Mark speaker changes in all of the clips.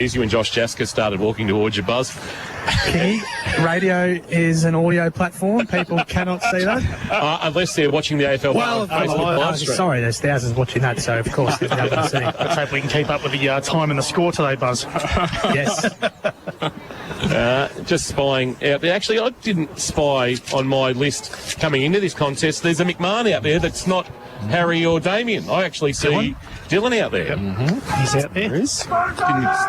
Speaker 1: You and Josh Jaska started walking towards you, Buzz.
Speaker 2: Radio is an audio platform. People cannot see that.
Speaker 1: Unless they're watching the AFL Facebook live stream.
Speaker 2: Sorry, there's thousands watching that, so of course they'll be able to see.
Speaker 3: Let's hope we can keep up with the time and the score today, Buzz.
Speaker 2: Yes.
Speaker 1: Just spying out there. Actually, I didn't spy on my list coming into this contest. There's a McMahon out there that's not Harry or Damien. I actually see Dylan out there.
Speaker 2: Mm-hmm. He's out there.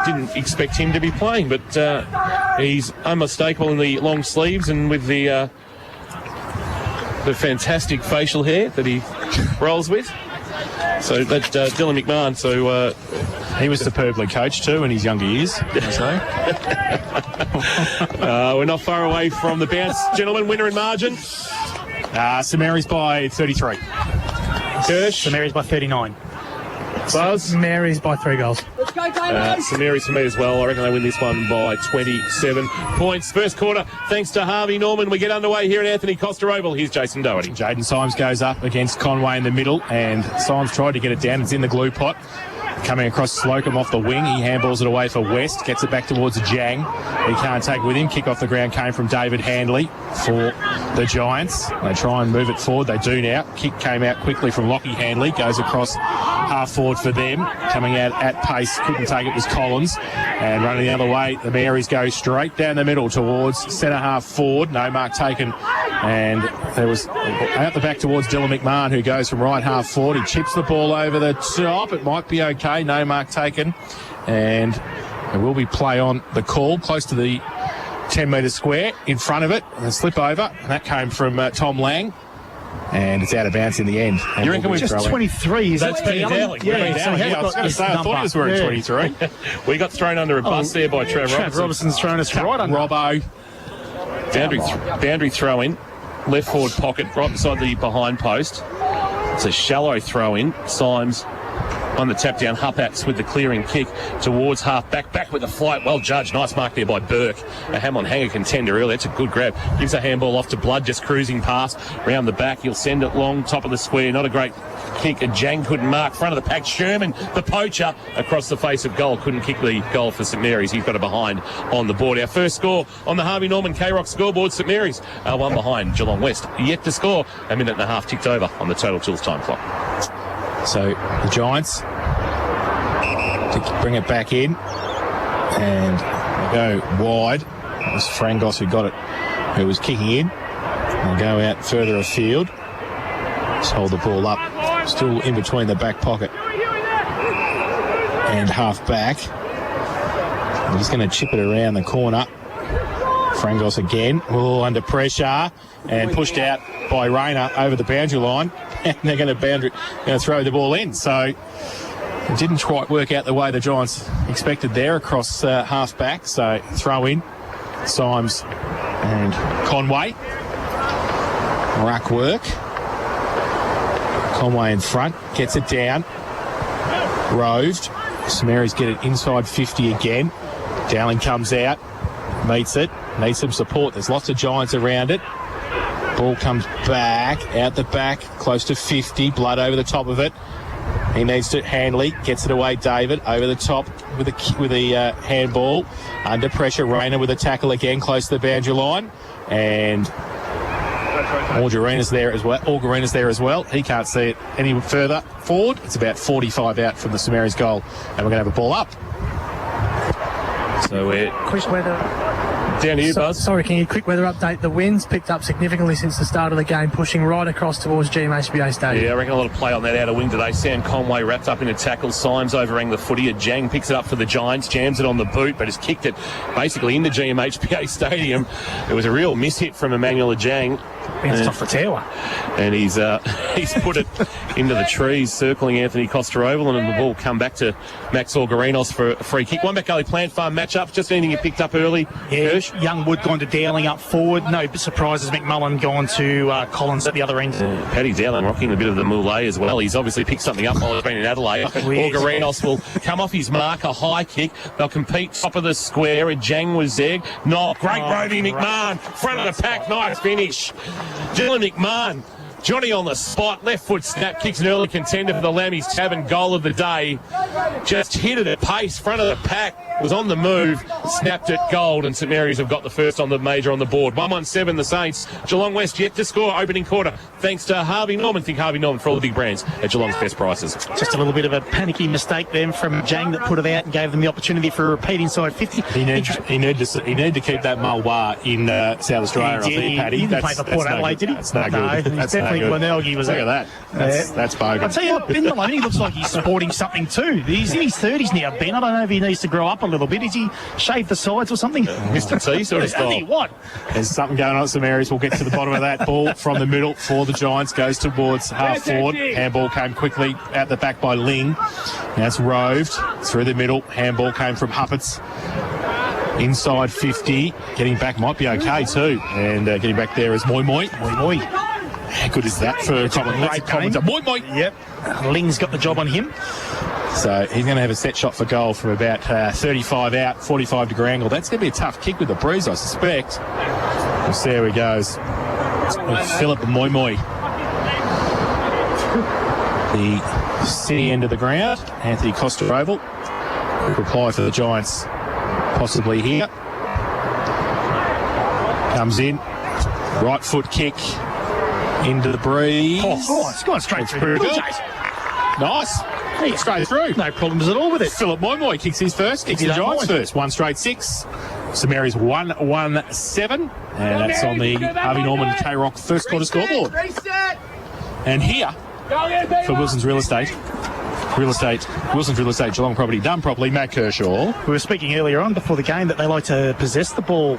Speaker 1: Didn't expect him to be playing, but he's unmistakable in the long sleeves and with the fantastic facial hair that he rolls with. So that's Dylan McMahon. So
Speaker 4: he was superbly coached too in his younger years.
Speaker 1: We're not far away from the bounce, gentlemen. Winner in margin.
Speaker 4: St Mary's by 33.
Speaker 1: Kirsch.
Speaker 3: St Mary's by 39.
Speaker 1: Buzz.
Speaker 2: Mary's by 3 goals.
Speaker 5: Let's go, Damo!
Speaker 1: St Mary's for me as well. I reckon they win this one by 27 points. First quarter, thanks to Harvey Norman. We get underway here at Anthony Costa Oval. Here's Jason Doherty.
Speaker 4: Jaden Symes goes up against Conway in the middle, and Symes tried to get it down. It's in the glue pot. Coming across Slocum off the wing. He handballs it away for West. Gets it back towards Jang. He can't take it with him. Kick off the ground came from David Handley for the Giants. They try and move it forward. They do now. Kick came out quickly from Lockie Handley. Goes across half forward for them. Coming out at pace. Couldn't take it was Collins. And running the other way, the Marys go straight down the middle towards centre half forward. No mark taken. And there was out the back towards Dylan McMahon, who goes from right half forward. He chips the ball over the top. It might be okay. No mark taken. And there will be play on the call close to the 10-metre square in front of it. And a slip over. And that came from Tom Lang. And it's out of bounds in the end. And
Speaker 1: You reckon we've
Speaker 3: Just 23, is
Speaker 1: That's
Speaker 3: it?
Speaker 1: Penny Dowling.
Speaker 3: Yeah,
Speaker 1: Penny
Speaker 3: so he
Speaker 1: Dowling.
Speaker 3: has
Speaker 4: I was
Speaker 3: got
Speaker 4: going to
Speaker 3: his
Speaker 4: say, I thought he was wearing
Speaker 3: number.
Speaker 4: 23.
Speaker 1: We got thrown under a bus there by Trav
Speaker 3: Robertson's thrown us right under.
Speaker 4: Robbo.
Speaker 1: Boundary throw in. Left forward pocket right beside the behind post. It's a shallow throw in. Symes on the tap down. Huppats with the clearing kick towards half back with the flight. Well judged. Nice mark there by Burke. A ham on hanger contender earlier. That's a good grab. Gives a handball off to Blood, just cruising past round the back. He'll send it long, top of the square. Not a great kick. And Jang couldn't mark. Front of the pack. Sherman, the poacher, across the face of goal. Couldn't kick the goal for St Mary's. He's got a behind on the board. Our first score on the Harvey Norman K-Rock scoreboard. St Mary's are one behind Geelong West. Yet to score. A minute and a half ticked over on the total Tills time clock.
Speaker 4: So the Giants to bring it back in, and they go wide. It was Frangos who got it, who was kicking in. They'll go out further afield. Just hold the ball up, still in between the back pocket and half back. They're just going to chip it around the corner. Frangos again, under pressure, and pushed out by Rayner over the boundary line, and they're going to throw the ball in. So it didn't quite work out the way the Giants expected there across half back. So throw in, Symes and Conway. Ruck work. Conway in front, gets it down. Roved. St Mary's get it inside 50 again. Dowling comes out, meets it, needs some support. There's lots of Giants around it. Ball comes back, out the back, close to 50. Blood over the top of it. He needs to Handley, gets it away. David over the top with a handball. Under pressure, Rayner with a tackle again, close to the boundary line. And Augerina's there as well. He can't see it any further forward. It's about 45 out from the St Mary's goal. And we're going to have a ball up.
Speaker 1: So we're
Speaker 2: Quick weather.
Speaker 1: down to you, Buzz.
Speaker 2: Sorry, can you quick weather update? The winds picked up significantly since the start of the game, pushing right across towards GMHBA Stadium.
Speaker 1: Yeah, I reckon a lot of play on that outer wing today. Sam Conway wrapped up in a tackle. Symes overrang the footy. Jang picks it up for the Giants, jams it on the boot, but has kicked it basically into GMHBA Stadium. It was a real mishit from Emmanuel Jang.
Speaker 3: It's off the tower.
Speaker 1: And he's put it into the trees, circling Anthony Costa Oval, and the ball come back to Max Orgarinos for a free kick. Wombat Gully Plant Farm matchup. Just anything you picked up early, Hirsch?
Speaker 3: Youngwood gone to Dowling up forward. No surprises. McMullen gone to Collins at the other end.
Speaker 1: Paddy Dowling rocking a bit of the moulet as well. He's obviously picked something up while he's been in Adelaide. Orgarinos will come off his mark, a high kick. They'll compete top of the square. And Jang was there. No, great Rody McMahon, front of the pack, nice finish. Dylan McMahon Johnny on the spot, left foot snap, kicks an early contender for the Lammies Tavern goal of the day. Just hit it at pace, front of the pack, was on the move, snapped it gold, and St Mary's have got the first on the major on the board. 1-1-7 the Saints. Geelong West yet to score opening quarter, thanks to Harvey Norman. Think Harvey Norman for all the big brands at Geelong's best prices.
Speaker 3: Just a little bit of a panicky mistake then from Jang that put it out and gave them the opportunity for a repeat inside 50.
Speaker 4: He needed to keep that Mulwar in South Australia.
Speaker 3: He didn't play for Port Adelaide, did he?
Speaker 4: That's no good.
Speaker 3: No,
Speaker 4: That's
Speaker 3: definitely
Speaker 4: no good.
Speaker 3: Glenelg was
Speaker 4: Look at that. That's bogus.
Speaker 3: I'll tell you what, Ben Maloney looks like he's sporting something too. He's in his 30s now, Ben. I don't know if he needs to grow up a little bit. Is he shaved the sides or something?
Speaker 1: Mr. T sort of style.
Speaker 3: What?
Speaker 4: There's something going on at St Mary's. We'll get to the bottom of that. Ball from the middle for the Giants goes towards half forward. Handball came quickly at the back by Ling. Now it's roved through the middle. Handball came from Huppets. Inside 50. Getting back might be okay too. And getting back there is Moi Moi. How good is that for a commentator? Moi Moi.
Speaker 3: Yep. Ling's got the job on him.
Speaker 4: So he's going to have a set shot for goal from about 35 out, 45 degree angle. That's going to be a tough kick with the breeze, I suspect. We'll see how he goes. Philip Moi Moi. The city end of the ground. Anthony Costa Oval. Reply for the Giants, possibly here. Comes in. Right foot kick into the breeze.
Speaker 3: Oh, it's gone straight through.
Speaker 4: Nice. Straight through.
Speaker 3: No problems at all with it.
Speaker 4: Philip Moi Moi kicks his first. Kicks the Giants first. 1 straight 6. St Mary's 1-1-7. And that's on the Harvey Norman K-Rock first quarter scoreboard. And here, for Wilson's Real Estate, Wilson's Real Estate, Geelong property done properly, Matt Kershaw.
Speaker 3: We were speaking earlier on before the game that they like to possess the ball,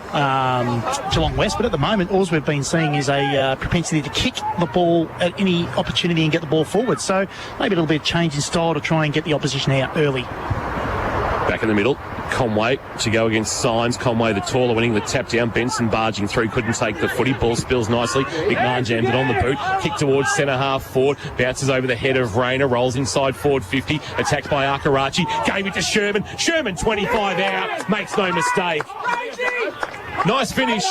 Speaker 3: Geelong West, but at the moment all we've been seeing is a propensity to kick the ball at any opportunity and get the ball forward. So maybe a little bit of change in style to try and get the opposition out early.
Speaker 1: Back in the middle, Conway to go against Symes. Conway, the taller, winning the tap down. Benson barging through, couldn't take the footy. Ball spills nicely. McMahon jammed it on the boot. Kick towards centre half forward. Bounces over the head of Rayner. Rolls inside forward 50. Attacked by Akarachi. Gave it to Sherman. Sherman 25 out. Makes no mistake. Nice finish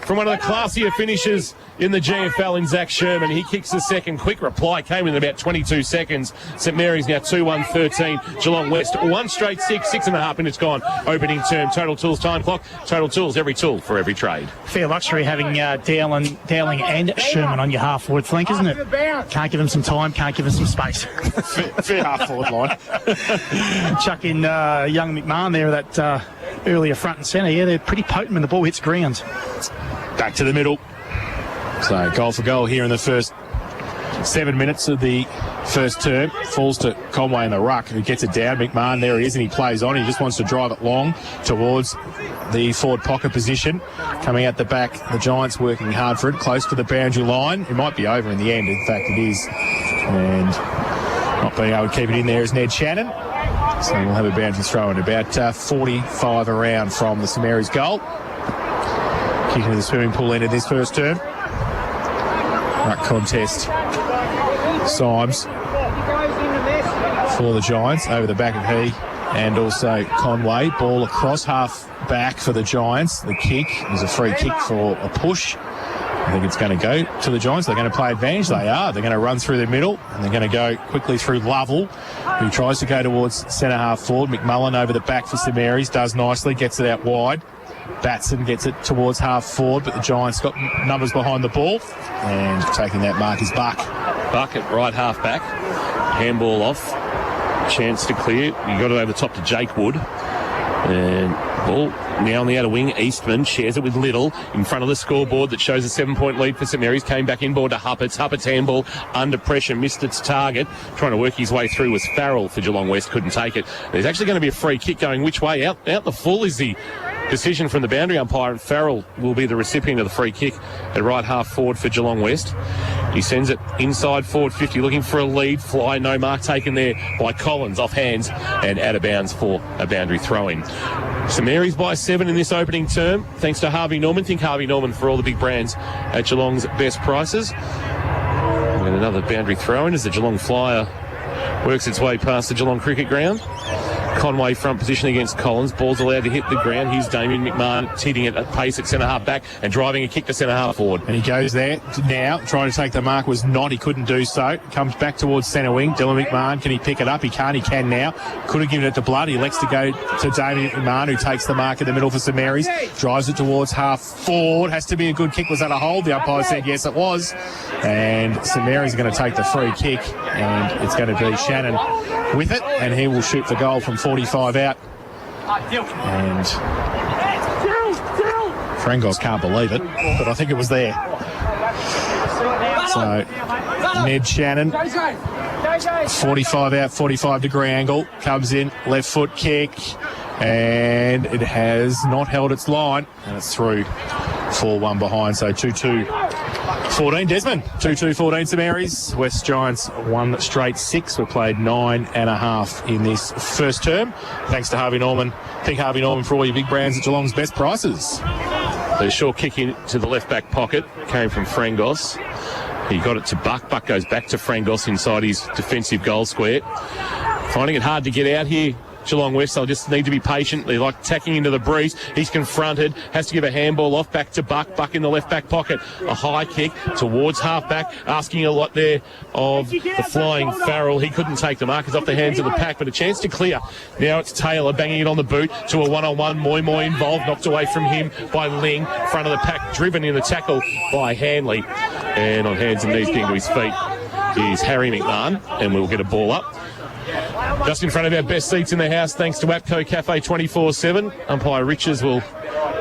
Speaker 1: from one of the classier finishers in the GFL in Zach Sherman. He kicks the second. Quick reply came in about 22 seconds. St Mary's now 2-1-13. Geelong West 1 straight 6.5 minutes gone. Opening term. Total Tools time clock. Total Tools, every tool for every trade.
Speaker 3: Fair luxury having Dowling and Sherman on your half forward flank, isn't it? Can't give them some time, can't give them some space.
Speaker 4: Fair half forward line.
Speaker 3: Chuck in young McMahon there, that earlier front and centre. Yeah, they're pretty potent when the ball hits ground.
Speaker 4: Back to the middle. So goal for goal here in the first 7 minutes of the first term. Falls to Conway in the ruck, who gets it down. McMahon, there he is, and he plays on. He just wants to drive it long towards the forward pocket position. Coming out the back, the Giants working hard for it, close to the boundary line. It might be over in the end. In fact, it is. And not being able to keep it in there is Ned Shannon. So we'll have a boundary throw in about 45 around from the St Mary's goal. Kick into the swimming pool end of this first term. Ruck contest. Symes for the Giants over the back of he and also Conway. Ball across half back for the Giants. The kick is a free kick for a push. I think it's going to go to the Giants. They're going to play advantage. They are. They're going to run through the middle and they're going to go quickly through Lovell, who tries to go towards centre half forward. McMullen over the back for St Mary's. Does nicely. Gets it out wide. Batson gets it towards half forward, but the Giants got numbers behind the ball. And taking that mark is Buck.
Speaker 1: Buck at right half back. Handball off. Chance to clear. You got it over the top to Jake Wood. And ball now on the outer wing. Eastman shares it with Little in front of the scoreboard that shows a 7-point lead for St Mary's. Came back inboard to Huppets. Huppets handball under pressure, missed its target. Trying to work his way through was Farrell for Geelong West. Couldn't take it. There's actually going to be a free kick going which way? Out the full is the decision from the boundary umpire, and Farrell will be the recipient of the free kick at right half forward for Geelong West. He sends it inside forward 50, looking for a lead fly. No mark taken there by Collins, off hands and out of bounds for a boundary throw-in. St Mary's by 7 in this opening term, thanks to Harvey Norman. Think Harvey Norman for all the big brands at Geelong's best prices. And another boundary throw-in as the Geelong Flyer works its way past the Geelong cricket ground. Conway front position against Collins. Ball's allowed to hit the ground. Here's Damien McMahon hitting it at pace at centre half back and driving a kick to centre half forward.
Speaker 4: And he goes there now, trying to take the mark, was not. He couldn't do so. Comes back towards centre wing. Dylan McMahon, can he pick it up? He can't. He can now. Could have given it to Blood. He elects to go to Damien McMahon, who takes the mark in the middle for St Mary's. Drives it towards half forward. Has to be a good kick. Was that a hold? The umpire said yes, it was. And St Mary's are going to take the free kick, and it's going to be Shannon with it, and he will shoot for goal from 45 out. And Frangos can't believe it, but I think it was there. So Ned Shannon, 45 out, 45 degree angle, comes in, left foot kick, and it has not held its line, and it's through 4-1 behind. So 2-2-14 Desmond, 2-2-14 St Mary's. West Giants won straight 6. We played 9.5 in this first term. Thanks to Harvey Norman. Think Harvey Norman for all your big brands at Geelong's best prices.
Speaker 1: The short kick into the left back pocket came from Frangos. He got it to Buck. Buck goes back to Frangos inside his defensive goal square. Finding it hard to get out here, Geelong West. They'll just need to be patient. They like tacking into the breeze. He's confronted, has to give a handball off back to Buck. Buck in the left back pocket. A high kick towards half back, asking a lot there of the flying Farrell. He couldn't take the mark. He's off the hands of the pack, but a chance to clear. Now it's Taylor banging it on the boot to a one-on-one. Moy involved, knocked away from him by Ling. Front of the pack, driven in the tackle by Hanley. And on hands and knees, getting to his feet is Harry McMahon, and we'll get a ball up. Just in front of our best seats in the house, thanks to APCO Cafe 24/7. Umpire Riches will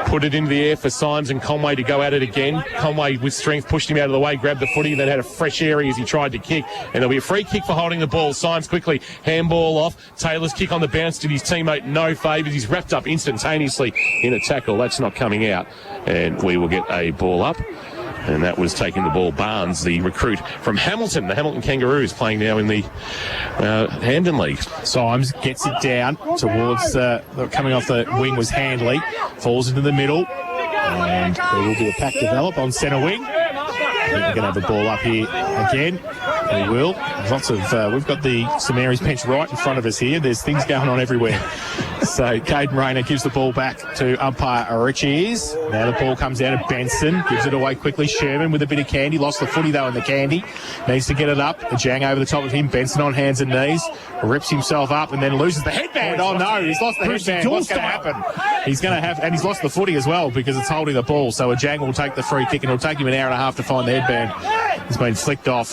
Speaker 1: put it into the air for Symes and Conway to go at it again. Conway with strength pushed him out of the way, grabbed the footy, then had a fresh area as he tried to kick. And there'll be a free kick for holding the ball. Symes quickly, handball off. Taylor's kick on the bounce did his teammate no favours. He's wrapped up instantaneously in a tackle. That's not coming out. And we will get a ball up. And that was taking the ball. Barnes, the recruit from Hamilton, the Hamilton Kangaroos, playing now in the Hampden League.
Speaker 4: Symes gets it down towards, coming off the wing was Handley, falls into the middle, and there will be a pack develop on centre wing. We're going to have a ball up here again. We will. Lots of, we've got the St Mary's bench right in front of us here. There's things going on everywhere. So Caden Rayner gives the ball back to umpire Riches. Now the ball comes down to Benson, gives it away quickly. Sherman with a bit of candy, lost the footy though in the candy. Needs to get it up. The Jang over the top of him. Benson on hands and knees, rips himself up and then loses the headband. Oh no, he's lost the headband. What's going to happen? He's going to have, and he's lost the footy as well because it's holding the ball. So a Jang will take the free kick and it'll take him an hour and a half to find the headband. It's been flicked off.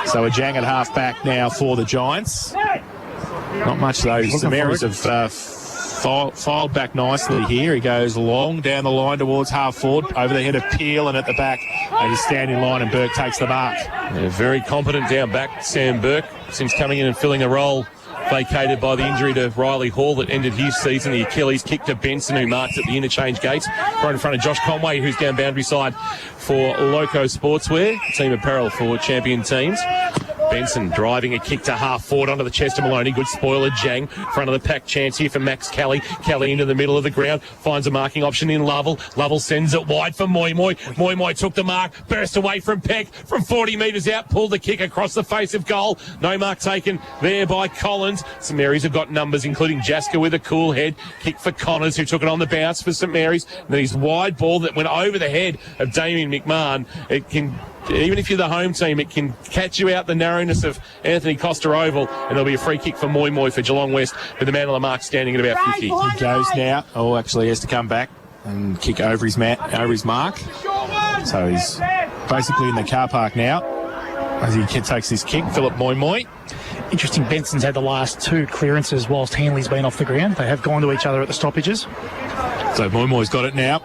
Speaker 4: So a Jang at half back now for the Giants. Not much though. St Mary's have filed back nicely here. He goes long down the line towards half forward, over the head of Peel and at the back. They just stand in line and Burke takes the mark.
Speaker 1: Yeah, very competent down back, Sam Burke, since coming in and filling a role vacated by the injury to Riley Hall that ended his season. The Achilles kick to Benson, who marks at the interchange gates, right in front of Josh Conway, who's down boundary side for Loco Sportswear, team apparel for champion teams. Benson driving a kick to half forward onto the chest of Maloney. Good spoiler, Jang. Front of the pack, chance here for Max Kelly. Kelly into the middle of the ground, finds a marking option in Lovell. Lovell sends it wide for Moy. Moy took the mark, burst away from Peck from 40 metres out, pulled the kick across the face of goal. No mark taken there by Collins. St Mary's have got numbers, including Jasker with a cool head. Kick for Connors, who took it on the bounce for St Mary's. And then his wide ball that went over the head of Damien McMahon. It can, even if you're the home team, it can catch you out the narrowness of Anthony Costa Oval, and there'll be a free kick for Moy for Geelong West, with the man on the mark standing at about 50.
Speaker 4: He goes now. Oh, actually, he has to come back and kick over his mark. So he's basically in the car park now as he takes his kick. Philip Moy.
Speaker 3: Interesting, Benson's had the last 2 clearances whilst Hanley's been off the ground. They have gone to each other at the stoppages.
Speaker 4: So Moy's got it now.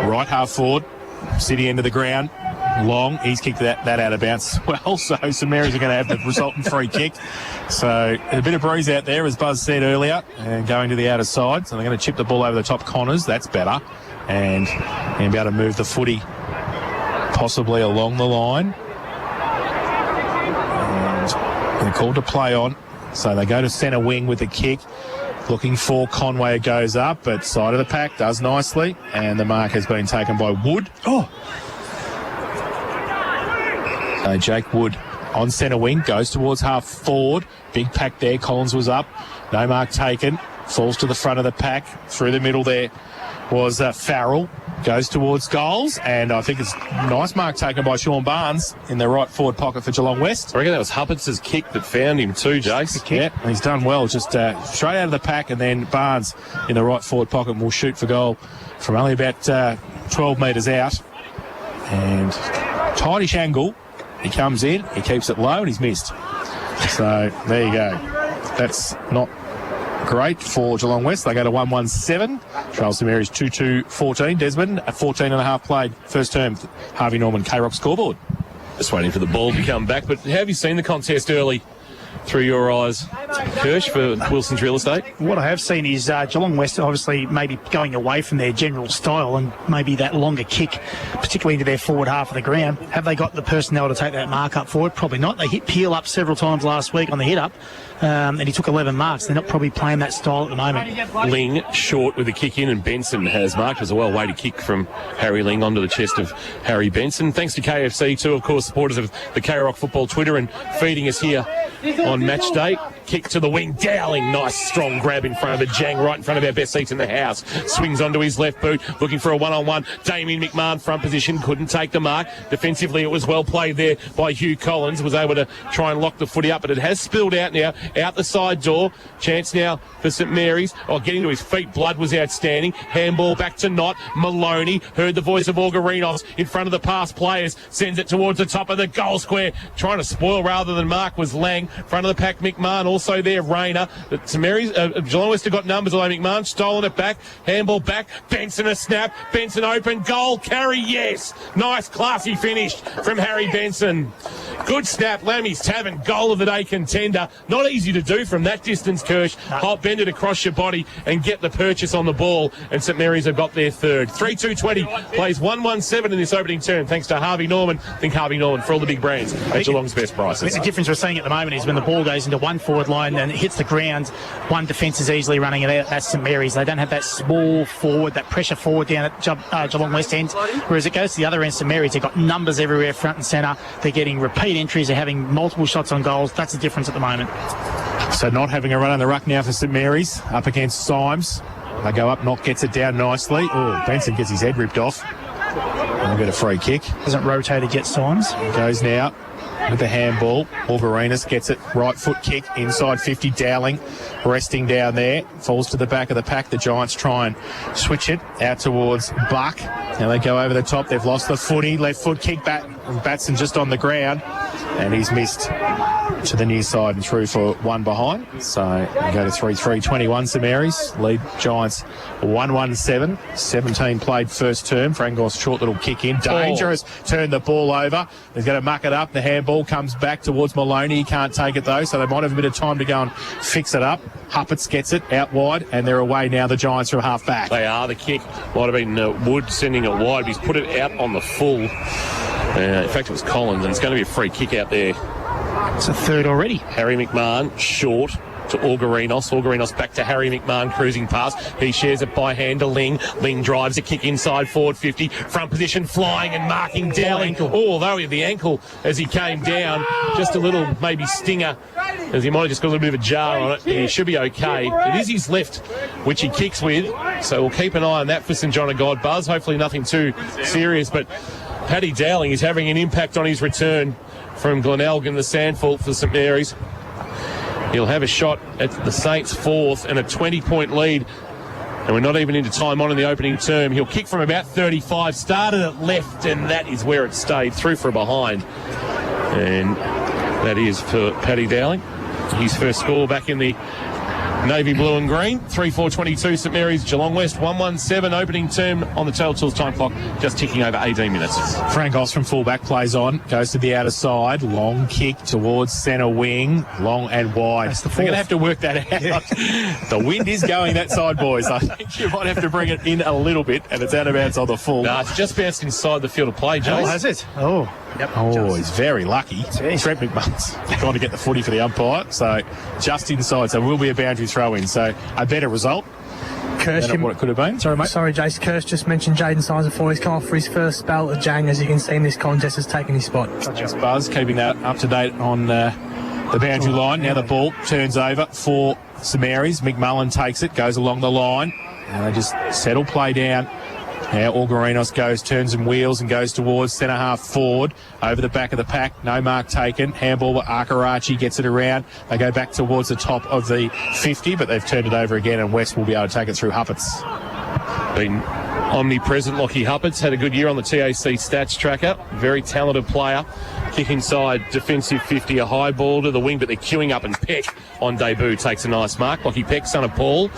Speaker 4: Right half forward, City end of the ground. Long, he's kicked that out of bounds as well, so St Mary's are going to have the resultant free kick. So a bit of breeze out there, as Buzz said earlier, and going to the outer side. So they're going to chip the ball over the top Connors. That's better, and be able to move the footy possibly along the line. And they're called to play on, so they go to centre wing with the kick. Looking for Conway, goes up, but side of the pack does nicely, and the mark has been taken by Wood. Jake Wood on centre wing, goes towards half forward. Big pack there. Collins was up. No mark taken. Falls to the front of the pack. Through the middle there was Farrell. Goes towards goals, and I think it's a nice mark taken by Sean Barnes in the right forward pocket for Geelong West.
Speaker 1: I reckon that was Huppert's kick that found him too, Jace.
Speaker 4: Yeah, and he's done well. Just straight out of the pack, and then Barnes in the right forward pocket will shoot for goal from only about 12 metres out. And tightish angle. He comes in, he keeps it low, and he's missed. So there you go. That's not great for Geelong West. They go to 1-1-7. Charles St Mary's 2-2-14. Desmond, a 14 and a half played first term. Harvey Norman K-Rock scoreboard.
Speaker 1: Just waiting for the ball to come back. But have you seen the contest early through your eyes, Kirsch, for Wilson's Real Estate?
Speaker 3: What I have seen is Geelong West obviously maybe going away from their general style and maybe that longer kick, particularly into their forward half of the ground. Have they got the personnel to take that mark up forward? Probably not. They hit Peel up several times last week on the hit up, and he took 11 marks. They're not probably playing that style at the moment.
Speaker 1: Ling short with the kick in, and Benson has marked as a well-weighted kick from Harry Ling onto the chest of Harry Benson. Thanks to KFC too, of course, supporters of the K-Rock Football Twitter, and feeding us here on match day. Kick to the wing, Dowling, nice strong grab in front of the Jang, right in front of our best seats in the house. Swings onto his left boot, looking for a one-on-one. Damien McMahon, front position, couldn't take the mark. Defensively, it was well played there by Hugh Collins, was able to try and lock the footy up, but it has spilled out now, out the side door. Chance now for St Mary's. Oh, getting to his feet, Blood was outstanding. Handball back to Knott. Maloney heard the voice of Orgarinos in front of the past players, sends it towards the top of the goal square. Trying to spoil rather than mark was Lang. Front of the pack, McMahon also there, Rayner. St Mary's, Geelong West have got numbers, although McMahon stolen it back. Handball back. Benson a snap. Benson open. Goal. Carry, yes. Nice, classy finish from Harry Benson. Good snap. Lammy's Tavern, goal of the day contender. Not easy to do from that distance, Kirsch. Hop, bend it across your body and get the purchase on the ball. And St Mary's have got their third. 3-2-20 plays 1-1-7 in this opening term, thanks to Harvey Norman. Think Harvey Norman for all the big brands at Geelong's best prices.
Speaker 3: The difference we're seeing at the moment is when the ball goes into one forward line and it hits the ground, one defence is easily running it out. That's St Mary's. They don't have that small forward, that pressure forward down at Geelong West end. Whereas it goes to the other end, St Mary's, they've got numbers everywhere, front and centre. They're getting repeat entries. They're having multiple shots on goals. That's the difference at the moment.
Speaker 4: So not having a run on the ruck now for St Mary's, up against Symes. They go up, Knock gets it down nicely. Oh, Benson gets his head ripped off. And a bit of free kick.
Speaker 3: Hasn't rotated yet, Symes.
Speaker 4: Goes now with the handball. Orgarinas gets it, right foot kick, inside 50, Dowling resting down there. Falls to the back of the pack. The Giants try and switch it out towards Buck. Now they go over the top. They've lost the footy. Left foot kick back. Batson just on the ground. And he's missed to the near side and through for one behind. So we go to 3-3-21 St Mary's. Lead Giants 1-1-7. 17 played first term. Frangos short little kick in. Dangerous. Turn the ball over. He's going to muck it up. The handball comes back towards Maloney. He can't take it though, so they might have a bit of time to go and fix it up. Huppets gets it out wide, and they're away now, the Giants from half back.
Speaker 1: They are. The kick might have been Wood sending it wide, but he's put it out on the full. In fact, it was Collins, and it's going to be a free kick out there.
Speaker 3: It's a third already.
Speaker 1: Harry McMahon short to Orgarinos. Orgarinos back to Harry McMahon, cruising past. He shares it by hand to Ling. Ling drives a kick inside forward 50. Front position flying and marking Dowling. Oh, although the ankle as he came down, just a little maybe stinger, as he might have just got a little bit of a jar on it. He should be okay. It is his left, which he kicks with. So we'll keep an eye on that for St John of God. Buzz, hopefully nothing too serious, but Paddy Dowling is having an impact on his return from Glenelg and the Sandford for St Mary's. He'll have a shot at the Saints' fourth and a 20-point lead. And we're not even into time on in the opening term. He'll kick from about 35, started at left, and that is where it stayed, through for a behind. And that is for Paddy Dowling. His first score back in the Navy blue and green. 3-4-22 St Mary's, Geelong West 1-1-7 opening term on the Total Tools time clock, just ticking over 18 minutes.
Speaker 4: Frangos from fullback plays on, goes to the outer side, long kick towards centre wing, long and wide.
Speaker 3: That's the
Speaker 4: They're going to have to work that out.
Speaker 3: Yeah.
Speaker 4: The wind is going that side, boys. I think you might have to bring it in a little bit, and it's out of bounds on the full.
Speaker 1: No, it's just bounced inside the field of play, Jace.
Speaker 3: Oh, has it? Oh. Yep.
Speaker 4: Oh, he's very lucky. Trent McMahon's trying to get the footy for the umpire, so just inside. So will be a boundary throw in. So a better result.
Speaker 2: Kirsch,
Speaker 4: than what it could have been. Sorry, mate.
Speaker 2: Sorry, Jace. Kirsch just mentioned Jaden Signs before. He's come off for his first spell at Jang, as you can see in this contest, has taken his spot.
Speaker 4: Just Buzz keeping that up to date on the boundary line. Now the ball turns over for St Mary's. McMullen takes it, goes along the line, and they just settle play down. Now Algarinos turns and wheels and goes towards centre half forward over the back of the pack. No mark taken. Handball with Arkarachi gets it around. They go back towards the top of the 50, but they've turned it over again, and West will be able to take it through Huppets.
Speaker 1: Been omnipresent. Lockie Huppets had a good year on the TAC stats tracker. Very talented player. Kick inside, defensive 50, a high ball to the wing, but they're queuing up, and Peck on debut takes a nice mark. Lockie Peck, son of Paul,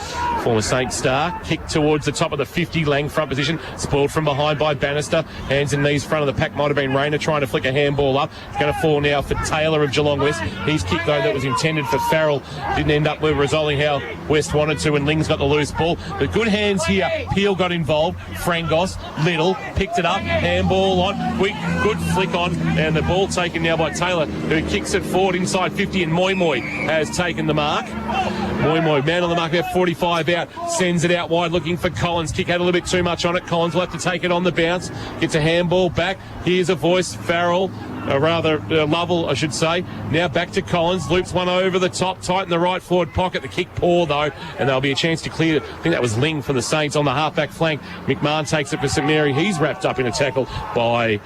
Speaker 1: former Saint star. Kick towards the top of the 50, Lang front position, spoiled from behind by Bannister. Hands and knees front of the pack, might have been Rayner trying to flick a handball up. It's going to fall now for Taylor of Geelong West. His kick, though, that was intended for Farrell, didn't end up with resolving how West wanted to, and Ling's got the loose ball. But good hands here. Peel got involved. Frangos, Little, picked it up, handball on, quick, good flick on, and the ball taken now by Taylor, who kicks it forward inside 50, and Moi Moi has taken the mark. Moi Moi, man on the mark, about 45 out, sends it out wide looking for Collins. Kick had a little bit too much on it. Collins will have to take it on the bounce, gets a handball back. Here's a voice, Farrell, Lovell, I should say. Now back to Collins, loops one over the top, tight in the right forward pocket. The kick poor though, and there'll be a chance to clear. I think that was Ling for the Saints on the halfback flank. McMahon takes it for St Mary. He's wrapped up in a tackle by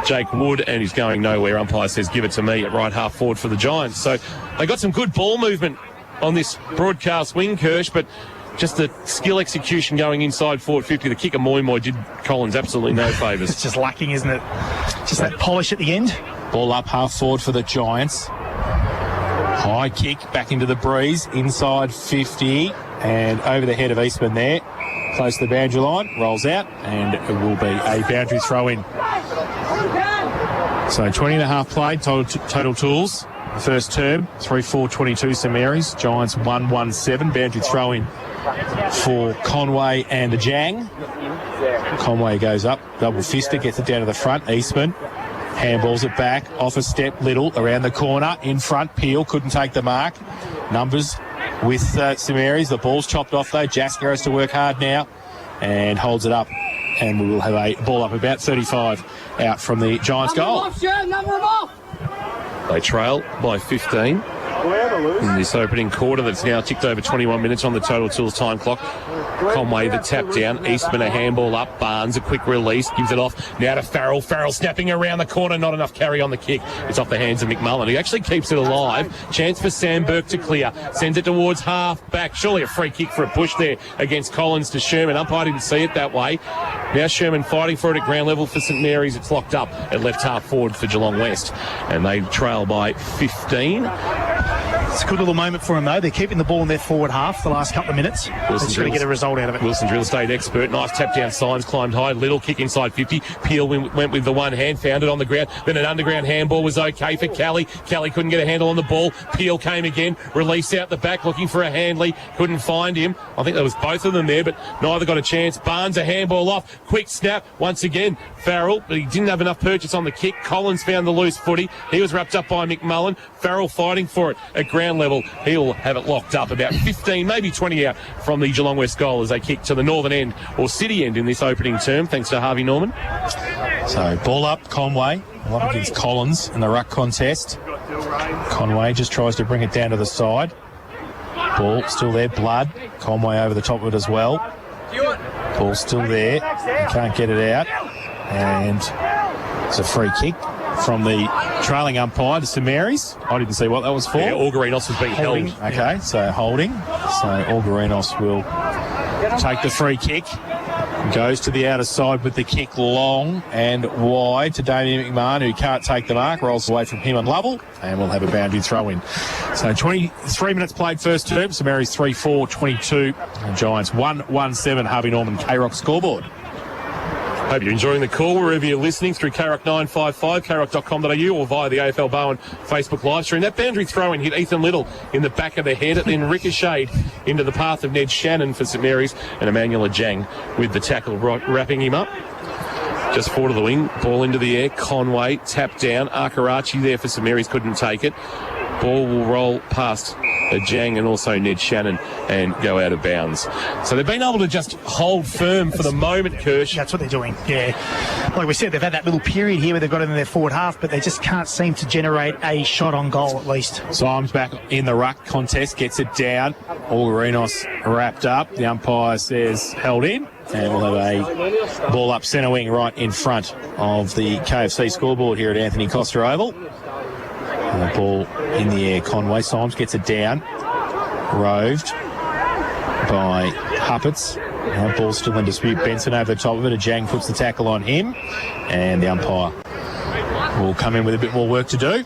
Speaker 1: Jake Wood, and he's going nowhere. Umpire says give it to me at right half forward for the Giants. So they got some good ball movement on this broadcast wing, Kirsch, but just the skill execution going inside forward 50. The kick of Moi Moi did Collins absolutely no favours.
Speaker 3: It's just lacking, isn't it? Just that polish at the end.
Speaker 4: Ball up half forward for the Giants. High kick back into the breeze, inside 50, and over the head of Eastman there. Close to the boundary line, rolls out, and it will be a boundary throw in. So 20 and a half played, total tools. The first term, 3-4-22 St Mary's. Giants 1-1-7, boundary throw in for Conway and the Jang. Conway goes up, double fister, gets it down to the front. Eastman handballs it back, off a step, Little around the corner, in front. Peel couldn't take the mark. Numbers with St Mary's. The ball's chopped off though. Jasker has to work hard now and holds it up. And we will have a ball up about 35 out from the Giants' goal.
Speaker 1: They trail by 15 in this opening quarter that's now ticked over 21 minutes on the Total Tools time clock. Conway the tap down, Eastman a handball up, Barnes a quick release, gives it off now to Farrell. Farrell snapping around the corner, not enough carry on the kick. It's off the hands of McMullen, who actually keeps it alive. Chance for Sam Burke to clear, sends it towards half back. Surely a free kick for a push there against Collins to Sherman. Umpire didn't see it that way. Now Sherman fighting for it at ground level for St Mary's. It's locked up at left half forward for Geelong West, and they trail by 15.
Speaker 3: It's a good little moment for them, though. They're keeping the ball in their forward half the last couple of minutes. They're just going to get a result out of it.
Speaker 1: Wilson's real estate expert. Nice tap down, Signs climbed high. Little kick inside 50. Peel went with the one hand, found it on the ground. Then an underground handball was okay for Kelly. Kelly couldn't get a handle on the ball. Peel came again. Release out the back, looking for a Handley. Couldn't find him. I think there was both of them there, but neither got a chance. Barnes a handball off. Quick snap once again. Farrell, but he didn't have enough purchase on the kick. Collins found the loose footy. He was wrapped up by McMullen. Farrell fighting for it at ground level. He'll have it locked up about 15, maybe 20 out from the Geelong West goal as they kick to the northern end, or city end in this opening term, thanks to Harvey Norman.
Speaker 4: So ball up, Conway, up against Collins in the ruck contest. Conway just tries to bring it down to the side. Ball still there, Blood. Conway over the top of it as well. Ball still there. He can't get it out. And it's a free kick from the trailing umpire to St Mary's. I didn't see what that was for.
Speaker 1: Yeah, Algarinos was being held.
Speaker 4: Okay, so holding. So Algarinos will take the free kick. Goes to the outer side with the kick long and wide to Damien McMahon, who can't take the mark. Rolls away from him and Lovell, and we'll have a boundary throw in. So 23 minutes played first term. St Mary's 3-4-22. And Giants 1-1-7. Harvey Norman K-Rock scoreboard.
Speaker 1: Hope you're enjoying the call wherever you're listening through KROC 955, kroc.com.au, or via the AFL Bowen Facebook live stream. That boundary throw in hit Ethan Little in the back of the head. It then ricocheted into the path of Ned Shannon for St Mary's, and Emmanuel Ajang with the tackle wrapping him up. Just forward of the wing, ball into the air. Conway tapped down. Arkarachi there for St Mary's, couldn't take it. Ball will roll past Jang and also Ned Shannon and go out of bounds. So they've been able to just hold firm for the moment, Kirsch.
Speaker 3: That's what they're doing, yeah. Like we said, they've had that little period here where they've got it in their forward half, but they just can't seem to generate a shot on goal at least.
Speaker 4: Symes back in the ruck contest, gets it down. Algarinos wrapped up. The umpire says held in. And we'll have a ball up centre wing right in front of the KFC scoreboard here at Anthony Costa Oval. And the ball in the air. Conway. Symes gets it down. Roved by Huppets. Now ball still in dispute. Benson over the top of it. Jang puts the tackle on him. And the umpire will come in with a bit more work to do.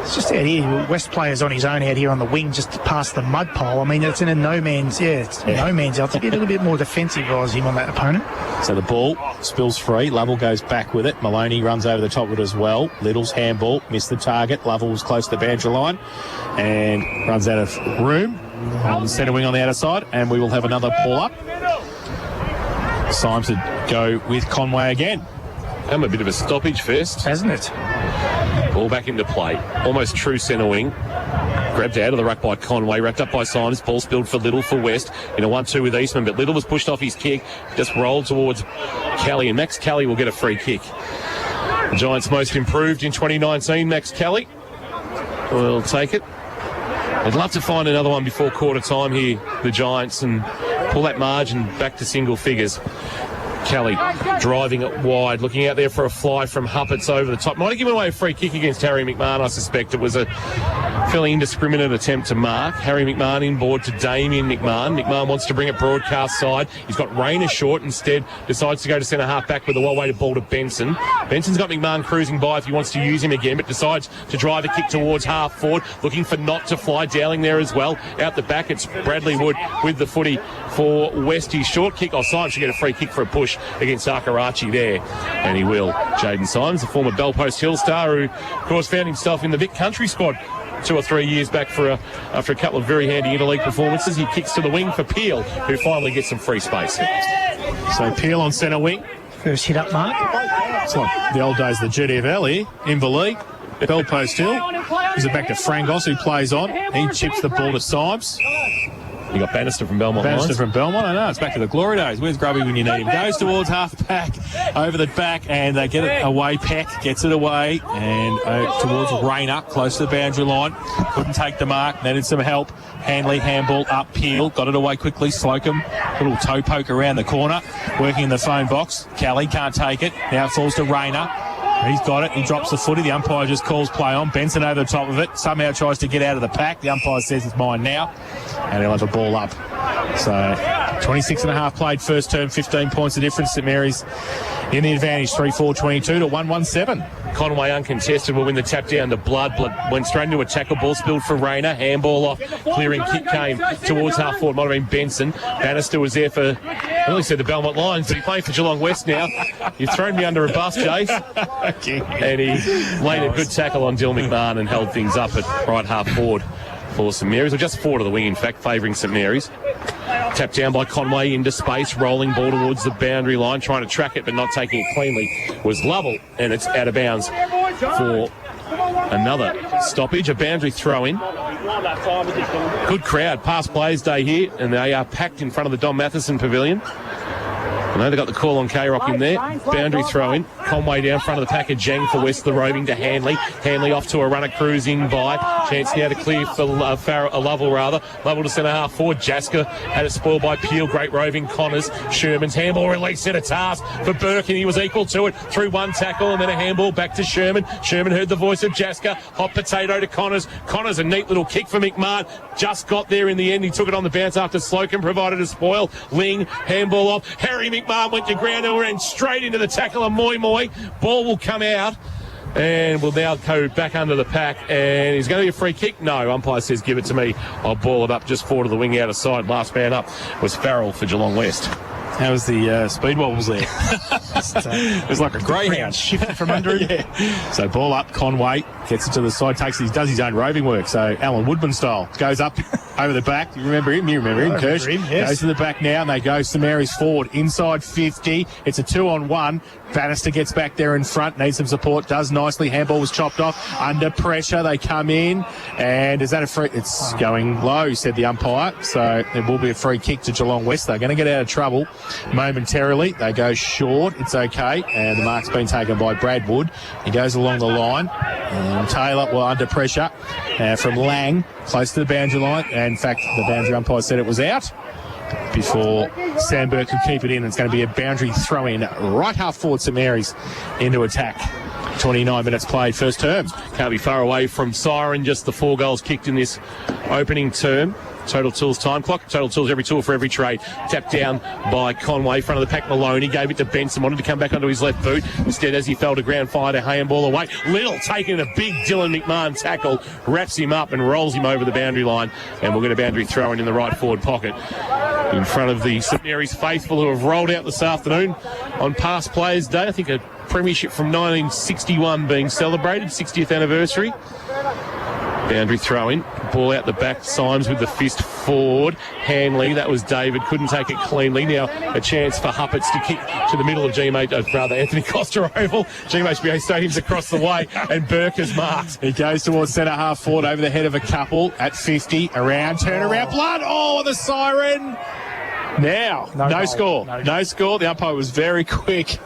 Speaker 3: It's just out here, West players on his own out here on the wing just past the mud pole. I mean, it's in a no man's, no man's. I'll be a little bit more defensive if I was him on that opponent.
Speaker 4: So the ball spills free. Lovell goes back with it. Maloney runs over the top of it as well. Little's handball, missed the target. Lovell was close to the boundary line and runs out of room on the centre wing on the outer side. And we will have another ball up. Symes to go with Conway again.
Speaker 1: A bit of a stoppage first.
Speaker 3: Hasn't it?
Speaker 1: Ball back into play. Almost true centre wing. Grabbed out of the ruck by Conway. Wrapped up by Symes. Ball spilled for Little for West. In a 1-2 with Eastman. But Little was pushed off his kick. Just rolled towards Kelly. And Max Kelly will get a free kick. The Giants most improved in 2019. Max Kelly will take it. I'd love to find another one before quarter time here. The Giants. And pull that margin back to single figures. Kelly driving it wide, looking out there for a fly from Huppets over the top. Might have given away a free kick against Harry McMahon, I suspect. It was a fairly indiscriminate attempt to mark. Harry McMahon inboard to Damien McMahon. McMahon wants to bring it broadcast side. He's got Rayner short, instead decides to go to centre half back with a well-weighted ball to Benson. Benson's got McMahon cruising by if he wants to use him again, but decides to drive a kick towards half forward, looking for not to fly. Dowling there as well. Out the back, it's Bradley Wood with the footy for Westies. Short kick. Symes should get a free kick for a push against Akarachi there, and he will. Jaden Symes, the former Bellpost Hill star, who of course found himself in the Vic Country squad 2 or 3 years back after a couple of very handy interleague performances. He kicks to the wing for Peel, who finally gets some free space.
Speaker 4: So Peel on centre wing.
Speaker 3: First hit up mark.
Speaker 4: It's like the old days of the GDFL here. Inverleague, Bellpost Hill. Gives it back to Frangos, who plays on. He chips the ball to Symes.
Speaker 1: You got Bannister from Belmont.
Speaker 4: Bannister from Belmont. I know, it's back to the glory days. Where's Grubby when you need him? Goes towards half back, over the back, and they get it away. Peck gets it away, and towards Rayner, close to the boundary line. Couldn't take the mark, needed some help. Hanley, handball, up, Peel, got it away quickly. Slocum, little toe poke around the corner, working in the phone box. Kelly can't take it. Now it falls to Rayner. He's got it. He drops the footy. The umpire just calls play on. Benson over the top of it. Somehow tries to get out of the pack. The umpire says it's mine now. And he'll have a ball up. So 26 and a half played first term, 15 points of difference. St Mary's in the advantage, 3-4-22 to 1-1-7.
Speaker 1: Conway uncontested will win the tap down to Blood. Blood went straight into a tackle, ball spilled for Rayner. Handball off, clearing kick came towards half forward. Might have been Benson. Bannister was there for, I nearly said the Belmont Lions, but he's playing for Geelong West now. You've thrown me under a bus, Jace. And he laid a good tackle on Dill McMahon and held things up at right half forward for St Mary's, or just forward of the wing, in fact, favouring St Mary's. Tapped down by Conway into space, rolling ball towards the boundary line, trying to track it but not taking it cleanly was Lovell, and it's out of bounds for another stoppage, a boundary throw in. Good crowd, past Players Day here, and they are packed in front of the Don Matheson Pavilion. I know they got the call on K-Rock in there. Boundary throw in. Conway down front of the pack of Jang for West, the roving to Hanley. Hanley off to a runner cruising by. Chance now to clear for Lovell rather. Lovell to centre half forward. Jasker had it spoiled by Peel. Great roving Connors. Sherman's handball release at a task for Burke, and he was equal to it through one tackle and then a handball back to Sherman. Sherman heard the voice of Jasker. Hot potato to Connors. Connors a neat little kick for McMahon. Just got there in the end. He took it on the bounce after Slocum provided a spoil. Ling, handball off. Harry McMahon went to ground and ran straight into the tackle of Moi Moi. Ball will come out and will now go back under the pack, and he's going to be a free kick. No, umpire says give it to me. I'll ball it up just forward of the wing out of side. Last man up was Farrell for Geelong West.
Speaker 4: How was the speed wobbles there? It was like a greyhound
Speaker 3: shifting from under him.
Speaker 4: Yeah. So ball up, Conway gets it to the side, does his own roving work. So Alan Woodman style goes up over the back. You remember him? You remember him, Kirsch.
Speaker 3: Yes.
Speaker 4: Goes to the back now, and they go St Mary's forward. Inside 50. It's a 2-on-1. Bannister gets back there in front, needs some support, does nicely. Handball was chopped off. Under pressure, they come in. And is that a free? It's going low, said the umpire. So there will be a free kick to Geelong West. They're going to get out of trouble momentarily. They go short. It's okay. And the mark's been taken by Brad Wood. He goes along the line. And Taylor, under pressure from Lang, close to the boundary line. And in fact, the boundary umpire said it was out before Sandberg could keep it in. It's going to be a boundary throw-in right half forward St Mary's into attack. 29 minutes played, first term.
Speaker 1: Can't be far away from siren, just the 4 goals kicked in this opening term. Total Tools time clock. Total Tools, every tool for every trade. Tapped down by Conway, front of the pack. Maloney gave it to Benson, wanted to come back onto his left boot. Instead, as he fell to ground, fired a handball away. Little taking a big Dylan McMahon tackle, wraps him up and rolls him over the boundary line. And we'll get a boundary throw in the right forward pocket in front of the St Mary's faithful who have rolled out this afternoon on Past Players Day. I think a premiership from 1961 being celebrated, 60th anniversary. Boundary throw in, ball out the back, Symes with the fist forward. Hanley, that was David, couldn't take it cleanly. Now a chance for Huppets to kick to the middle of Anthony Costa Oval. GMHBA Stadium's across the way, and Burke has marked.
Speaker 4: He goes towards centre half forward over the head of a couple at 50. Around, turn around, blood. Oh, the siren. Now, no score. No score. The umpire was very quick.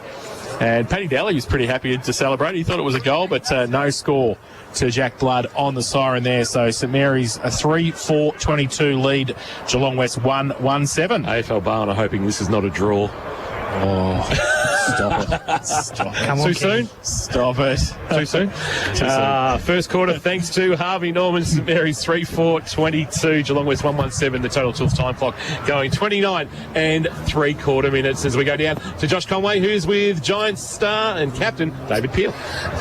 Speaker 4: And Paddy Daly was pretty happy to celebrate. He thought it was a goal, but no score to Jack Blood on the siren there. So St Mary's a 3-4-22 lead. Geelong West 1-1-7.
Speaker 1: AFL Barn are hoping this is not a draw.
Speaker 4: Oh, stop it. Stop it.
Speaker 2: Come on,
Speaker 1: Too soon?
Speaker 4: Stop it.
Speaker 1: Too soon? First quarter, thanks to Harvey Norman, St Mary's 3-4-22. Geelong West 1-1-7. The Total Tools time clock going 29 3/4 minutes as we go down to Josh Conway, who's with Giants star and captain David Peel.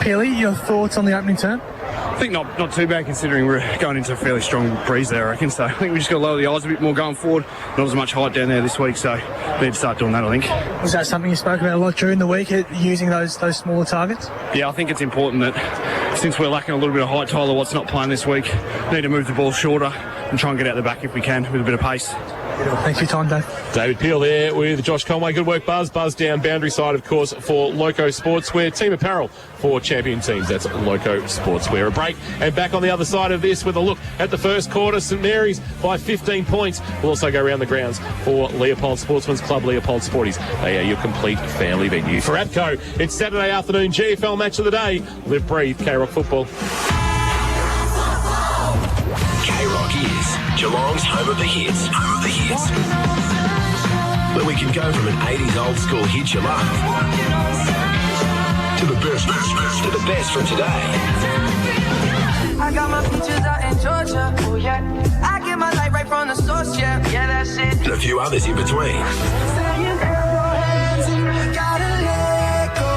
Speaker 2: Peely, your thoughts on the opening term?
Speaker 5: I think not too bad considering we're going into a fairly strong breeze there, I reckon. So I think we just got to lower the odds a bit more going forward. Not as much height down there this week, so we need to start doing that, I think.
Speaker 2: Was that something you spoke about a lot during the week, using those smaller targets?
Speaker 5: Yeah, I think it's important that since we're lacking a little bit of height, Tyler Watt's not playing this week, need to move the ball shorter and try and get out the back if we can with a bit of pace.
Speaker 2: Thanks for your time, Dave.
Speaker 1: David Peel there with Josh Conway. Good work, Buzz. Buzz down boundary side, of course, for Loco Sportswear. Team apparel for champion teams. That's Loco Sportswear. A break and back on the other side of this with a look at the first quarter. St Mary's by 15 points. We'll also go around the grounds for Leopold Sportsman's Club, Leopold Sporties. They are your complete family venue. For APCO, it's Saturday afternoon GFL match of the day. Live, breathe, K-Rock football.
Speaker 6: K-Rock is Geelong's home of the hits. Home of the hits. Where we can go from an 80s old school hit you love to the best from today.
Speaker 7: I got my peaches out in Georgia, oh yeah. I get my light right from the source, yeah, that's it.
Speaker 6: And a few others in between.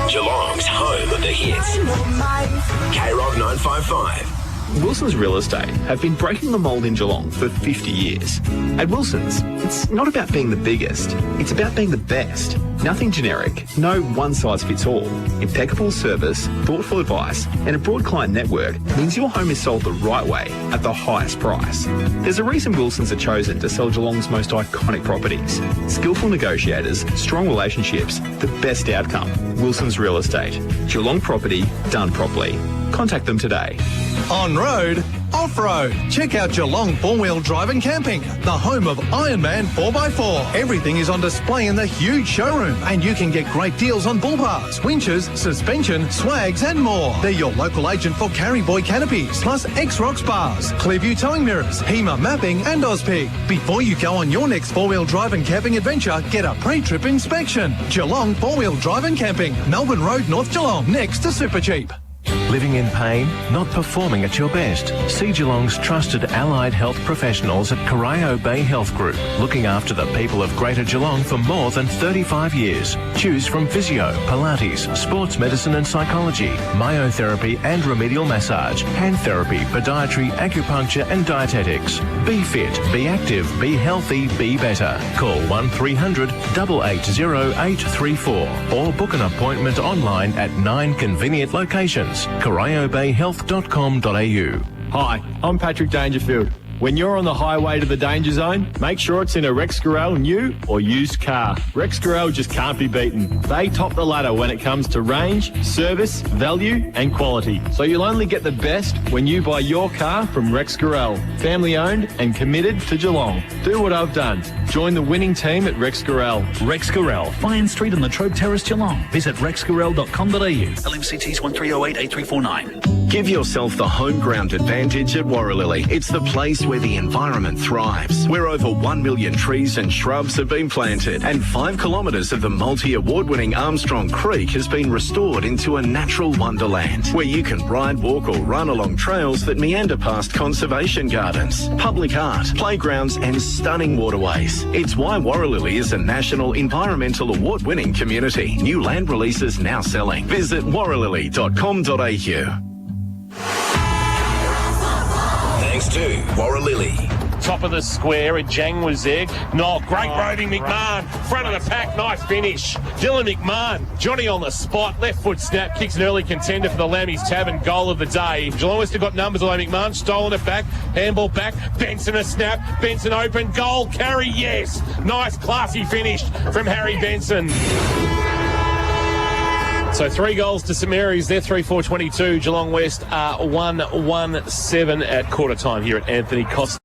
Speaker 6: Geelong's home of the hits. K-Rock 955.
Speaker 8: Wilson's Real Estate have been breaking the mould in Geelong for 50 years. At Wilson's, it's not about being the biggest, it's about being the best. Nothing generic, no one-size-fits-all. Impeccable service, thoughtful advice, and a broad client network means your home is sold the right way at the highest price. There's a reason Wilson's are chosen to sell Geelong's most iconic properties. Skillful negotiators, strong relationships, the best outcome. Wilson's Real Estate. Geelong property done properly. Contact them today.
Speaker 9: On-road, off-road. Check out Geelong 4-Wheel Drive and Camping, the home of Ironman 4x4. Everything is on display in the huge showroom, and you can get great deals on bull bars, winches, suspension, swags, and more. They're your local agent for Carry Boy canopies, plus X-Rocks bars, Clearview towing mirrors, HEMA mapping, and Ozpig. Before you go on your next 4-wheel drive and camping adventure, get a pre-trip inspection. Geelong 4-Wheel Drive and Camping, Melbourne Road, North Geelong, next to Supercheap.
Speaker 10: Living in pain? Not performing at your best? See Geelong's trusted allied health professionals at Corio Bay Health Group, looking after the people of Greater Geelong for more than 35 years. Choose from physio, Pilates, sports medicine and psychology, myotherapy and remedial massage, hand therapy, podiatry, acupuncture and dietetics. Be fit, be active, be healthy, be better. Call 1300 880 834 or book an appointment online at 9 convenient locations. CorioBayHealth.com.au.
Speaker 11: Hi, I'm Patrick Dangerfield. When you're on the highway to the danger zone, make sure it's in a Rex Gorell new or used car. Rex Gorell just can't be beaten. They top the ladder when it comes to range, service, value and quality. So you'll only get the best when you buy your car from Rex Gorell. Family owned and committed to Geelong. Do what I've done. Join the winning team at Rex Gorell.
Speaker 12: Rex Gorell, Fine Street in Latrobe Terrace, Geelong. Visit rexgorell.com.au. LMCTs 1308-8349.
Speaker 6: Give yourself the home ground advantage at Warralilly. It's the place where the environment thrives, where over 1 million trees and shrubs have been planted and 5 kilometres of the multi-award-winning Armstrong Creek has been restored into a natural wonderland, where you can ride, walk or run along trails that meander past conservation gardens, public art, playgrounds and stunning waterways. It's why Warralilly is a national environmental award-winning community. New land releases now selling. Visit warralilly.com.au. Thanks to Warralilly.
Speaker 1: Top of the square, and Jang was there. No, great roving McMahon. Front of the pack, nice finish. Dylan McMahon, Johnny on the spot. Left foot snap, kicks an early contender for the Lammy's Tavern goal of the day. Geelong West have got numbers, although McMahon stolen it back. Handball back, Benson a snap. Benson open, goal, carry, yes. Nice, classy finish from Harry Benson. So 3 goals to St Mary's. They're 3-4-22. Geelong West are 1-1-7 at quarter time here at Anthony Costa.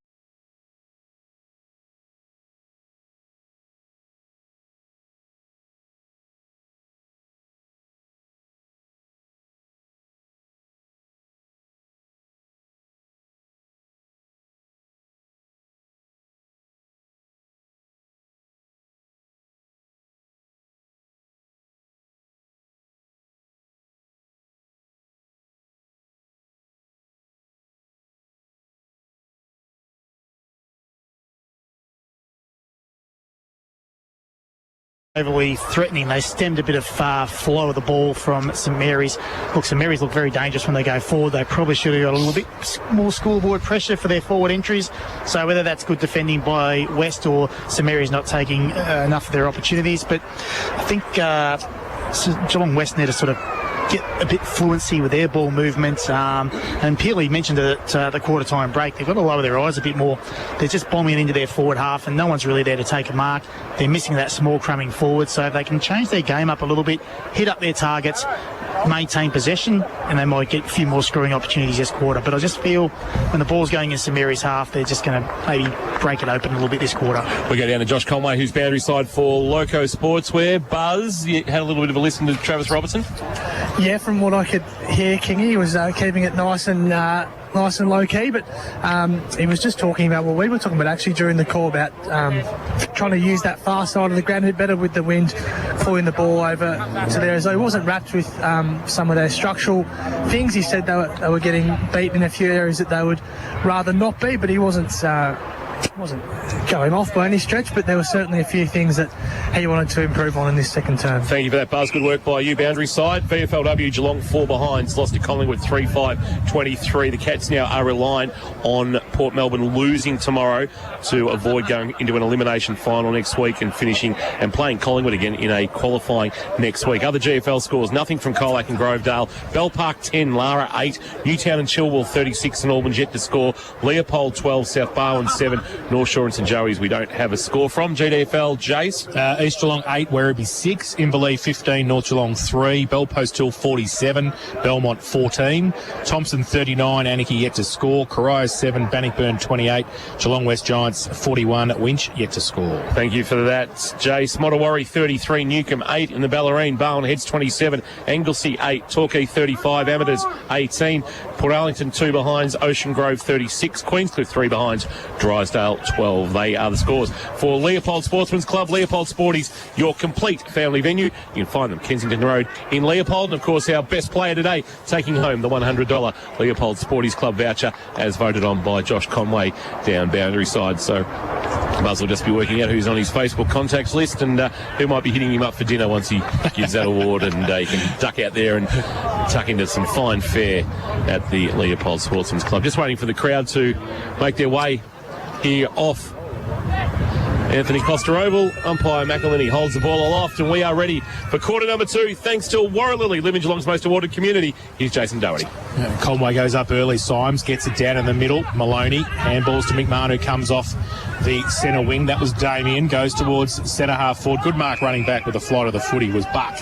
Speaker 3: Overly threatening. They stemmed a bit of flow of the ball from St Mary's. Look, St Mary's look very dangerous when they go forward. They probably should have got a little bit more scoreboard pressure for their forward entries. So whether that's good defending by West or St Mary's not taking enough of their opportunities. But I think Geelong West need to sort of get a bit fluency with their ball movement. And Pearley mentioned at the quarter-time break, they've got to lower their eyes a bit more. They're just bombing into their forward half and no one's really there to take a mark. They're missing that small crumbing forward. So if they can change their game up a little bit, hit up their targets, maintain possession, and they might get a few more scoring opportunities this quarter. But I just feel when the ball's going in St Mary's half, they're just going to maybe break it open a little bit this quarter.
Speaker 1: We go down to Josh Conway, who's boundary side for Loco Sportswear. Buzz, you had a little bit of a listen to Travis Robertson?
Speaker 2: Yeah, from what I could hear, Kingy, he was keeping it nice and low key, but he was just talking about what we were talking about actually during the call about trying to use that far side of the ground a bit better with the wind pulling the ball over to there. As though he wasn't wrapped with some of their structural things. He said they were getting beaten in a few areas that they would rather not be, but he wasn't going off by any stretch, but there were certainly a few things that he wanted to improve on in this second term.
Speaker 1: Thank you for that, Buzz. Good work by you, boundary side. VFLW Geelong 4 behinds, lost to Collingwood 3-5-23. The Cats now are relying on Port Melbourne losing tomorrow to avoid going into an elimination final next week and finishing and playing Collingwood again in a qualifying next week. Other GFL scores, nothing from Colac and Grovedale. Bell Park 10, Lara 8, Newtown and Chilwell 36 and Albans yet to score. Leopold 12, South Barwon 7, North Shore and St Joey's we don't have a score from. GDFL, Jace?
Speaker 4: East Geelong 8, Werribee 6, Inverleigh 15, North Geelong 3, Bellpost Hill 47, Belmont 14, Thompson 39, Anarchy yet to score, Corio 7, Bannockburn 28, Geelong West Giants 41, Winch yet to score.
Speaker 1: Thank you for that, Jace. Mottawarri 33, Newcombe 8 in the Ballerine, Barwon Heads 27, Anglesey 8, Torquay 35, Amateurs 18, Port Arlington 2 behinds, Ocean Grove 36, Queenscliff 3 behinds, Drysdale 12. They are the scores for Leopold Sportsman's Club. Leopold Sporties, your complete family venue. You can find them Kensington Road in Leopold. And of course, our best player today taking home the $100 Leopold Sporties Club voucher as voted on by Josh Conway down boundary side. So Buzz will just be working out who's on his Facebook contacts list and who might be hitting him up for dinner once he gives that award, and he can duck out there and tuck into some fine fare at the Leopold Sportsman's Club. Just waiting for the crowd to make their way here off Anthony Costa Oval, umpire McElhinney holds the ball aloft, and we are ready for quarter number 2, thanks to Warralilly, living Geelong's most awarded community. Here's Jason Doherty.
Speaker 4: Conway goes up early. Symes gets it down in the middle. Maloney handballs to McMahon, who comes off the centre wing. That was Damien. Goes towards centre half forward. Good mark running back with the flight of the footy was Buck.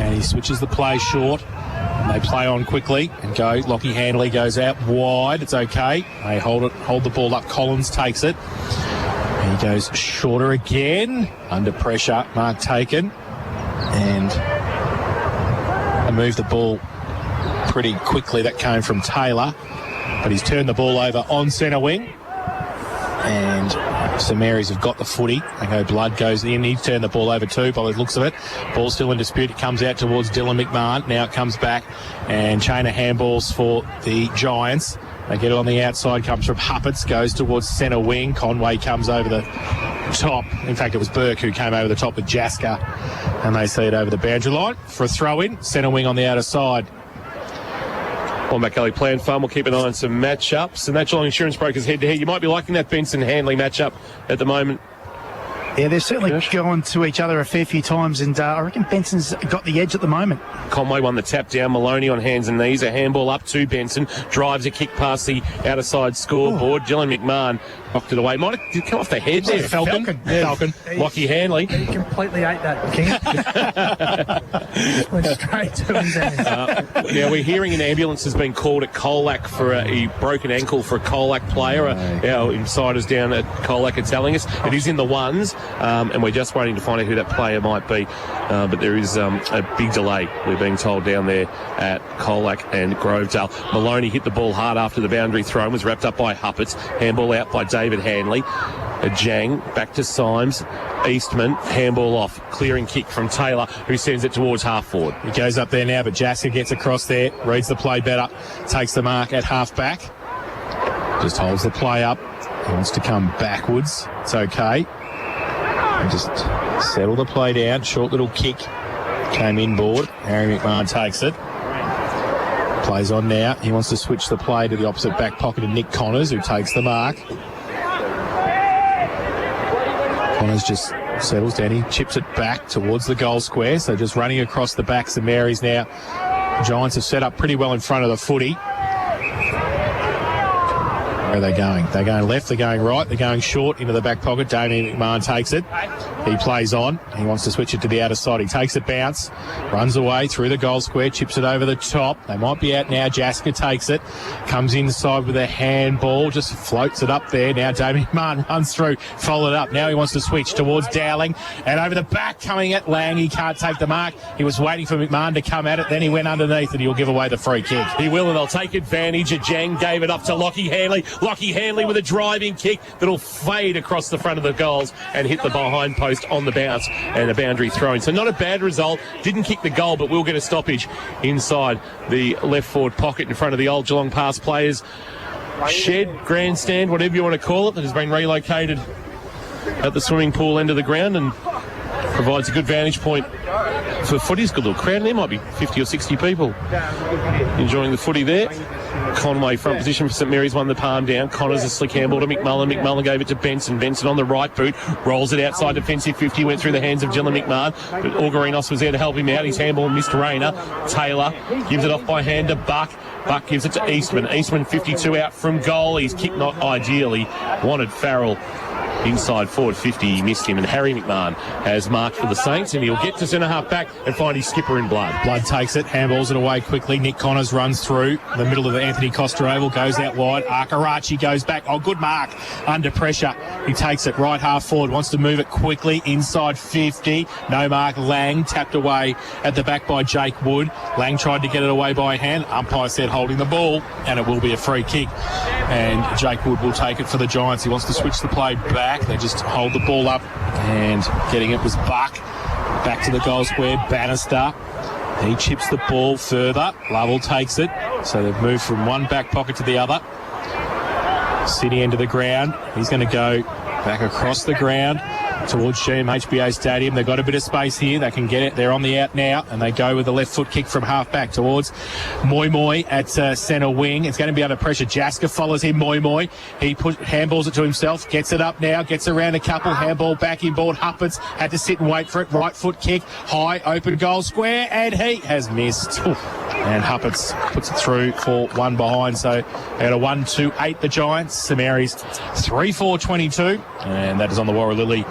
Speaker 4: And he switches the play short. And they play on quickly and go. Lockie Handley goes out wide. It's okay. They hold the ball up. Collins takes it. And he goes shorter again. Under pressure. Mark taken. And they move the ball pretty quickly. That came from Taylor. But he's turned the ball over on centre wing. And St Mary's have got the footy. They go, Blood goes in. He's turned the ball over too by the looks of it. Ball still in dispute. It comes out towards Dylan McMahon. Now it comes back and chain of handballs for the Giants. They get it on the outside. Comes from Huppets. Goes towards centre wing. Conway comes over the top. In fact, it was Burke who came over the top with Jasker. And they see it over the boundary line for a throw in. Centre wing on the outer side.
Speaker 1: On McCully Plan Farm, we'll keep an eye on some matchups. And that Geelong Insurance Brokers head-to-head. You might be liking that Benson-Handley matchup at the moment.
Speaker 3: Yeah, they're certainly going to each other a fair few times, and I reckon Benson's got the edge at the moment.
Speaker 1: Conway won the tap down. Maloney on hands and knees. A handball up to Benson. Drives a kick past the outer side scoreboard. Dylan McMahon knocked it away. Might have come off the head there.
Speaker 4: Falcon. Lockie Handley.
Speaker 2: He completely ate that, King. Went straight to his hand.
Speaker 1: Now, we're hearing an ambulance has been called at Colac for a broken ankle for a Colac player. Our insiders down at Colac are telling us it is in the ones, and we're just waiting to find out who that player might be. But there is a big delay, we're being told, down there at Colac and Grovedale. Maloney hit the ball hard after the boundary throw and was wrapped up by Huppets. Handball out by David Handley. A Jang back to Symes. Eastman, handball off. Clearing kick from Taylor, who sends it towards half forward.
Speaker 4: He goes up there now, but Jasker gets across there, reads the play better, takes the mark at half back. Just holds the play up. He wants to come backwards. It's okay. And just settle the play down. Short little kick. Came inboard. Harry McMahon takes it. Plays on now. He wants to switch the play to the opposite back pocket of Nick Connors, who takes the mark. Connors just settles down. He chips it back towards the goal square. So just running across the backs of Mary's now. The Giants have set up pretty well in front of the footy. Where are they going? They're going left, they're going right, they're going short into the back pocket. Damien McMahon takes it. He plays on. He wants to switch it to the outer side. He takes a bounce, runs away through the goal square, chips it over the top. They might be out now. Jasker takes it, comes inside with a handball, just floats it up there. Now Damien McMahon runs through, followed up. Now he wants to switch towards Dowling, and over the back coming at Lang. He can't take the mark. He was waiting for McMahon to come at it. Then he went underneath, and he'll give away the free kick.
Speaker 1: He will, and they'll take advantage. Jang gave it up to Lockie Handley. Lockie Handley with a driving kick that'll fade across the front of the goals and hit the behind post on the bounce, and a boundary throw-in. So not a bad result. Didn't kick the goal, but we'll get a stoppage inside the left forward pocket in front of the old Geelong Pass players. Shed, grandstand, whatever you want to call it, that has been relocated at the swimming pool end of the ground and provides a good vantage point for footy's good little crowd. There might be 50 or 60 people enjoying the footy there. Conway front position for St Mary's, won the palm down. Connors a slick handball to McMullen. McMullen gave it to Benson. Benson on the right boot, rolls it outside defensive 50, went through the hands of Dylan McMahon, but Augurinos was there to help him out. His handball missed Rayner. Taylor gives it off by hand to Buck. Buck gives it to Eastman. Eastman 52 out from goal. His kick not ideally. Wanted Farrell inside forward 50. He missed him, and Harry McMahon has marked for the Saints, and he'll get to centre half back and find his skipper in Blood.
Speaker 4: Blood takes it, handballs it away quickly. Nick Connors runs through the middle of the Anthony Costa Oval, goes out wide. Arkarachi goes back. Oh, good mark. Under pressure. He takes it right half forward, wants to move it quickly inside 50. No mark. Lang tapped away at the back by Jake Wood. Lang tried to get it away by hand. Umpire said holding the ball, and it will be a free kick. And Jake Wood will take it for the Giants. He wants to switch the play back. They just hold the ball up, and getting it was Buck. Back to the goal square, Bannister. He chips the ball further. Lovell takes it. So they've moved from one back pocket to the other. City end of the ground. He's going to go back across the ground. towards Sheem HBA Stadium. They've got a bit of space here. They can get it. They're on the out now, and they go with the left foot kick from half back towards Moi at centre wing. It's going to be under pressure. Jaska follows him. Moi. He handballs it to himself. Gets it up now. Gets around a couple. Handball back inboard. Hupperts had to sit and wait for it. Right foot kick. High. Open goal square. And he has missed. Oof. And Hupperts puts it through for one behind. So they got a 1-2-8 the Giants. St Mary's 3-4-22. And that is on the Warralilly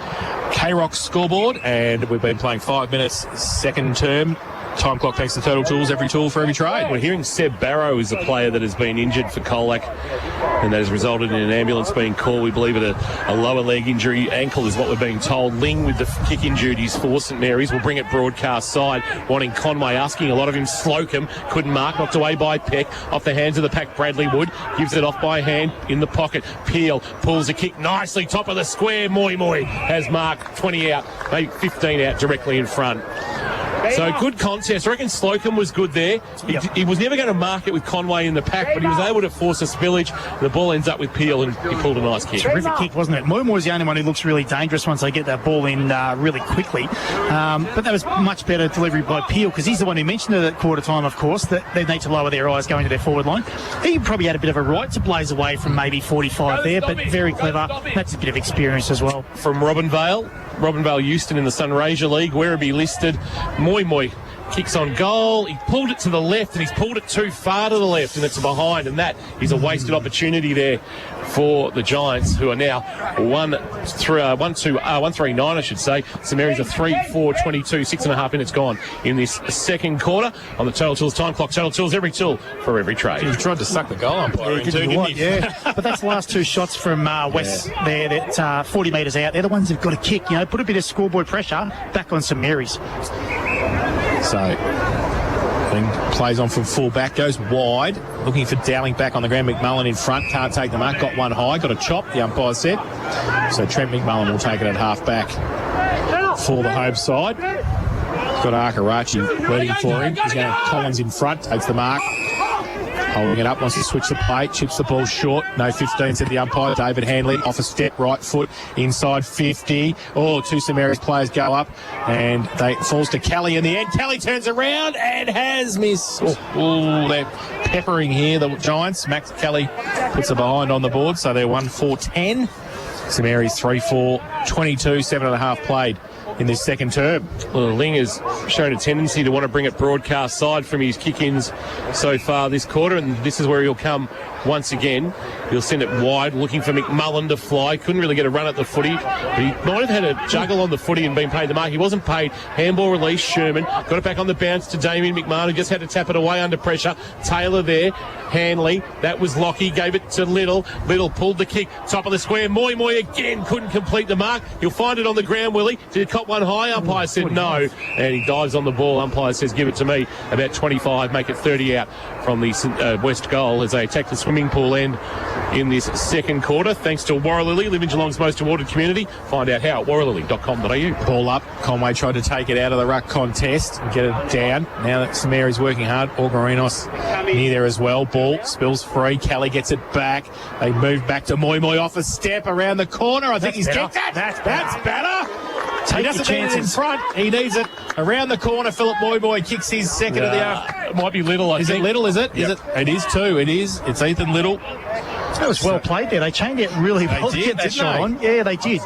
Speaker 4: K-Rock scoreboard. And we've been playing 5 minutes second term. Time clock thanks to Turtle Tools, every tool for every trade.
Speaker 1: We're hearing Seb Barrow is a player that has been injured for Colac, and that has resulted in an ambulance being called. We believe it a lower leg injury, ankle is what we're being told. Ling with the kicking duties for St Mary's will bring it broadcast side, wanting Conway, asking a lot of him. Slocum couldn't mark, knocked away by Peck, off the hands of the pack. Bradley Wood gives it off by hand in the pocket. Peel pulls a kick nicely, top of the square. Moi has marked 20 out, maybe 15 out directly in front. So good contest. I reckon Slocum was good there. He was never going to mark it with Conway in the pack, but he was able to force a spillage. The ball ends up with Peel, and he pulled a nice kick.
Speaker 3: Terrific kick, wasn't it? Moimoy's the only one who looks really dangerous once they get that ball in really quickly. But that was much better delivery by Peel, because he's the one who mentioned it at quarter time, of course, that they need to lower their eyes going to their forward line. He probably had a bit of a right to blaze away from maybe 45 there, but very clever. That's a bit of experience as well.
Speaker 1: From Robinvale Euston in the Sunraysia League, Werribee listed. Moi kicks on goal. He pulled it to the left, and he's pulled it too far to the left, and it's behind, and that is a wasted opportunity there for the Giants, who are now 1-3-9, I should say. St Mary's are 3-4-22, 6.5 minutes gone in this second quarter on the Total Tools time clock. Total Tools, every tool for every trade.
Speaker 4: He tried to suck the goal umpire in too, didn't he?
Speaker 3: Yeah, but that's the last two shots from West there, that 40 metres out. They're the ones who've got to kick, put a bit of scoreboard pressure back on St Mary's.
Speaker 4: So, Ling plays on from full back, goes wide, looking for Dowling back on the ground. McMullen in front, can't take the mark, got one high, got a chop, the umpire said. So Trent McMullen will take it at half back for the home side. Got Arkarachi waiting for him. He's going to Collins in front, takes the mark. Holding it up, wants to switch the plate, chips the ball short. No 15, said the umpire. David Hanley off a step, right foot, inside 50. Oh, two St Mary's players go up, and they falls to Kelly in the end. Kelly turns around and has missed. Oh, they're peppering here, the Giants. Max Kelly puts it behind on the board, so they're 1-4-10. St Mary's 3-4-22, 7.5 played in this second term.
Speaker 1: Well, Ling has shown a tendency to want to bring it broadcast side from his kick-ins so far this quarter, and this is where he'll come once again. He'll send it wide, looking for McMullen to fly. Couldn't really get a run at the footy, but he might have had a juggle on the footy and been paid the mark. He wasn't paid. Handball release, Sherman. Got it back on the bounce to Damien McMahon, who just had to tap it away under pressure. Taylor there. Hanley. That was Lockie. Gave it to Little. Little pulled the kick. Top of the square. Moi again. Couldn't complete the mark. He'll find it on the ground, Willie. Did he cop one high? Umpire said no. And he dives on the ball. Umpire says, give it to me. About 25. Make it 30 out from the West goal as they attack the swimming pool end in this second quarter. Thanks to Warralilly, living Geelong's most awarded community. Find out how at warralilly.com.au.
Speaker 4: Ball up. Conway tried to take it out of the ruck contest and get it down. Now that St Mary's working hard. Orgarinos near there as well. Ball spills free. Kelly gets it back. They move back to Moi off a step around the corner. I think he's kicked that. That's better. He doesn't need it in front. He needs it around the corner. Philip Moi kicks his second of the hour.
Speaker 1: It might be Little, I think.
Speaker 4: Is it Little, is it?
Speaker 1: Yep.
Speaker 4: Is it? It is too. It is. It's Ethan Little.
Speaker 3: That was well played there. They chained it really well to get that shot on. Yeah, they did.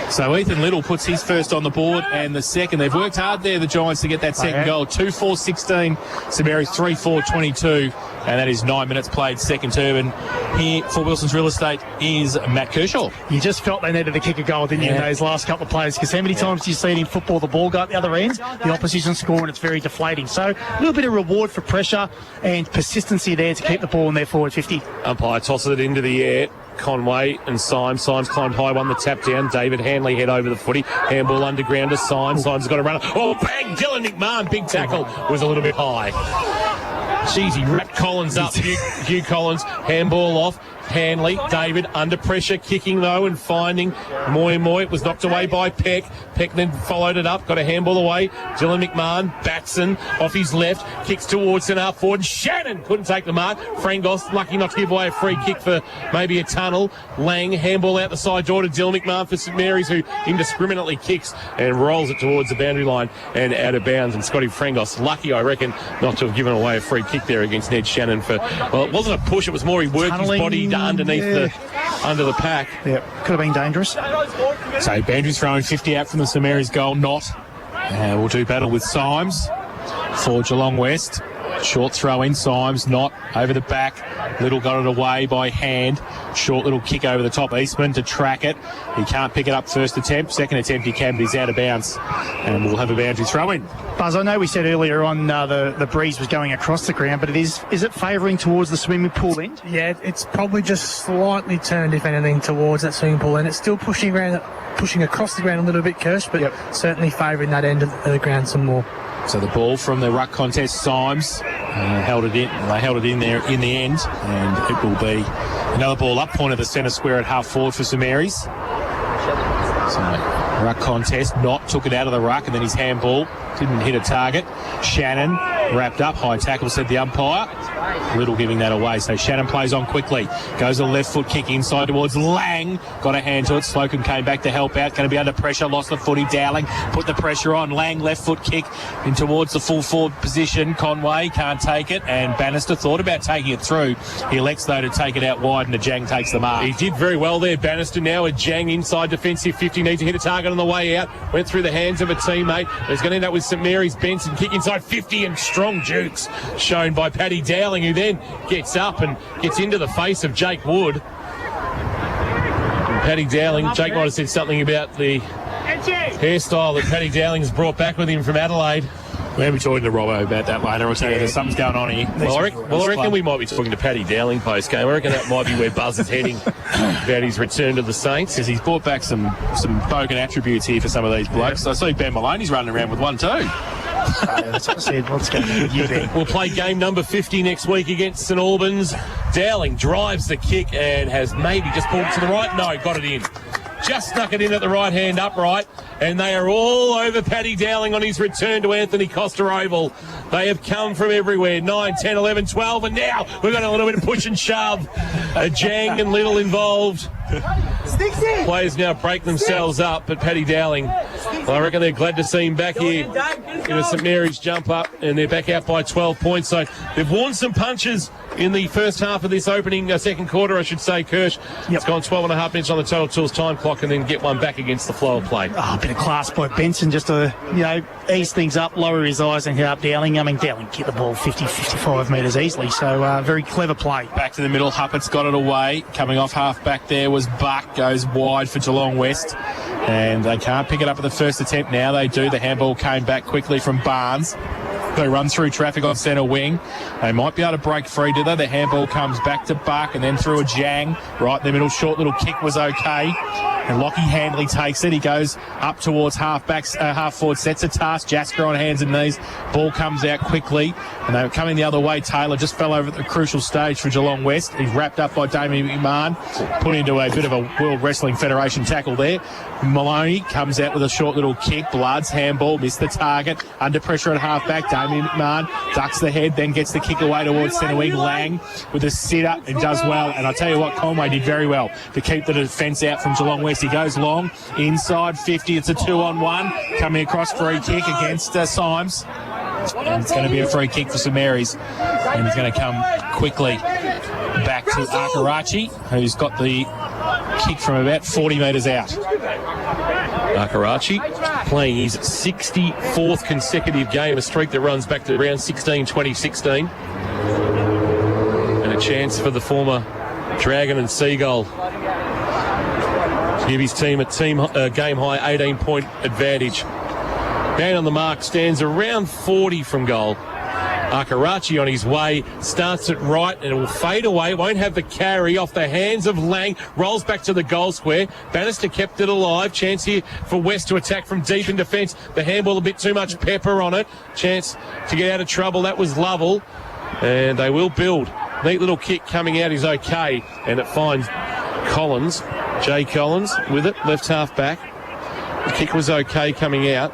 Speaker 4: So Ethan Little puts his first on the board and the second. They've worked hard there, the Giants, to get that second goal. 2-4-16. St Mary's 3-4-22. And that is 9 minutes played second term. And here for Wilson's Real Estate is Matt Kershaw.
Speaker 3: You just felt they needed to kick a goal, didn't you, in those last couple of plays? Because how many times do you see in football the ball go up the other end, the opposition score, and it's very deflating. So a little bit of reward for pressure and persistency there to keep the ball in their forward 50.
Speaker 1: Umpire tosses it into the air. Conway and Symes. Symes climbed high, won the tap down. David Hanley head over the footy. Handball underground to Symes. Symes has got a runner. Oh, bang! Dylan McMahon. Big tackle was a little bit high. Jeez, he wrapped Collins up. Hugh Collins. Handball off. Hanley. David under pressure, kicking though and finding Moy. It was knocked away by Peck. Peck then followed it up, got a handball away. Dylan McMahon, Batson off his left, kicks towards centre half forward. Shannon couldn't take the mark. Frangos lucky not to give away a free kick for maybe a tunnel. Lang, handball out the side door to Dylan McMahon for St Mary's, who indiscriminately kicks and rolls it towards the boundary line and out of bounds. And Scotty Frangos, lucky I reckon not to have given away a free kick there against Ned Shannon for, well, it wasn't a push, it was more he worked his body underneath under the pack.
Speaker 3: Yeah, could have been dangerous.
Speaker 4: So Bandry throwing 50 out from the St Mary's goal, not. We'll do battle with Symes for Geelong West. Short throw in, Symes, not over the back. Little got it away by hand. Short little kick over the top. Eastman to track it. He can't pick it up first attempt. Second attempt he can, but he's out of bounds. And we'll have a boundary throw in.
Speaker 3: Buzz, I know we said earlier on the breeze was going across the ground, but is it favouring towards the swimming pool end?
Speaker 2: Yeah, it's probably just slightly turned, if anything, towards that swimming pool, and it's still pushing across the ground a little bit, Kirsch, but certainly favouring that end of the ground some more.
Speaker 4: So the ball from the ruck contest, Symes held it in. They held it in there in the end, and it will be another ball up, point of the centre square at half forward for St Mary's. So ruck contest, Knott took it out of the ruck, and then his handball didn't hit a target. Shannon wrapped up, high tackle, said the umpire. Little giving that away, so Shannon plays on quickly. Goes a left foot kick inside towards Lang. Got a hand to it. Slocum came back to help out. Going to be under pressure. Lost the footy. Dowling put the pressure on. Lang left foot kick in towards the full forward position. Conway can't take it, and Bannister thought about taking it through. He elects though to take it out wide, and Ajang takes the mark.
Speaker 1: He did very well there, Bannister. Now Ajang inside defensive 50, needs to hit a target on the way out. Went through the hands of a teammate. He's going to end up with St Mary's. Benson kick inside 50, and strong jukes shown by Paddy Dowling, who then gets up and gets into the face of Jake Wood. And Paddy Dowling, Jake might have said something about the hairstyle that Paddy Dowling's brought back with him from Adelaide.
Speaker 4: We'll be talking to Robbo about that later. I'll tell you there's something's going on here.
Speaker 1: Well, I reckon we might be talking to Paddy Dowling post-game. I reckon that might be where Buzz is heading about his return to the Saints.
Speaker 4: Because he's brought back some bogan attributes here for some of these blokes. I see Ben Maloney's running around with one too.
Speaker 3: That's what I said. What's going on?
Speaker 1: We'll play game number 50 next week against St Albans. Dowling drives the kick and has maybe just pulled it to the right. No, got it in. Just snuck it in at the right hand upright, and they are all over Paddy Dowling on his return to Anthony Costa Oval. They have come from everywhere, 9, 10, 11, 12, and now we've got a little bit of push and shove. Jang and Little involved. Players now break themselves up, but Paddy Dowling, well, I reckon they're glad to see him back here in a St Mary's jump up, and they're back out by 12 points. So they've worn some punches in the first half of this opening second quarter, I should say, Kirsch. It's gone 12 and a half minutes on the Total Tools time clock, and then get one back against the flow of play.
Speaker 3: Oh, a bit of class by Benson just to, ease things up, lower his eyes and hit up Dowling. I mean, Dowling kicked the ball 50, 55 metres easily, so very clever play.
Speaker 4: Back to the middle, Huppert's got it away. Coming off half back there was Buck, goes wide for Geelong West, and they can't pick it up at the first attempt. Now they do. The handball came back quickly from Barnes. They run through traffic on centre wing. They might be able to break free, do they? The handball comes back to Buck and then through Ajang. Right in the middle, short little kick was okay. And Lockie Handley takes it. He goes up towards half forward, sets a task. Jasker on hands and knees. Ball comes out quickly. And they were coming the other way. Taylor just fell over at the crucial stage for Geelong West. He's wrapped up by Damien McMahon. Put into a bit of a World Wrestling Federation tackle there. Maloney comes out with a short little kick. Bloods, handball, missed the target. Under pressure at half back. Damien McMahon ducks the head, then gets the kick away towards centre wing. Lang with a sitter and does well. And I tell you what, Conway did very well to keep the defence out from Geelong West. He goes long, inside 50. It's a 2-on-1. Coming across free kick against Symes. And it's going to be a free kick for St Mary's. And it's going to come quickly back to Akarachi, who's got the kick from about 40 metres out.
Speaker 1: Akarachi playing his 64th consecutive game, a streak that runs back to round 16, 2016. And a chance for the former Dragon and Seagull to give his team a game-high 18-point advantage. Man on the mark stands around 40 from goal. Akarachi on his way, starts it right and it will fade away, won't have the carry off the hands of Lang, rolls back to the goal square. Bannister kept it alive. Chance here for West to attack from deep in defence. The handball a bit too much pepper on it. Chance to get out of trouble. That was Lovell. And they will build Neat little kick coming out is okay, and it finds Collins, Jay Collins with it, left half back. The kick was okay coming out.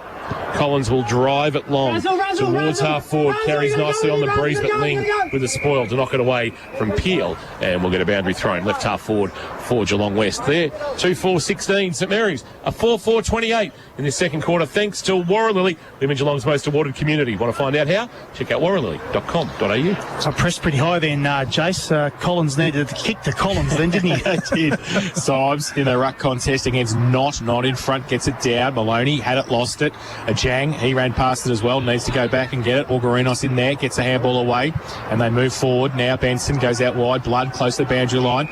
Speaker 1: Collins will drive it long towards half forward, carries nicely on the breeze, but Ling with a spoil to knock it away from Peel, and we'll get a boundary thrown left half forward for Geelong West. There, 2-4-16, St Mary's, a 4-4-28 in the second quarter, thanks to Warralilly, living Geelong's most awarded community. Want to find out how? Check out warralilly.com.au.
Speaker 3: So I pressed pretty high then, Jace. Collins needed the kick to Collins then, didn't he?
Speaker 4: He did. Symes in the ruck contest against Not in front, gets it down. Maloney had it, lost it. Ajang, he ran past it as well, needs to go back and get it. Orgarinos in there, gets a handball away, and they move forward. Now Benson goes out wide, Blood close to the boundary line,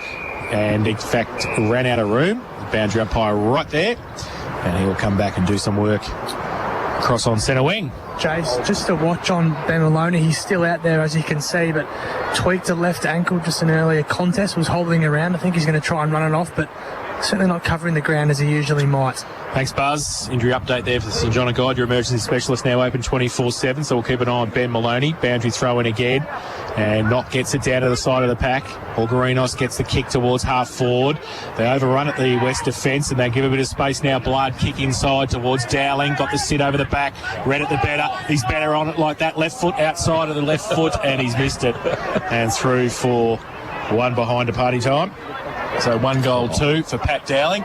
Speaker 4: and in fact ran out of room. The boundary umpire right there, and he'll come back and do some work across on centre wing.
Speaker 2: Jace, just to watch on Ben Maloney, he's still out there as you can see, but tweaked a left ankle just an earlier contest, was holding around. I think he's going to try and run it off, but certainly not covering the ground as he usually might.
Speaker 4: Thanks, Buzz. Injury update there for St John of God. Your emergency specialist now open 24/7, so we'll keep an eye on Ben Maloney. Boundary throw in again, and Knott gets it down to the side of the pack. Orgarinos gets the kick towards half forward. They overrun at the West defence, and they give a bit of space now. Blood kick inside towards Dowling. Got the sit over the back. Read it the better. He's better on it like that. Left foot outside of the left foot, and he's missed it. And through for one behind to party time. So 1 goal, 2 for Patrick Dowling,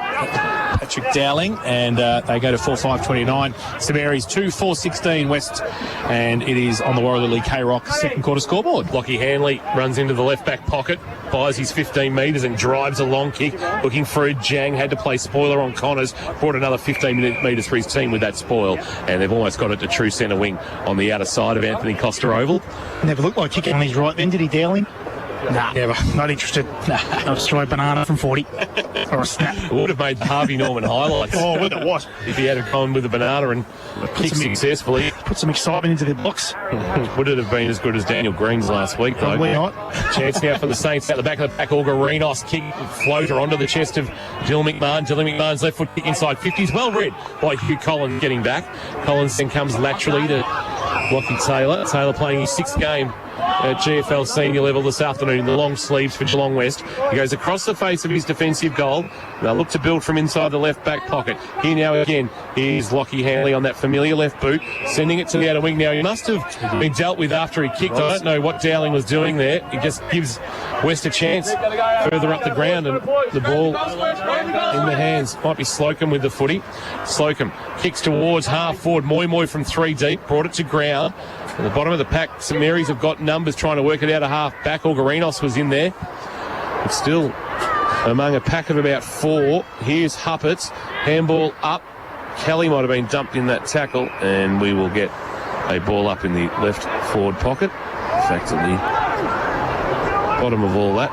Speaker 4: and they go to 4-5-29. St Mary's 2-4-16 West, and it is on the Warralilly K-Rock second quarter scoreboard.
Speaker 1: Lockie Hanley runs into the left back pocket, buys his 15 metres and drives a long kick, looking for a Jang, had to play spoiler on Connors, brought another 15 metres for his team with that spoil, and they've almost got it to true centre wing on the outer side of Anthony Costa Oval.
Speaker 3: Never looked like kicking on his right then, did he, Dowling? Nah, never. Not interested. I'll destroy a banana from 40 or a snap.
Speaker 1: It would have made Harvey Norman highlights.
Speaker 3: Oh, would it? What?
Speaker 1: If he had gone with a banana and kicked successfully.
Speaker 3: Put some excitement into the box.
Speaker 1: Would it have been as good as Daniel Green's last week, though?
Speaker 3: Probably not.
Speaker 1: Chance now for the Saints at the back of the pack. Orgarinos kick floater onto the chest of Dylan McMahon. Dylan McMahon's left foot kick inside 50s. Well read by Hugh Collins getting back. Collins then comes laterally to Lockie Taylor. Taylor playing his 6th game at GFL senior level this afternoon in the long sleeves for Geelong West. He goes across the face of his defensive goal. They'll look to build from inside the left back pocket. Here now again is Lockie Hanley on that familiar left boot, sending it to the outer wing. Now he must have been dealt with after he kicked. I don't know what Dowling was doing there. He just gives West a chance further up the ground, and the ball in the hands. Might be Slocum with the footy. Slocum kicks towards half forward. Moy from 3 deep, brought it to ground. At the bottom of the pack, St Mary's have got numbers trying to work it out a half back. Orgarinos was in there. But still among a pack of about 4. Here's Hupperts. Handball up. Kelly might have been dumped in that tackle, and we will get a ball up in the left forward pocket. In fact, at the bottom of all that,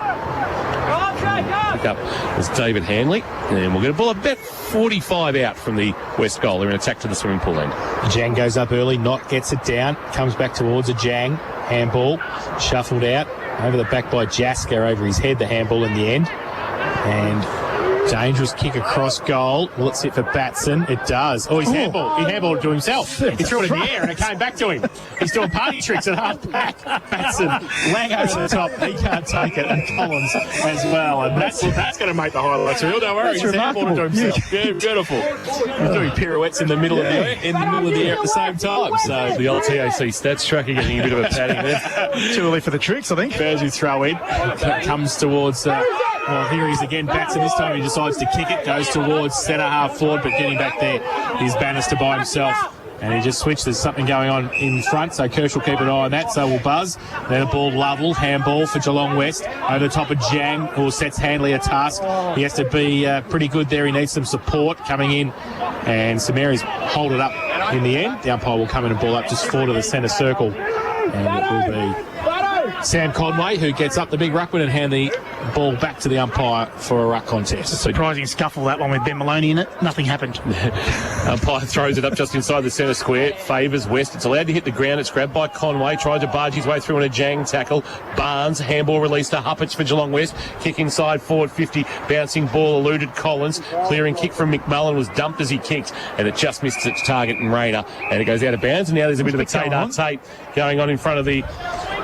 Speaker 1: pick up is David Hanley, and we'll get a ball about 45 out from the West goal. They're in attack to the swimming pool end.
Speaker 4: Jang goes up early, Knott gets it down, comes back towards a Jang. Handball, shuffled out, over the back by Jasker, over his head, the handball in the end. And dangerous kick across goal. Will it sit for Batson? It does. Oh, he's handballed. He handballed it to himself. He threw it in the air and it came back to him. He's doing party tricks at half back. Batson, Lang over the top. He can't take it. And Collins as well. And that's going to make the highlights reel. Don't worry. He's handballed it to himself. Yeah, beautiful. He's doing pirouettes in the middle of the air at the same time. So
Speaker 1: the old TAC stats tracker getting a bit of a padding there.
Speaker 3: Too early for the tricks, I think.
Speaker 4: Bears throw in. Comes towards... well, here he is again. Batson this time he decides to kick it. Goes towards centre half forward, but getting back there is Bannister by himself. And he just switched. There's something going on in front, so Kirsch will keep an eye on that. So will Buzz. Then a ball Lovell, handball for Geelong West. Over the top of Jang, who sets Hanley a task. He has to be pretty good there. He needs some support coming in. And St Mary's hold it up in the end. The umpire will come in and ball up just forward to the centre circle. And it will be Sam Conway, who gets up the big ruckman and hand the ball back to the umpire for a ruck contest.
Speaker 3: Surprising scuffle, that one with Ben Maloney in it. Nothing happened.
Speaker 1: Umpire throws it up just inside the centre square. Favours West. It's allowed to hit the ground. It's grabbed by Conway. Tried to barge his way through on a Jang tackle. Barnes, handball released to Hupperts for Geelong West. Kick inside forward 50. Bouncing ball eluded Collins. Clearing kick from McMullen was dumped as he kicked, and it just missed its target in Rayner. And it goes out of bounds. And now there's a bit of a Tate going on in front of the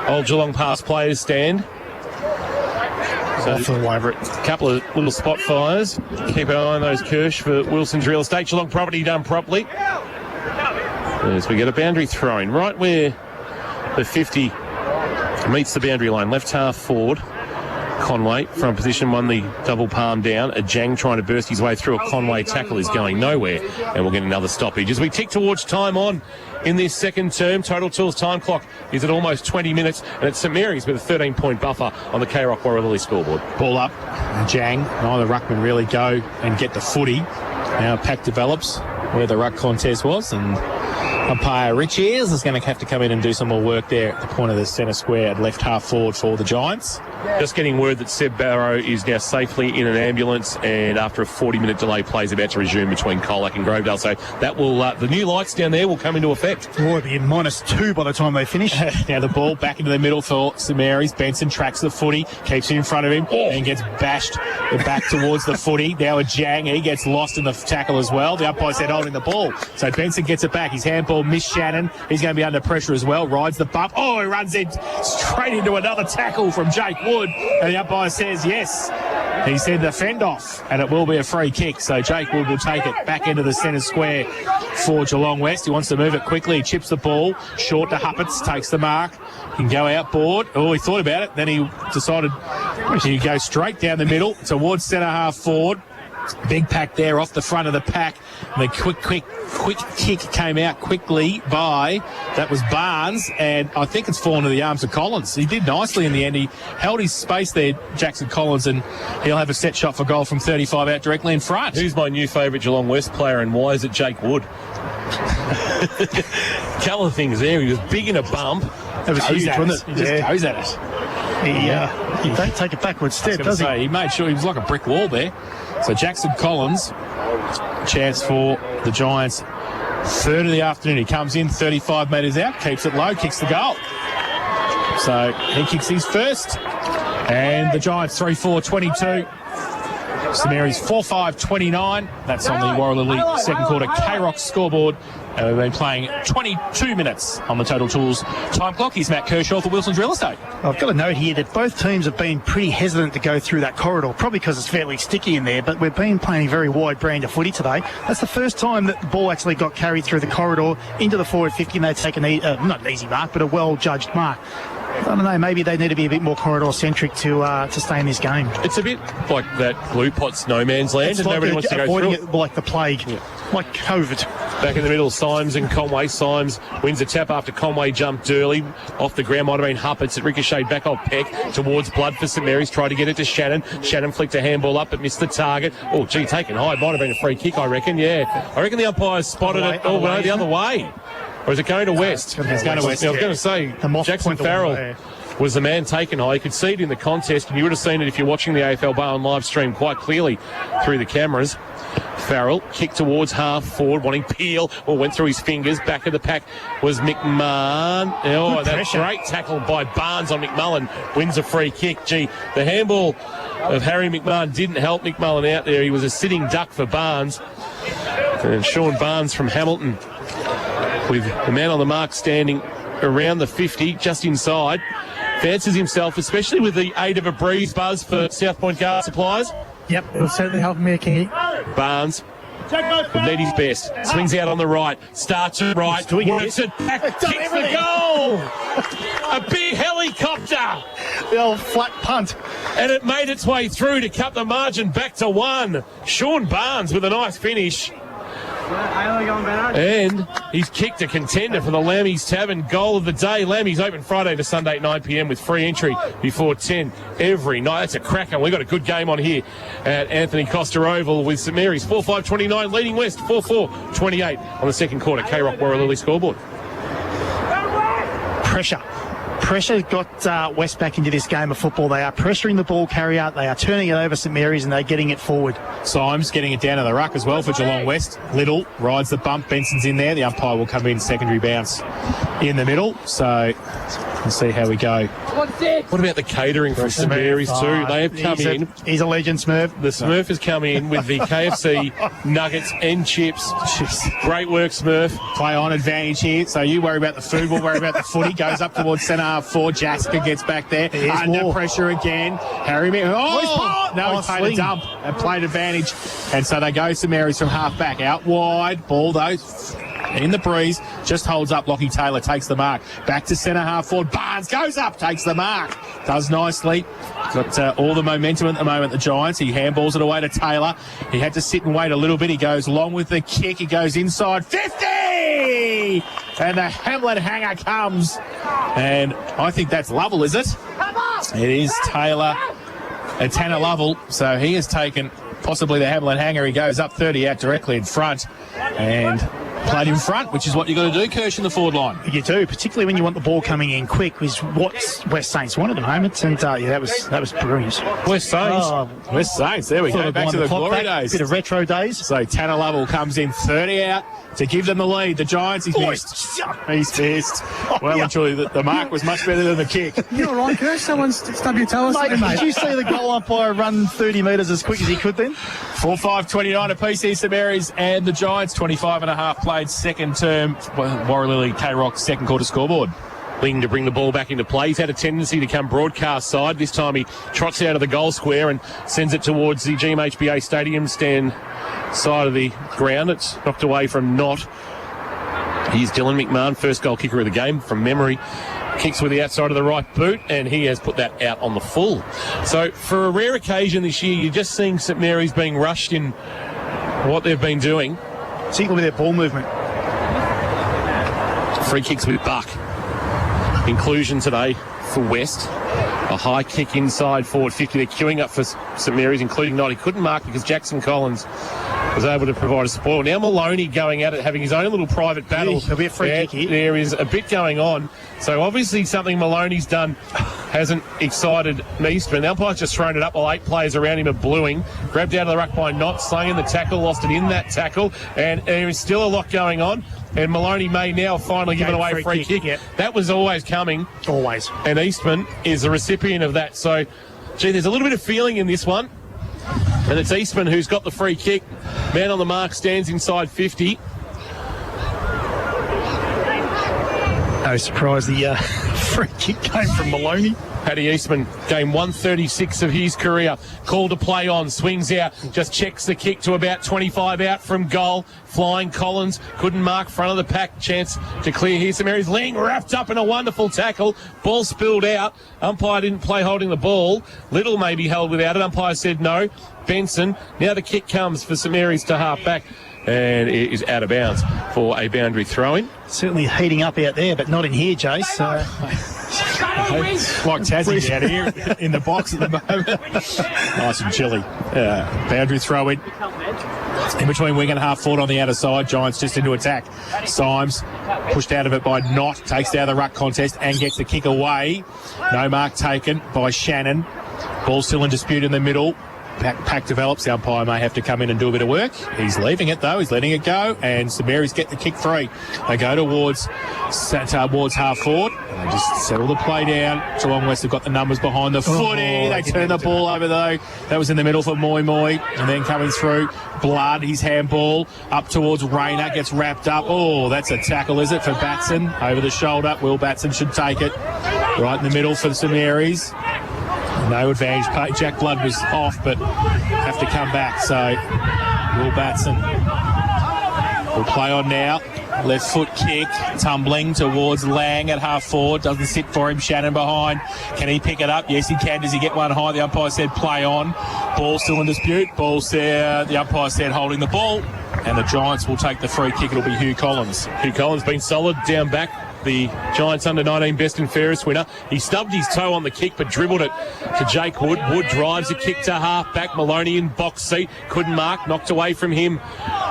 Speaker 1: old Geelong Pass players stand.
Speaker 3: I feel over it.
Speaker 1: A couple of little spot fires. Keep an eye on those Kirsch for Wilson's Real Estate. Geelong property done properly. As we get a boundary throw-in right where the 50 meets the boundary line. Left half forward. Conway from position one, the double palm down. A Jang trying to burst his way through. A Conway tackle is going nowhere. And we'll get another stoppage. As we tick towards time on in this second term, Total Tools time clock is at almost 20 minutes. And it's St Mary's with a 13-point buffer on the K-Rock Warralilly scoreboard.
Speaker 4: Ball up. Jang. Neither ruckman really go and get the footy. Now pack develops where the ruck contest was. And umpire Rich Ayres is going to have to come in and do some more work there at the point of the centre square at left half forward for the Giants.
Speaker 1: Just getting word that Seb Barrow is now safely in an ambulance, and after a 40-minute delay, play is about to resume between Colac and Grovedale. So that will the new lights down there will come into effect.
Speaker 3: Oh, it'll be in -2 by the time they finish.
Speaker 4: Now the ball back into the middle for St Mary's. Benson tracks the footy, keeps it in front of him, and gets bashed back towards the footy. Now a Jang, he gets lost in the tackle as well. The umpire said holding the ball. So Benson gets it back. His handball missed Shannon. He's going to be under pressure as well. Rides the bump. Oh, he runs in straight into another tackle from Jake Wood. And the umpire says yes. He said the fend off, and it will be a free kick. So Jake Wood will take it back into the centre square for Geelong West. He wants to move it quickly. He chips the ball short to Huppets, takes the mark. He can go outboard. Oh, he thought about it. Then he decided he go straight down the middle towards centre half forward. Big pack there off the front of the pack. And the quick kick came out quickly by, that was Barnes, and I think it's fallen to the arms of Collins. He did nicely in the end. He held his space there, Jackson Collins, and he'll have a set shot for goal from 35 out directly in front.
Speaker 1: Who's my new favourite Geelong West player, and why is it Jake Wood? Couple of things there. He was big in a bump.
Speaker 3: That was huge, wasn't it?
Speaker 4: He just goes at it.
Speaker 3: He don't take a backward step, does he?
Speaker 4: He made sure he was like a brick wall there. So Jackson Collins, chance for the Giants. Third of the afternoon. He comes in 35 metres out, keeps it low, kicks the goal. So he kicks his first. And the Giants 3-4-22. St Mary's 4-5-29. That's on the Warralilly second quarter K-Rock scoreboard. And we've been playing 22 minutes on the Total Tools time clock. Here's Matt Kershaw for Wilson's Real Estate.
Speaker 3: I've got a note here that both teams have been pretty hesitant to go through that corridor, probably because it's fairly sticky in there, but we've been playing a very wide brand of footy today. That's the first time that the ball actually got carried through the corridor into the forward 50, and they'd taken not an easy mark, but a well-judged mark. I don't know, maybe they need to be a bit more corridor-centric to stay in this game.
Speaker 1: It's a bit like that Blue Pot's no man's land,
Speaker 3: it's
Speaker 1: and
Speaker 3: like
Speaker 1: nobody wants to go through it.
Speaker 3: Like the plague, like COVID.
Speaker 1: Back in the middle, Symes and Conway. Symes wins a tap after Conway jumped early. Off the ground might have been Huppets. It ricocheted back off Peck towards Blood for St Mary's. Tried to get it to Shannon. Shannon flicked a handball up but missed the target. Oh, gee, taken high. Might have been a free kick, I reckon. Yeah. I reckon the umpires spotted it. Oh, no, the other way. Or is it going to West?
Speaker 4: It's going to West.
Speaker 1: I was going to say, Jackson Farrell was the man taken high. You could see it in the contest, and you would have seen it if you're watching the AFL Bar on live stream quite clearly through the cameras. Farrell kicked towards half forward, wanting Peel, or went through his fingers. Back of the pack was McMahon. Oh, that great tackle by Barnes on McMullen. Wins a free kick. Gee, the handball of Harry McMahon didn't help McMullen out there. He was a sitting duck for Barnes. And Sean Barnes from Hamilton, with the man on the mark standing around the 50, just inside, fancies himself, especially with the aid of a breeze buzz for South Point Guard Supplies.
Speaker 2: Yep, it'll certainly help me, Kingy.
Speaker 1: Barnes will need his best. Swings out on the right. Starts it right. Works it back. Kicks the goal. A big helicopter.
Speaker 3: The old flat punt.
Speaker 1: And it made its way through to cut the margin back to 1. Sean Barnes with a nice finish. And he's kicked a contender for the Lammy's Tavern goal of the day. Lammy's open Friday to Sunday at 9 p.m. with free entry before 10 every night. That's a cracker. We've got a good game on here at Anthony Costa Oval with St Mary's 4-5-29 leading West 4-4-28 on the second quarter K-Rock Warralilly scoreboard.
Speaker 3: Pressure got West back into this game of football. They are pressuring the ball carrier. They are turning it over St Mary's, and they're getting it forward.
Speaker 4: Symes getting it down to the ruck as well for Geelong West. Little rides the bump. Benson's in there. The umpire will come in secondary bounce in the middle. So we'll see how we go.
Speaker 1: What about the catering from St Mary's too? They have come in.
Speaker 3: He's a legend, Smurf.
Speaker 1: The Smurf has come in with the KFC nuggets and chips. Great work, Smurf.
Speaker 4: Play on advantage here. So you worry about the food, we'll worry about the footy. Goes up towards centre half forward. Jasker gets back there. Under pressure again. Harry Mick. No, he played a dump and played advantage. And so they go St Mary's from half back. Out wide. Ball though. In the breeze, just holds up. Lockie Taylor takes the mark. Back to centre half forward. Barnes goes up, takes the mark. Does nicely. Got all the momentum at the moment, the Giants. He handballs it away to Taylor. He had to sit and wait a little bit. He goes long with the kick. He goes inside. 50! And the Hamlet hanger comes. And I think that's Lovell, is it? It is Taylor and Tanner Lovell. So he has taken possibly the Hamlet hanger. He goes up 30 out directly in front. And played in front, which is what you've got to do, Kirsch, in the forward line.
Speaker 3: You do, particularly when you want the ball coming in quick, is what West Saints want at the moment. And that was brilliant.
Speaker 4: West Saints. West Saints, there we go. Back to the glory days.
Speaker 3: Bit of retro days.
Speaker 4: So Tanner Lovell comes in 30 out to give them the lead. The Giants, he's missed. He's missed. Well and truly, the mark was much better than the kick.
Speaker 2: You're all right, Kirsch. Someone's stubbed your toe or something, mate.
Speaker 3: Did you see the goal umpire run 30 metres as quick as he could then?
Speaker 4: 4-5-29 apiece here, St Mary's and the Giants. 25 and a half played second term. Warralilly K-Rock second quarter scoreboard.
Speaker 1: Ling to bring the ball back into play. He's had a tendency to come broadcast side. This time he trots out of the goal square and sends it towards the GMHBA Stadium stand side of the ground. It's knocked away from Knott. Here's Dylan McMahon, first goal kicker of the game from memory. Kicks with the outside of the right boot, and he has put that out on the full. So for a rare occasion this year, you're just seeing St Mary's being rushed in what they've been doing.
Speaker 3: Particularly with their ball movement.
Speaker 1: Free kicks with Buck. Inclusion today for West. A high kick inside forward 50. They're queuing up for St Mary's, including Knott. He couldn't mark because Jackson Collins was able to provide a support. Now Maloney going at it, having his own little private battle.
Speaker 3: There'll be a free kick here.
Speaker 1: There is a bit going on. So obviously something Maloney's done hasn't excited Eastman. The umpire's just thrown it up while 8 players around him are bluing. Grabbed out of the ruck by Knott, slanging the tackle, lost it in that tackle. And there is still a lot going on. And Maloney may now finally give it away a free kick.
Speaker 3: Yep.
Speaker 1: That was always coming.
Speaker 3: Always.
Speaker 1: And Eastman is the recipient of that. So, there's a little bit of feeling in this one. And it's Eastman who's got the free kick. Man on the mark stands inside 50.
Speaker 3: No surprise the free kick came from Maloney.
Speaker 1: Paddy Eastman, game 136 of his career. Call to play on, swings out, just checks the kick to about 25 out from goal. Flying Collins, couldn't mark front of the pack. Chance to clear here. St Mary's Ling wrapped up in a wonderful tackle. Ball spilled out. Umpire didn't play holding the ball. Little may be held without it. Umpire said no. Benson, now the kick comes for St Mary's to half back. And it is out of bounds for a boundary throw-in.
Speaker 3: Certainly heating up out there, but not in here, Jace.
Speaker 4: Like Tassie out here in the box at the moment. Nice and chilly. Boundary throw-in. In between wing and half forward on the outer side. Giants just into attack. Symes pushed out of it by Knott. Takes down the ruck contest and gets the kick away. No mark taken by Shannon. Ball still in dispute in the middle. Pack develops. The umpire may have to come in and do a bit of work. He's leaving it though. He's letting it go. And St Mary's get the kick free. They go towards half forward. And they just settle the play down. Geelong West have got the numbers behind the footy. They turn the ball over though. That was in the middle for Moi. And then coming through, Blood, his handball up towards Rayner. Gets wrapped up. Oh, that's a tackle, is it, for Batson? Over the shoulder. Will Batson should take it. Right in the middle for St Mary's. No advantage. Jack Blood was off, but have to come back. So Will Batson will play on now. Left foot kick, tumbling towards Lang at half forward. Doesn't sit for him. Shannon behind. Can he pick it up? Yes, he can. Does he get one high? The umpire said play on. Ball still in dispute. The umpire said holding the ball. And the Giants will take the free kick. It'll be Hugh Collins.
Speaker 1: Hugh Collins been solid down back. The Giants under-19 best and fairest winner. He stubbed his toe on the kick but dribbled it to Jake Wood. Wood drives a kick to half back. Maloney in box seat. Couldn't mark. Knocked away from him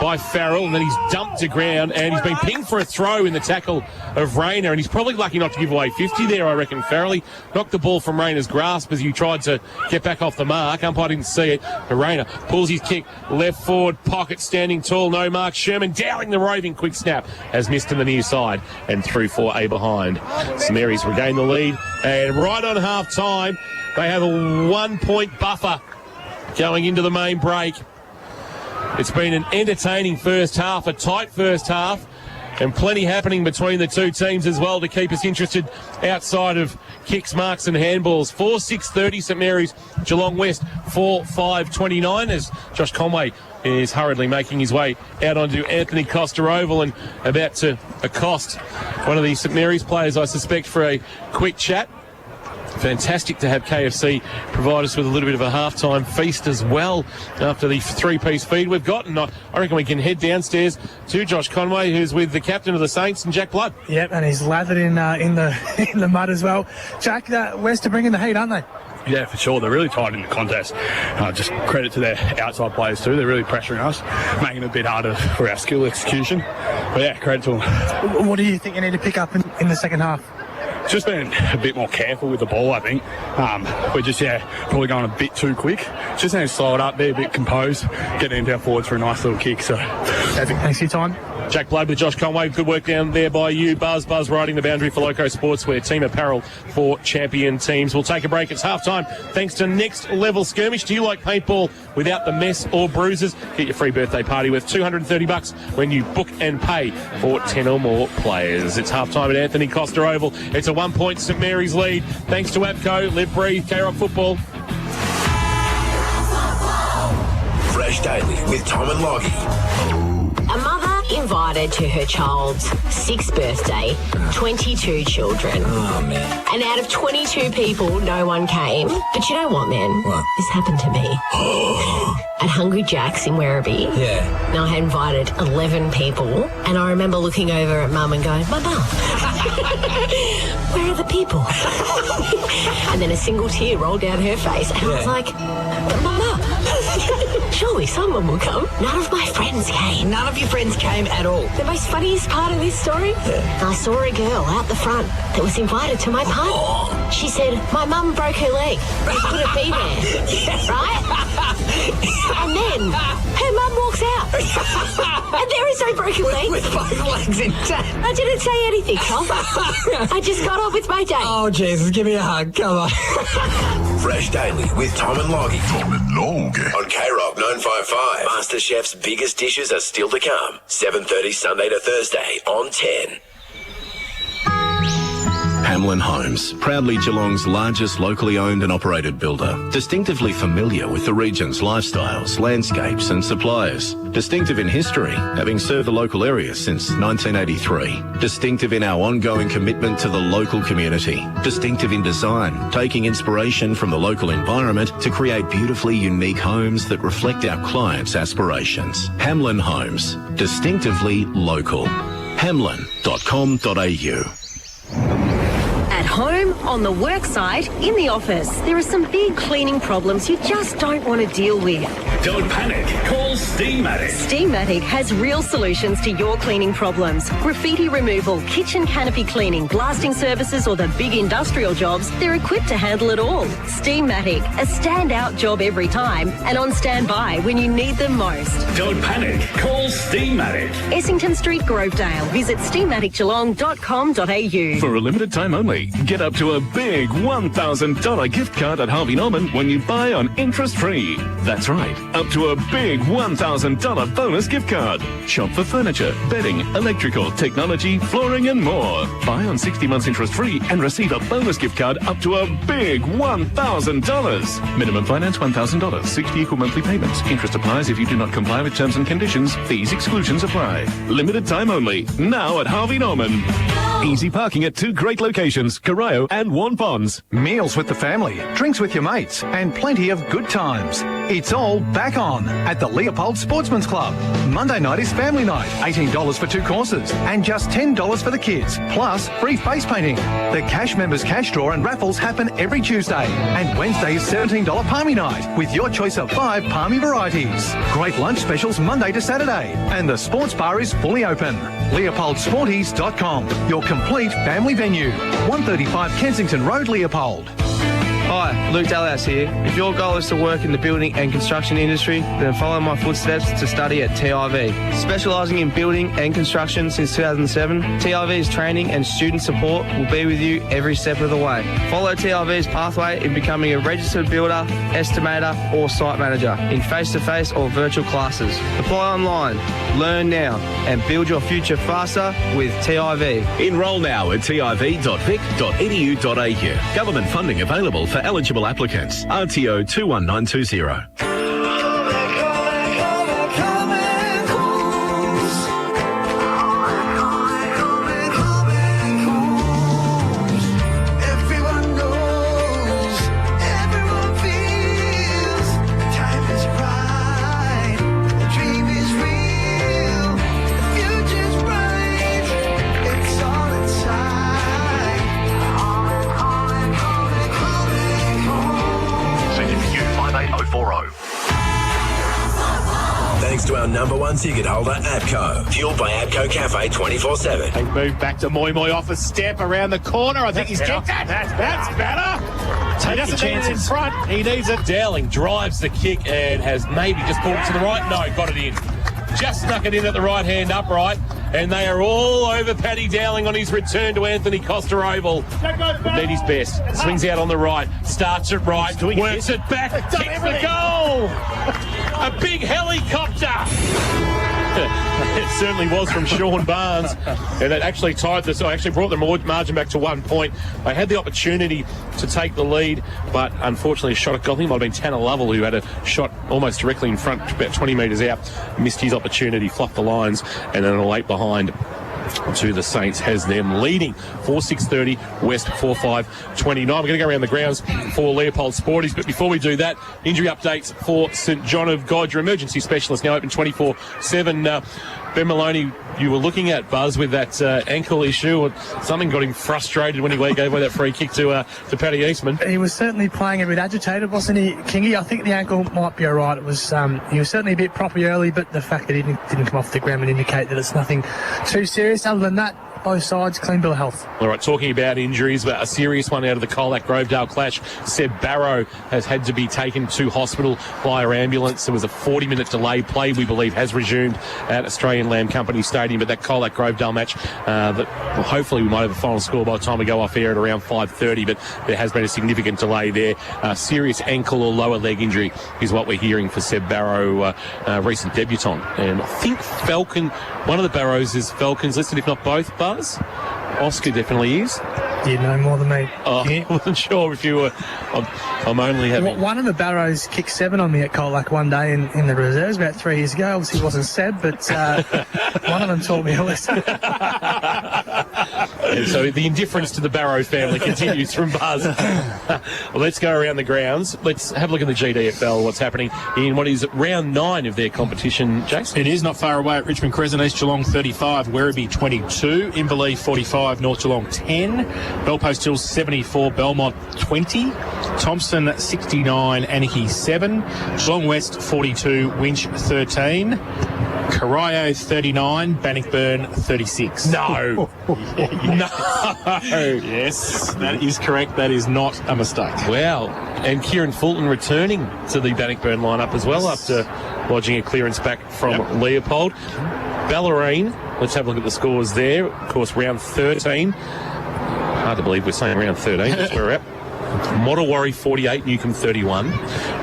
Speaker 1: by Farrell, and then he's dumped to ground, and he's been pinged for a throw in the tackle of Rayner, and he's probably lucky not to give away 50 there, I reckon. Farrell, he knocked the ball from Rayner's grasp as he tried to get back off the mark. Umpire didn't see it. But Rayner pulls his kick left forward pocket, standing tall, no mark. Sherman dowling the roving quick snap, has missed in the near side and through for a behind. St Mary's regain the lead, and right on half time they have a 1 point buffer going into the main break. It's been an entertaining first half, a tight first half, and plenty happening between the two teams as well to keep us interested outside of kicks, marks and handballs. 4-6-30 St Mary's, Geelong West 4-5-29 as Josh Conway is hurriedly making his way out onto Anthony Costa Oval and about to accost one of the St Mary's players, I suspect, for a quick chat. Fantastic to have KFC provide us with a little bit of a halftime feast as well after the three-piece feed we've got. And I reckon we can head downstairs to Josh Conway, who's with the captain of the Saints and Jack Blood.
Speaker 2: Yep, and he's lathered in the mud as well. Jack, West are bringing the heat, aren't they?
Speaker 5: Yeah, for sure. They're really tight in the contest. Just credit to their outside players too. They're really pressuring us, making it a bit harder for our skill execution. But yeah, credit to them.
Speaker 2: What do you think you need to pick up in the second half?
Speaker 5: Just been a bit more careful with the ball, I think. We're just, probably going a bit too quick. Just need to slow it up, be a bit composed, get into our forwards for a nice little kick. So,
Speaker 2: thanks for your time.
Speaker 1: Jack Blood with Josh Conway. Good work down there by you. Buzz riding the boundary for Loco Sportswear. Team apparel for champion teams. We'll take a break. It's halftime. Thanks to Next Level Skirmish. Do you like paintball without the mess or bruises? Get your free birthday party worth $230 when you book and pay for 10 or more players. It's halftime at Anthony Costa Oval. It's a 1 point St Mary's lead. Thanks to APCO. Live, breathe, K-Rock football.
Speaker 13: Fresh Daily with Tom and Loggy.
Speaker 14: A mother invited to her child's 6th birthday 22 children.
Speaker 13: Oh, man.
Speaker 14: And out of 22 people, no one came. But you know what, man?
Speaker 13: What?
Speaker 14: This happened to me. At Hungry Jack's in Werribee.
Speaker 13: Yeah.
Speaker 14: Now, I had invited 11 people, and I remember looking over at Mum and going, Mum, where are the people? And then a single tear rolled down her face, and I was like, but Mama, surely someone will come. None of my friends came.
Speaker 13: None of your friends came at all.
Speaker 14: The most funniest part of this story, I saw a girl out the front that was invited to my party. She said, my mum broke her leg. I couldn't be there. Right? And then her mum walks out. And there is no broken leg.
Speaker 13: With both legs intact.
Speaker 14: I didn't say anything, Tom. I just got on with my day.
Speaker 13: Oh, Jesus, give me a hug. Come on. Fresh Daily with Tom and Loggy. Tom and Log. On K-Rock 955. MasterChef's biggest dishes are still to come. 7:30 Sunday to Thursday on 10.
Speaker 6: Hamlin Homes, proudly Geelong's largest locally owned and operated builder. Distinctively familiar with the region's lifestyles, landscapes and suppliers. Distinctive in history, having served the local area since 1983. Distinctive in our ongoing commitment to the local community. Distinctive in design, taking inspiration from the local environment to create beautifully unique homes that reflect our clients' aspirations. Hamlin Homes, distinctively local. Hamlin.com.au.
Speaker 15: At home, on the work site, in the office, there are some big cleaning problems you just don't want to deal with.
Speaker 12: Don't panic. Call Steamatic.
Speaker 15: Steamatic has real solutions to your cleaning problems. Graffiti removal, kitchen canopy cleaning, blasting services or the big industrial jobs, they're equipped to handle it all. Steamatic, a standout job every time and on standby when you need them most.
Speaker 12: Don't panic. Call Steamatic.
Speaker 15: Essington Street, Grovedale. Visit steamaticgeelong.com.au.
Speaker 16: For a limited time only, get up to a big $1,000 gift card at Harvey Norman when you buy on interest-free. That's right, up to a big $1,000 bonus gift card. Shop for furniture, bedding, electrical, technology, flooring and more. Buy on 60 months interest-free and receive a bonus gift card up to a big $1,000. Minimum finance $1,000, 60 equal monthly payments. Interest applies if you do not comply with terms and conditions. Fees, exclusions apply. Limited time only. Now at Harvey Norman. Easy parking at 2 great locations, Corio and Warn Ponds.
Speaker 9: Meals with the family, drinks with your mates, and plenty of good times. It's all back on at the Leopold Sportsman's Club. Monday night is family night, $18 for 2 courses, and just $10 for the kids, plus free face painting. The Cash Members Cash Draw and raffles happen every Tuesday, and Wednesday is $17 Palmy night, with your choice of 5 Palmy varieties. Great lunch specials Monday to Saturday, and the sports bar is fully open. LeopoldSporties.com, your complete family venue. 135 Kensington Road, Leopold.
Speaker 17: Hi, Luke Dallas here. If your goal is to work in the building and construction industry, then follow my footsteps to study at TIV. Specialising in building and construction since 2007, TIV's training and student support will be with you every step of the way. Follow TIV's pathway in becoming a registered builder, estimator or site manager in face-to-face or virtual classes. Apply online, learn now and build your future faster with TIV.
Speaker 6: Enrol now at tiv.vic.edu.au. Government funding available for eligible applicants. RTO 21920.
Speaker 13: Thanks to our #1 ticket holder, APCO. Fueled by APCO Cafe 24/7.
Speaker 4: They move back to Moi off a step around the corner. I think he's kicked it. That's better. He doesn't need it in front. He needs it.
Speaker 1: Dowling drives the kick and has maybe just pulled it to the right. No, got it in. Just snuck it in at the right-hand upright. And they are all over Paddy Dowling on his return to Anthony Costa Oval. Need his best. Swings out on the right. Starts it right. Works it back. Kicks the goal. A big helicopter. It certainly was from Sean Barnes, and it actually tied this. I actually brought the margin back to 1 point. They had the opportunity to take the lead, but unfortunately a shot at goal. I think it might have been Tanner Lovell who had a shot almost directly in front, about 20 metres out, missed his opportunity, fluffed the lines, and then a late behind to the Saints has them leading 4-6-30, West 4-5-29. We're going to go around the grounds for Leopold Sporties, but before we do that, injury updates for St John of God. Your emergency specialist now open 24/7. Ben Maloney, you were looking at, Buzz, with that ankle issue, or something got him frustrated when he gave away that free kick to Paddy Eastman.
Speaker 2: He was certainly playing a bit agitated, wasn't he, Kingy? I think the ankle might be all right. It was he was certainly a bit proppy early, but the fact that he didn't come off the ground would indicate that it's nothing too serious. Other than that, both sides, clean bill of health.
Speaker 1: All right, talking about injuries, but a serious one out of the Colac-Grovedale clash. Seb Barrow has had to be taken to hospital via ambulance. There was a 40-minute delay. Play, we believe, has resumed at Australian Land Company Stadium, but that Colac-Grovedale match, hopefully we might have a final score by the time we go off air at around 5:30, but there has been a significant delay there. Serious ankle or lower leg injury is what we're hearing for Seb Barrow, recent debutant. And I think Falcon, one of the Barrows is Falcons listed, if not both, Buzz. Oscar definitely is.
Speaker 2: You know more than me.
Speaker 1: Oh, I wasn't sure if you were. I'm only having.
Speaker 2: One of the Barrows kicked 7 on me at Colac one day in the reserves about 3 years ago. Obviously, it wasn't Seb, but one of them taught me a lesson.
Speaker 1: And so the indifference to the Barrow family continues from Buzz. Well, let's go around the grounds. Let's have a look at the GDFL, what's happening in what is round 9 of their competition, Jason.
Speaker 4: It is not far away at Richmond Crescent, East Geelong 35, Werribee 22, Inverleigh 45, North Geelong 10, Bellpost Hills 74, Belmont 20, Thompson 69, Anakie 7, Geelong West 42, Winch 13, Corio 39, Bannockburn 36.
Speaker 1: No.
Speaker 4: No. Yes, that is correct. That is not a mistake.
Speaker 1: Wow. And Kieran Fulton returning to the Bannockburn lineup as well after lodging a clearance back from Leopold. Ballerine, let's have a look at the scores there. Of course, round 13. Hard to believe we're saying round 13. That's where we're at. Mottawarri 48, Newcombe 31,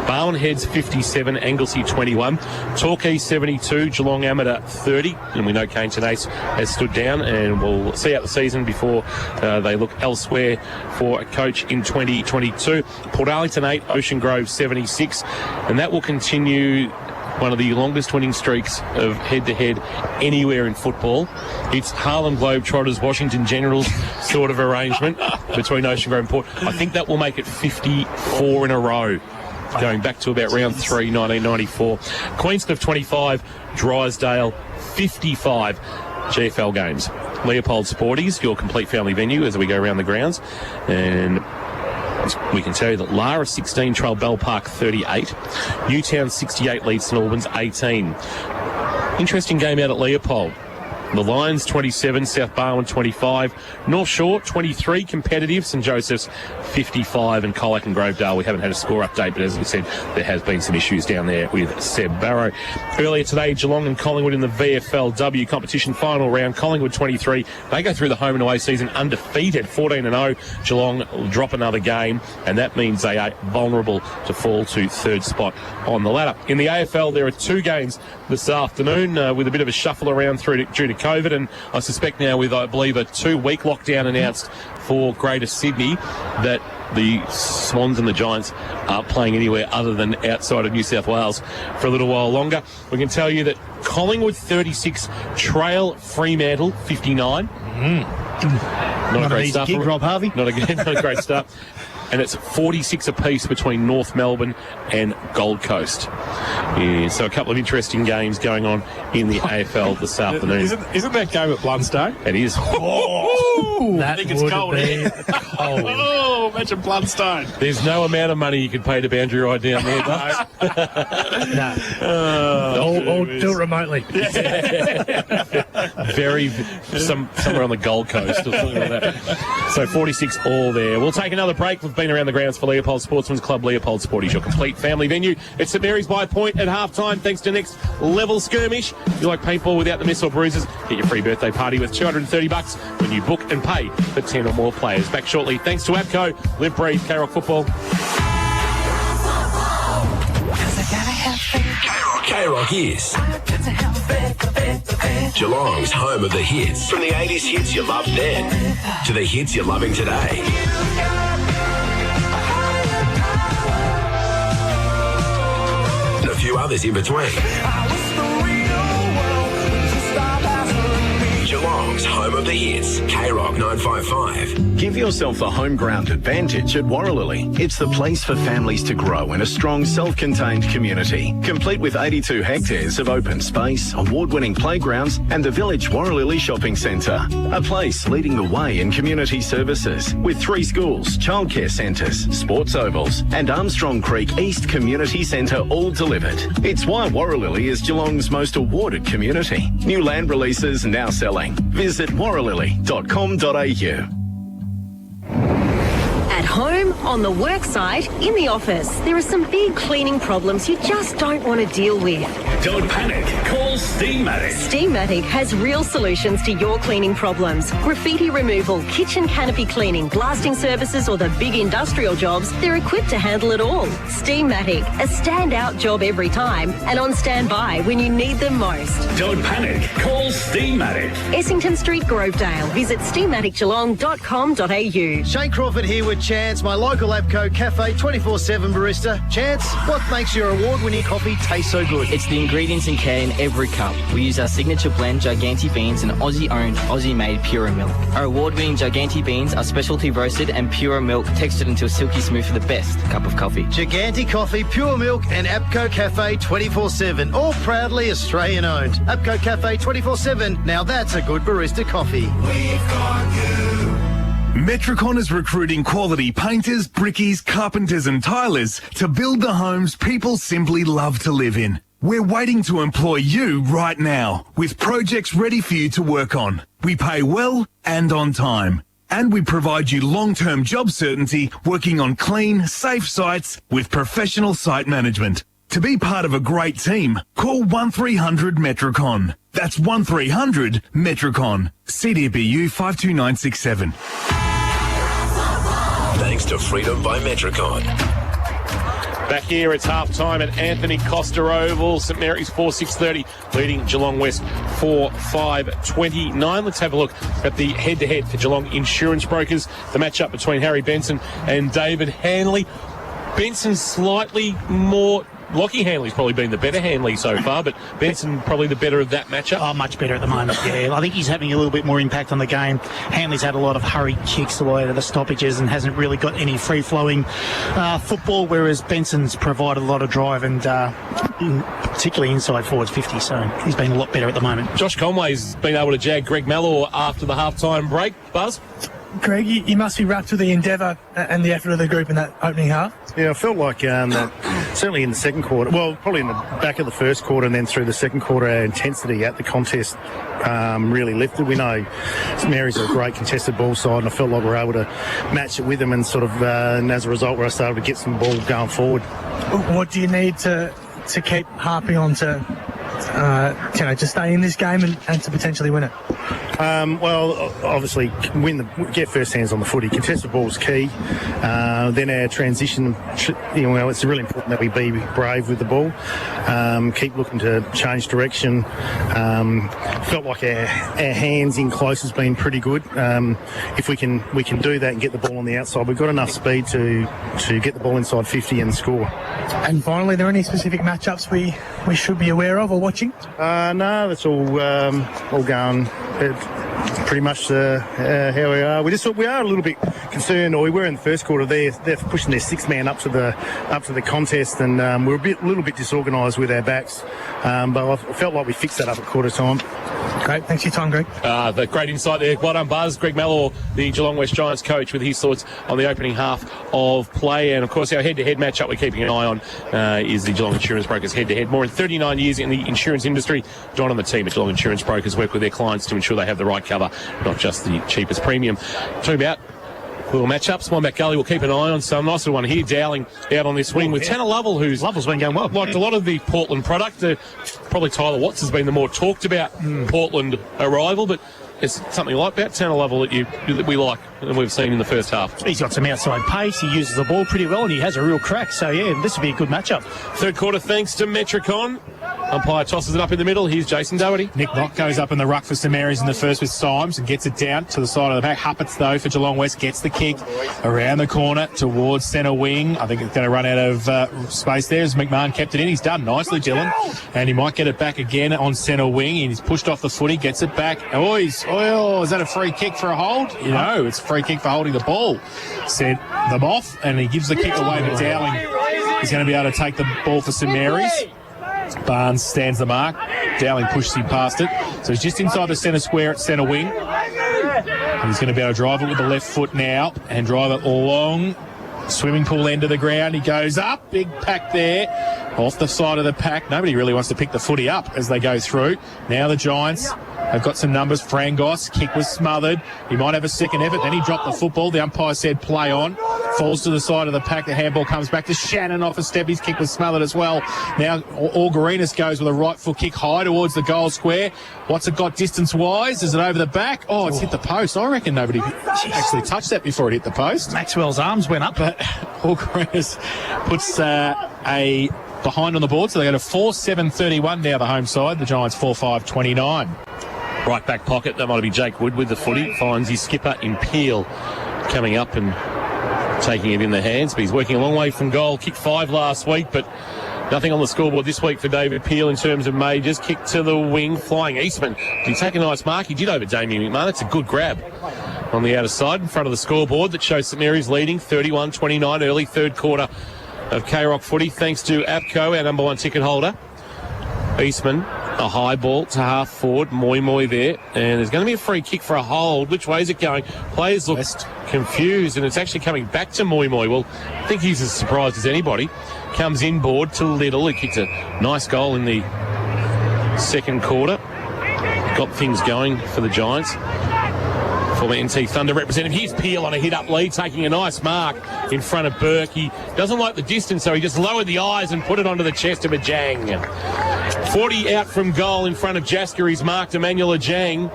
Speaker 1: Barwon Heads 57, Anglesey 21, Torquay 72, Geelong Amateur 30, and we know Kane Tenace has stood down and will see out the season before they look elsewhere for a coach in 2022. Port Arlington 8, Ocean Grove 76, and that will continue one of the longest winning streaks of head-to-head anywhere in football. It's Harlem Globetrotters, Washington Generals sort of arrangement between Ocean Grove and Port. I think that will make it 54 in a row, going back to about round 3, 1994. Queenscliff 25, Drysdale 55 GFL games. Leopold Sporties, your complete family venue as we go around the grounds. And we can tell you that Lara 16, Trail Bell Park 38. Newtown 68 leads St Albans 18. Interesting game out at Leopold. The Lions 27, South Barwon 25, North Shore 23, competitive, St Joseph's 55, and Colac and Grovedale. We haven't had a score update, but as we said, there has been some issues down there with Seb Barrow. Earlier today, Geelong and Collingwood in the VFLW competition final round. Collingwood 23, they go through the home and away season undefeated, 14-0. Geelong will drop another game, and that means they are vulnerable to fall to third spot on the ladder. In the AFL, there are 2 games this afternoon with a bit of a shuffle around due to COVID, and I suspect now with, I believe, a 2-week lockdown announced for Greater Sydney, that the Swans and the Giants aren't playing anywhere other than outside of New South Wales for a little while longer. We can tell you that Collingwood 36, Trail Fremantle 59. Not a great start,
Speaker 3: gig, Rob Harvey.
Speaker 1: Not a great start. And it's 46 apiece between North Melbourne and Gold Coast. Yeah, so a couple of interesting games going on in the AFL this afternoon.
Speaker 4: Isn't that game at Blundstone?
Speaker 1: It is.
Speaker 4: I think it's cold here.
Speaker 2: cold.
Speaker 4: Oh, imagine Blundstone.
Speaker 1: There's no amount of money you could pay to boundary ride down there,
Speaker 2: Or do it remotely.
Speaker 1: Somewhere on the Gold Coast or something like that. So 46 all there. We'll take another break. We've been around the grounds for Leopold Sportsman's Club. Leopold Sporties, your complete family venue. It's St Mary's by Point at half-time, thanks to Next Level Skirmish. If you like paintball without the mess or bruises, get your free birthday party with $230 when you book and pay for 10 or more players. Back shortly, thanks to APCO. Live, breathe, K-Rock football.
Speaker 13: K-Rock is Geelong's home of the hits. From the 80s hits you loved then to the hits you're loving today. And a few others in between. Geelong's home of the hits. K-Rock 955.
Speaker 6: Give yourself the home ground advantage at Warralilly. It's the place for families to grow in a strong, self-contained community, complete with 82 hectares of open space, award-winning playgrounds, and the Village Warralilly Shopping Centre. A place leading the way in community services, with 3 schools, childcare centres, sports ovals, and Armstrong Creek East Community Centre all delivered. It's why Warralilly is Geelong's most awarded community. New land releases now selling. Visit warralilly.com.au.
Speaker 15: At home, on the work site, in the office, there are some big cleaning problems you just don't want to deal with.
Speaker 12: Don't panic. Call Steamatic.
Speaker 15: Steamatic has real solutions to your cleaning problems. Graffiti removal, kitchen canopy cleaning, blasting services, or the big industrial jobs, they're equipped to handle it all. Steamatic, a standout job every time and on standby when you need them most.
Speaker 12: Don't panic. Call Steamatic.
Speaker 15: Essington Street, Grovedale. Visit steamaticgeelong.com.au.
Speaker 18: Shane Crawford here with Chance, my local APCO Cafe 24/7 barista. Chance, what makes your award-winning coffee taste so good?
Speaker 19: It's the ingredients and care in every cup. We use our signature blend Giganti beans and Aussie-owned, Aussie-made Pura Milk. Our award-winning Giganti beans are specialty roasted and Pura Milk textured until silky smooth for the best cup of coffee.
Speaker 18: Giganti Coffee, Pure Milk and APCO Cafe 24/7, all proudly Australian-owned. APCO Cafe 24/7, now that's a good barista coffee.
Speaker 20: We've got you. Metricon is recruiting quality painters, brickies, carpenters and tilers to build the homes people simply love to live in. We're waiting to employ you right now with projects ready for you to work on. We pay well and on time. And we provide you long-term job certainty working on clean, safe sites with professional site management. To be part of a great team, call 1300 Metricon. That's 1300 Metricon. CDBU 52967.
Speaker 13: Thanks to Freedom by Metricon.
Speaker 1: Back here, it's half-time at Anthony Costa Oval. St Mary's 4-6-30, leading Geelong West 4-5-29. Let's have a look at the head-to-head for Geelong Insurance Brokers. The matchup between Harry Benson and David Hanley. Benson slightly more Lockie Hanley's probably been the better Hanley so far, but Benson probably the better of that matchup.
Speaker 3: Oh, much better at the moment, yeah. I think he's having a little bit more impact on the game. Hanley's had a lot of hurried kicks away to the stoppages and hasn't really got any free-flowing football, whereas Benson's provided a lot of drive and particularly inside forwards 50, so he's been a lot better at the moment.
Speaker 1: Josh Conway's been able to jag Greg Mellor after the half-time break. Buzz?
Speaker 2: Greg, you must be wrapped with the endeavour and the effort of the group in that opening half.
Speaker 21: Yeah, I felt like that certainly in the second quarter, well, probably in the back of the first quarter and then through the second quarter, our intensity at the contest really lifted. We know Mary's a great contested ball side, and I felt like we were able to match it with them, and sort of, and as a result, we started to get some ball going forward.
Speaker 2: What do you need to keep harping on to stay in this game and to potentially win it?
Speaker 21: Well, obviously, get first hands on the footy. Contested ball is key. Then our transition, it's really important that we be brave with the ball. Keep looking to change direction. Felt like our hands in close has been pretty good. If we can do that and get the ball on the outside, we've got enough speed to get the ball inside 50 and score.
Speaker 2: And finally, are there any specific matchups we should be aware of or watching?
Speaker 21: No, that's all going pretty much how we are. We are a little bit concerned, or we were in the first quarter. They're pushing their sixth man up to the contest, and we're a little bit disorganised with our backs. But I felt like we fixed that up at quarter time.
Speaker 2: Great, thanks for your time, Greg.
Speaker 1: The great insight there. Well done, Buzz. Greg Mellor, the Geelong West Giants coach, with his thoughts on the opening half of play. And, of course, our head-to-head matchup we're keeping an eye on is the Geelong Insurance Brokers head-to-head. More than 39 years in the insurance industry. Don and the team at Geelong Insurance Brokers work with their clients to ensure they have the right cover, not just the cheapest premium. Talking about little matchups, Wombat Gully will keep an eye on some. Nice little one here, Dowling out on this wing with Tanner Lovell, who's
Speaker 3: been going well.
Speaker 1: Liked a lot of the Portland product. Probably Tyler Watts has been the more talked about Portland arrival, but it's something like that, Tanner Lovell, that we like and we've seen in the first half.
Speaker 3: He's got some outside pace, he uses the ball pretty well, and he has a real crack. So, yeah, this would be a good matchup.
Speaker 1: Third quarter, thanks to Metricon. Umpire tosses it up in the middle. Here's Jason Doherty.
Speaker 4: Nick Knock goes up in the ruck for St Mary's in the first with Symes and gets it down to the side of the pack. Huppets, though, for Geelong West, gets the kick around the corner towards centre wing. I think it's going to run out of space there as McMahon kept it in. He's done nicely, Dylan. And he might get it back again on centre wing. He's pushed off the footy, gets it back. Is that a free kick for a hold? No, it's a free kick for holding the ball. Sent them off, and he gives the kick away to Dowling. He's going to be able to take the ball for St Mary's. Barnes stands the mark. Dowling pushes him past it. So he's just inside the centre square at centre wing. And he's going to be able to drive it with the left foot now and drive it along swimming pool end of the ground. He goes up. Big pack there. Off the side of the pack. Nobody really wants to pick the footy up as they go through. Now the Giants have got some numbers. Frangos, kick was smothered. He might have a second effort. Then he dropped the football. The umpire said play on. Falls to the side of the pack. The handball comes back to Shannon off a step. His kick was smothered as well. Now Algarinas goes with a right foot kick high towards the goal square. What's it got distance-wise? Is it over the back? Oh, it's hit the post. I reckon nobody actually touched that before it hit the post.
Speaker 3: Maxwell's arms went up.
Speaker 4: But Algarinas puts a behind on the board, so they go to 4-7-31 now the home side. The Giants 4-5-29.
Speaker 1: Right back pocket, that might be Jake Wood with the footy. Finds his skipper in Peel coming up and taking it in the hands, but he's working a long way from goal. Kicked 5 last week, but nothing on the scoreboard this week for David Peel in terms of majors. Kick to the wing, flying Eastman. Did he take a nice mark? He did over Damien McMahon. It's a good grab on the outer side in front of the scoreboard that shows St Mary's leading 31-29 early third quarter of K-Rock footy, thanks to APCO, our number one ticket holder. Eastman, a high ball to half forward, Moi there, and there's going to be a free kick for a hold. Which way is it going? Players look confused, and it's actually coming back to Moi. Well, I think he's as surprised as anybody. Comes inboard to Little. He kicked a nice goal in the second quarter. Got things going for the Giants. Former NT Thunder representative. Here's Peel on a hit-up lead, taking a nice mark in front of Burke. He doesn't like the distance, so he just lowered the eyes and put it onto the chest of Ajang. 40 out from goal in front of Jasker. He's marked Emmanuel Ajang.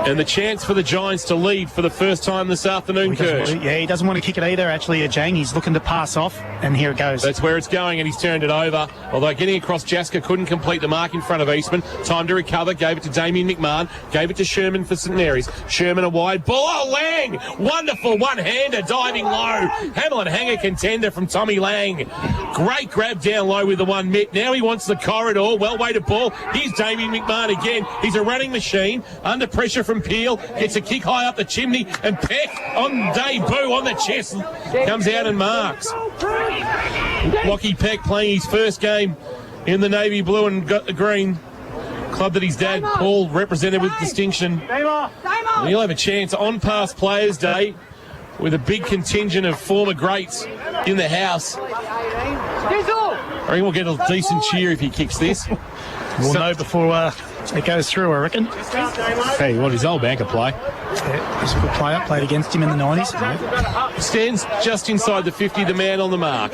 Speaker 1: And the chance for the Giants to lead for the first time this afternoon, Kirsch.
Speaker 3: He doesn't want to kick it either, actually, Jang. He's looking to pass off, and here it goes.
Speaker 1: That's where it's going, and he's turned it over. Although getting across, Jaska couldn't complete the mark in front of Eastman. Time to recover, gave it to Damien McMahon, gave it to Sherman for St Mary's. Sherman a wide ball. Oh, Lang! Wonderful one-hander, diving low. Hamlin hanger contender from Tommy Lang. Great grab down low with the one mitt. Now he wants the corridor. Well-weighted ball. Here's Damien McMahon again. He's a running machine. Under pressure from Peel. Gets a kick high up the chimney. And Peck on debut on the chest. Comes out and marks. Lockie Peck playing his first game in the navy blue and green. Club that his dad, Paul, represented with distinction. And he'll have a chance on past Players' Day with a big contingent of former greats in the house. I reckon we'll get a decent cheer if he kicks this.
Speaker 3: We'll know before it goes through, I reckon.
Speaker 4: Hey, what his old banker play?
Speaker 3: Yeah, he's a good player, played against him in the 90s. Yeah.
Speaker 1: Stands just inside the 50, the man on the mark.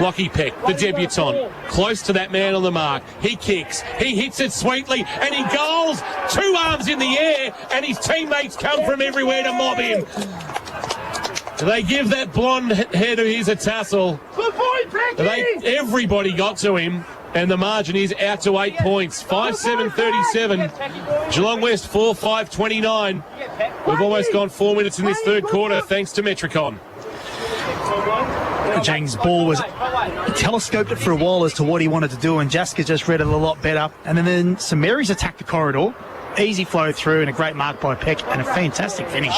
Speaker 1: Lockie Peck, the debutant, close to that man on the mark. He kicks, he hits it sweetly, and he goals. 2 arms in the air, and his teammates come from everywhere to mob him. They give that blonde head of his a tassel. Everybody got to him, and the margin is out to 8 points. 5-7-37. Geelong West 4-5-29. We've almost gone 4 minutes in this third quarter, thanks to Metricon.
Speaker 3: Jang's ball was, he telescoped it for a while as to what he wanted to do, and Jaska just read it a lot better. And then St Mary's attacked the corridor. Easy flow through, and a great mark by Peck, and a fantastic finish.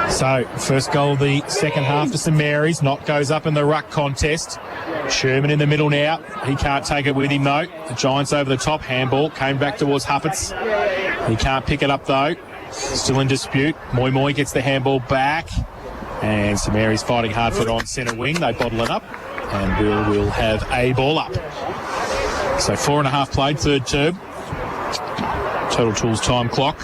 Speaker 4: So, first goal of the second half to St Mary's. Knott goes up in the ruck contest. Sherman in the middle now. He can't take it with him, though. The Giants over the top. Handball came back towards Huppets. He can't pick it up, though. Still in dispute. Moy gets the handball back. And St Mary's fighting hard for it on centre wing. They bottle it up. And we'll have a ball up. So 4.5 played, third term. Total Tools time clock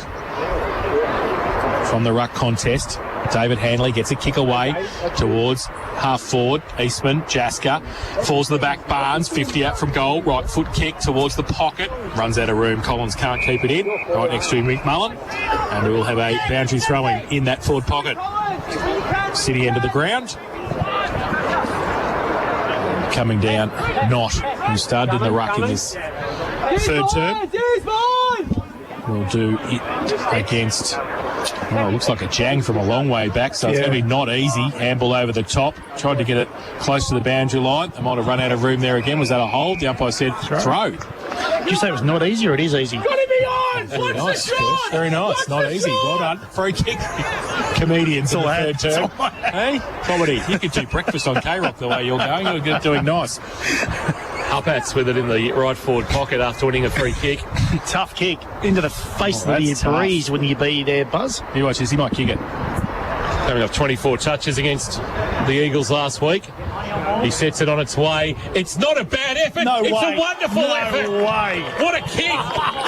Speaker 4: from the ruck contest. David Hanley gets a kick away towards half forward. Eastman, Jaska, falls to the back. Barnes, 50 out from goal. Right foot kick towards the pocket. Runs out of room. Collins can't keep it in. Right next to him, McMullen. And we will have a boundary throwing in that forward pocket. City end of the ground. Coming down, Knott, who started in the ruck in this third term. We'll do it against, it looks like a Jang from a long way back, so it's going to be not easy. Handball over the top. Tried to get it close to the boundary line. They might have run out of room there again. Was that a hold? The umpire said throw.
Speaker 3: Did you say it was not easy, or it is easy?
Speaker 4: Very nice, Chris. Very nice. Not easy. Well done. Free kick. Comedians in the third term. Hey, comedy. You could do breakfast on K-Rock the way you're going. You're doing nice.
Speaker 1: Huppets with it in the right forward pocket after winning a free kick.
Speaker 3: Tough kick into the face of the breeze. Wouldn't you be there, Buzz?
Speaker 4: You watch this. He might kick it.
Speaker 1: Coming off 24 touches against the Eagles last week. He sets it on its way. It's not a bad effort. It's a wonderful effort. What a kick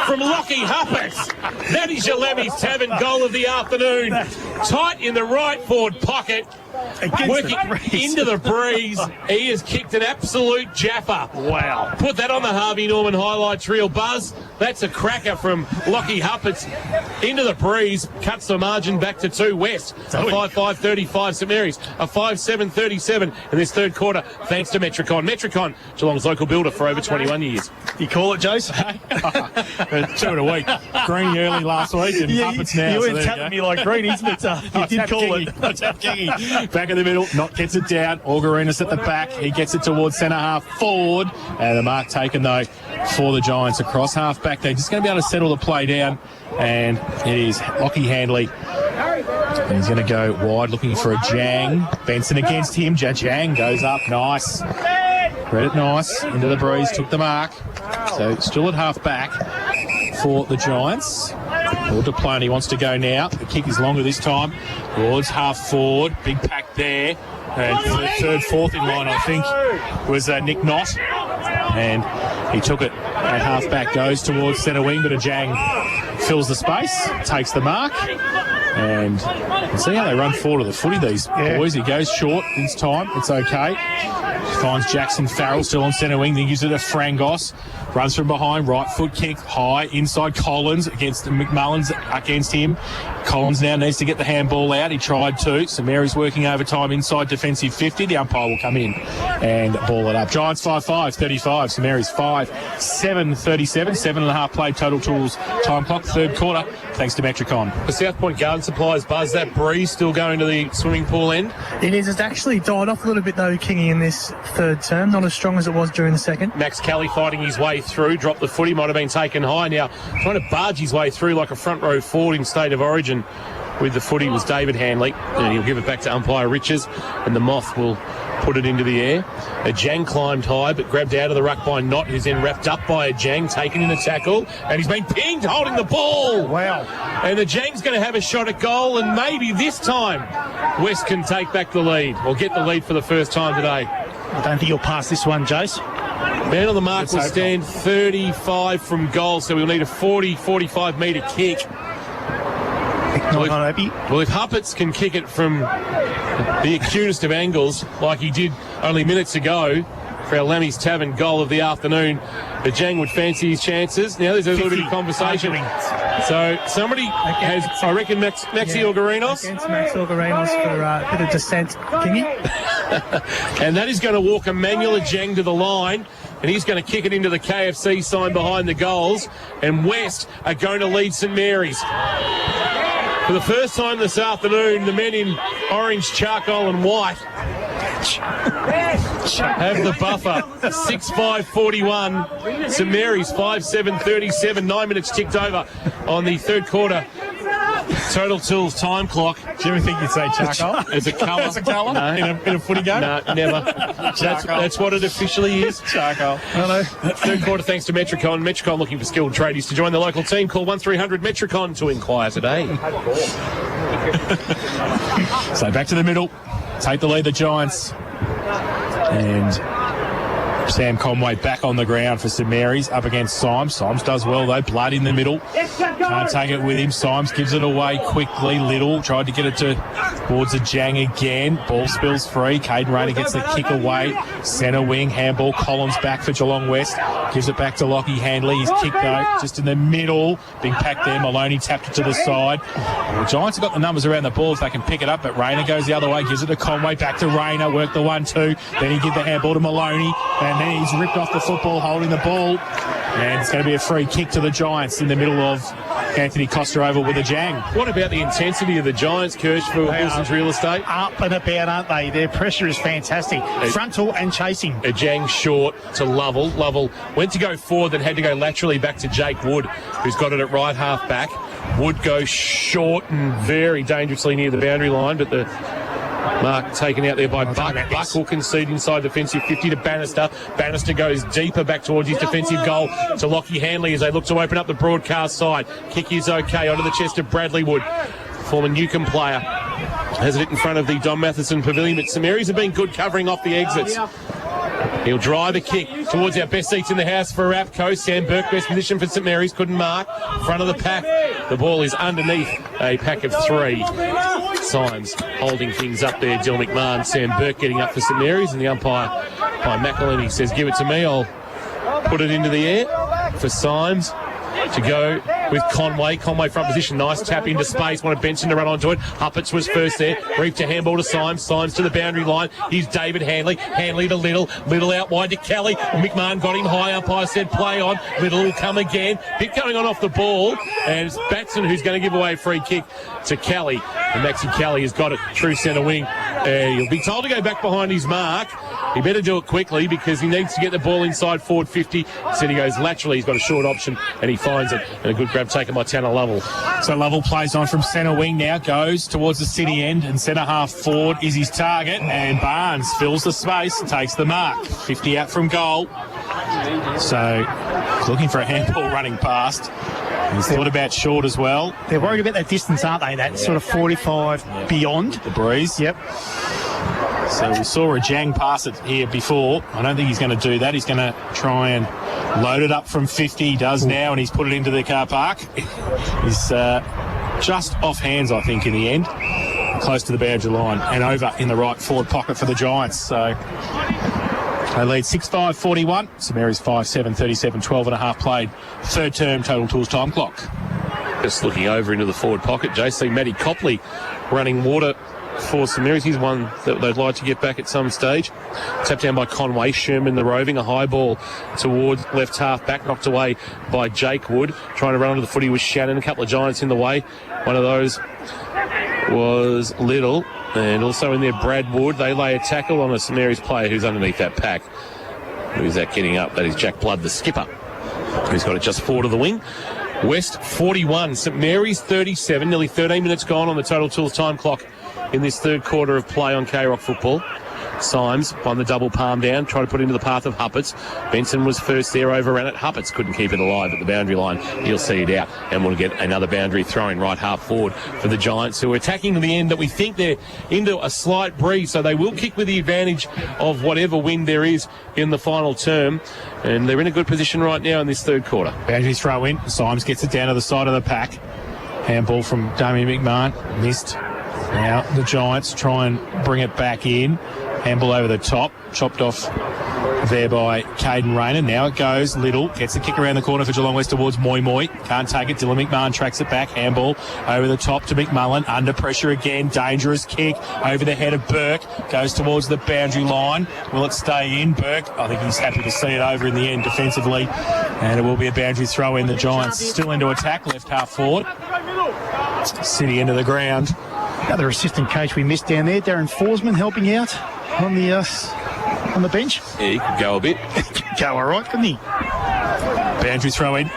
Speaker 1: from Lockie Huppets. That is your Lemmy's Tavern goal of the afternoon. Tight in the right forward pocket. Working into the breeze. He has kicked an absolute jaffer.
Speaker 3: Wow.
Speaker 1: Put that on the Harvey Norman highlights reel, Buzz. That's a cracker from Lockie Huppets into the breeze. Cuts the margin back to 2 West. A 5-5-35 St Mary's. A 5-7-37 in this third quarter, thanks to Metricon. Metricon, Geelong's local builder for over 21 years.
Speaker 3: You call it, Jose?
Speaker 4: 2 in a week. Greeny early last week and Huppets now.
Speaker 3: You weren't tapping me like Greenies, but you did call it.
Speaker 4: Back in the middle, Knott gets it down. Orgarinas at the back. He gets it towards centre half forward. And the mark taken, though, for the Giants across half back. They're just going to be able to settle the play down. And it is Lockie Handley. And he's going to go wide looking for a Jang. Benson against him. Jang goes up. Nice. Read it nice. Into the breeze. Took the mark. So still at half back for the Giants. Lord Duplani wants to go now. The kick is longer this time. Towards half forward. Big pack there. And third, fourth in line, I think, was Nick Knott. And he took it at half back, goes towards centre wing, but a Jang fills the space, takes the mark. And you can see how they run forward to the footy, these boys. He goes short this time. It's okay. Finds Jackson Farrell still on centre wing. Then gives it to Frangos. Runs from behind. Right foot kick high. Inside Collins against McMullen's against him. Collins now needs to get the handball out. He tried to. St Mary's working overtime inside defensive 50. The umpire will come in and ball it up. Giants 5-5, 35. St Mary's 5-7, 37. 7.5 played total tools time clock. Third quarter, thanks to Metricon.
Speaker 1: The South Point Garden Supplies buzz. That breeze still going to the swimming pool end?
Speaker 2: It is. It's actually died off a little bit though, Kingy, in this third term. Not as strong as it was during the second.
Speaker 1: Max Kelly fighting his way through. Dropped the footy. Might have been taken high. Now trying to barge his way through like a front row forward in State of Origin. With the footy was David Hanley, and he'll give it back to umpire Riches, and the Moth will put it into the air. Ajang climbed high, but grabbed out of the ruck by Knott, who's then wrapped up by Ajang, taken in a tackle, and he's been pinged holding the ball.
Speaker 3: Wow.
Speaker 1: And Ajang's going to have a shot at goal, and maybe this time West can take back the lead, or get the lead for the first time today.
Speaker 3: I don't think you'll pass this one, Jace.
Speaker 1: Man on the mark will stand 35 from goal, so we'll need a 40-45 metre kick. Well, if Huppets can kick it from the acutest of angles, like he did only minutes ago for our Lammy's Tavern goal of the afternoon, the Jang would fancy his chances. Now there's a little bit of conversation. So somebody has, I reckon, Maxi Orgarinos.
Speaker 2: Against Max Orgarinos for a bit of dissent, Kingy.
Speaker 1: And that is going to walk Emmanuel Ajang to the line. And he's going to kick it into the KFC sign behind the goals. And West are going to lead St Mary's. For the first time this afternoon, the men in orange, charcoal and white have the buffer. 6-5-41. St Mary's 5-7-37. 9 minutes ticked over on the third quarter. Total Tools time clock.
Speaker 4: Do you ever think you'd say charcoal?
Speaker 1: As a colour?
Speaker 4: As a colour?
Speaker 1: No.
Speaker 4: In a footy game?
Speaker 1: No, never. That's what it officially is.
Speaker 4: Charcoal.
Speaker 1: Third quarter thanks to Metricon. Metricon looking for skilled tradies to join the local team. Call 1300 Metricon to inquire today.
Speaker 4: So back to the middle. Take the lead, the Giants. And Sam Conway back on the ground for St Mary's up against Symes. Symes does well though. Blood in the middle. Can't take it with him. Symes gives it away quickly. Little tried to get it towards Ajang again. Ball spills free. Caden Rayner gets the kick away. Centre wing. Handball. Collins back for Geelong West. Gives it back to Lockie Handley. His kick though just in the middle. Being packed there. Maloney tapped it to the side. The Giants have got the numbers around the ball if they can pick it up, but Rayner goes the other way. Gives it to Conway. Back to Rayner. Work the 1-2. Then he give the handball to Maloney. And then he's ripped off the football, holding the ball. And it's going to be a free kick to the Giants in the middle of Anthony Costa over with a Jang.
Speaker 1: What about the intensity of the Giants, Kirsch, for Wilson's Real Estate?
Speaker 3: Up and about, aren't they? Their pressure is fantastic. Frontal and chasing.
Speaker 1: A Jang short to Lovell. Lovell went to go forward, then had to go laterally back to Jake Wood, who's got it at right half back. Wood goes short and very dangerously near the boundary line, but the mark taken out there by Buck. Buck will concede inside defensive 50 to Bannister. Bannister goes deeper back towards his defensive goal to Lockie Handley as they look to open up the broadcast side. Kick is okay onto the chest of Bradley Wood. Former Newcombe player has it in front of the Don Matheson Pavilion, but St Mary's have been good covering off the exits. He'll drive a kick towards our best seats in the house for Rapco. Sam Burke, best position for St Mary's, couldn't mark. Front of the pack. The ball is underneath a pack of three. Symes holding things up there. Dill McMahon, Sam Burke getting up for St Mary's, and the umpire by McElhenney says, give it to me, I'll put it into the air for Symes to go with Conway. Conway front position, nice tap into space. Wanted Benson to run onto it. Huppets was first there. Reef to handball to Symes. Symes to the boundary line. Here's David Hanley. Hanley to Little. Little out wide to Kelly. McMahon got him high. Umpire said play on. Little will come again. Bit going on off the ball. And it's Batson who's going to give away a free kick to Kelly. And Maxi Kelly has got it. True centre wing. He'll be told to go back behind his mark. He better do it quickly because he needs to get the ball inside forward 50. Said he goes laterally. He's got a short option and he finds it. And a good grab taken by Tanner Lovell.
Speaker 4: So Lovell plays on from centre wing now, goes towards the city end, and centre half forward is his target. And Barnes fills the space, takes the mark. 50 out from goal. So looking for a handball running past. He's thought about short as well.
Speaker 3: They're worried about that distance, aren't they? That sort of 45 beyond.
Speaker 4: The breeze.
Speaker 3: Yep.
Speaker 4: So we saw a Jang pass it here before. I don't think he's going to do that. He's going to try and load it up from 50. He does now, and he's put it into the car park. He's just off hands, I think, in the end, close to the boundary line and over in the right forward pocket for the Giants. So they lead 6-5-41. St Mary's 5-7, 37, 12 and a half played. Third term Total Tools time clock.
Speaker 1: Just looking over into the forward pocket, JC Matty Copley running water for St Mary's. He's one that they'd like to get back at some stage. Tapped down by Conway. Sherman the roving. A high ball towards left half back, knocked away by Jake Wood. Trying to run onto the footy with Shannon. A couple of Giants in the way. One of those was Little. And also in there, Brad Wood. They lay a tackle on a St Mary's player who's underneath that pack. Who's that getting up? That is Jack Blood, the skipper, who's got it just forward of the wing. West 41, St Mary's 37. Nearly 13 minutes gone on the Total Tools time clock in this third quarter of play on K-Rock football. Symes on the double palm down, trying to put into the path of Hupperts. Benson was first there, overran it. Hupperts couldn't keep it alive at the boundary line. He'll see it out, and we'll get another boundary throwing right half forward for the Giants, who are attacking to the end that we think they're into a slight breeze, so they will kick with the advantage of whatever wind there is in the final term, and they're in a good position right now in this third quarter.
Speaker 4: Boundary throw in. Symes gets it down to the side of the pack. Handball from Damien McMahon. Missed. Now the Giants try and bring it back in. Handball over the top, chopped off there by Caden Rayner. Now it goes. Little gets the kick around the corner for Geelong West towards Moy Moy. Can't take it. Dylan McMahon tracks it back. Handball over the top to McMullen. Under pressure again. Dangerous kick over the head of Burke. Goes towards the boundary line. Will it stay in? Burke, I think he's happy to see it over in the end defensively. And it will be a boundary throw in. The Giants still into attack. Left half forward. City into the ground.
Speaker 3: Another assistant coach we missed down there, Darren Forsman, helping out on the bench.
Speaker 1: Yeah, he could go a bit.
Speaker 3: Go all right, couldn't he?
Speaker 4: Boundary throw in.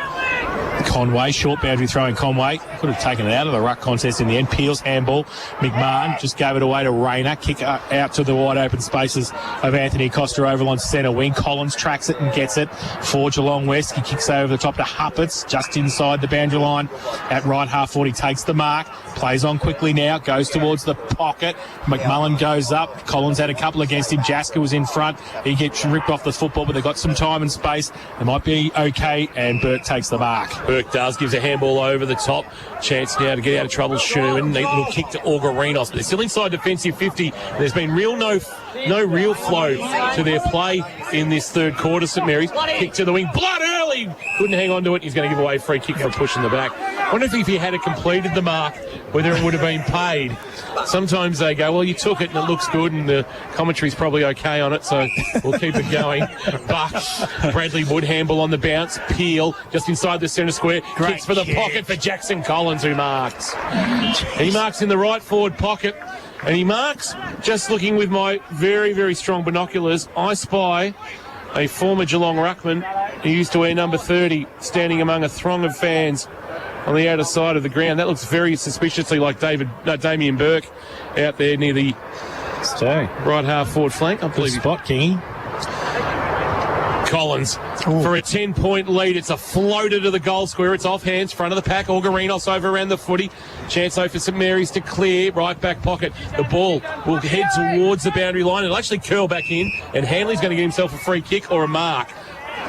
Speaker 4: Conway, short boundary throw in. Conway could have taken it out of the ruck contest in the end. Peels handball. McMahon just gave it away to Rayner. Kick out to the wide open spaces of Anthony Costa over on centre wing. Collins tracks it and gets it for Geelong West. He kicks over the top to Hupperts just inside the boundary line at right half 40. Takes the mark. Plays on quickly now. Goes towards the pocket. McMullen goes up. Collins had a couple against him. Jasker was in front. He gets ripped off the football, but they've got some time and space. They might be okay, and Burke takes the mark.
Speaker 1: Burke does, gives a handball over the top. Chance now to get out of trouble. Sherman, neat little kick to Orgarinos. But they're still inside defensive 50. There's been no real flow to their play in this third quarter. St Mary's kick to the wing. Blood early. Couldn't hang on to it. He's going to give away a free kick for a push in the back. I wonder if he had completed the mark, whether it would have been paid. Sometimes they go, well, you took it and it looks good, and the commentary's probably okay on it, so we'll keep it going. But Bradley Wood handball on the bounce. Peel just inside the centre square.
Speaker 3: Great
Speaker 1: kicks for the
Speaker 3: kick.
Speaker 1: pocket for Jackson Collins, who marks. He marks in the right forward pocket, and he marks, just looking with my very, very strong binoculars, I spy a former Geelong ruckman who used to wear number 30 standing among a throng of fans on the outer side of the ground. That looks very suspiciously like Damien Burke out there near the right half forward flank. I believe
Speaker 4: spot, Kingy.
Speaker 1: Collins for a 10-point lead. It's a floater to the goal square. It's off hands, front of the pack. Orgarinos over around the footy. Chance though for St Mary's to clear. Right back pocket. The ball will head towards the boundary line. It'll actually curl back in, and Hanley's going to get himself a free kick or a mark.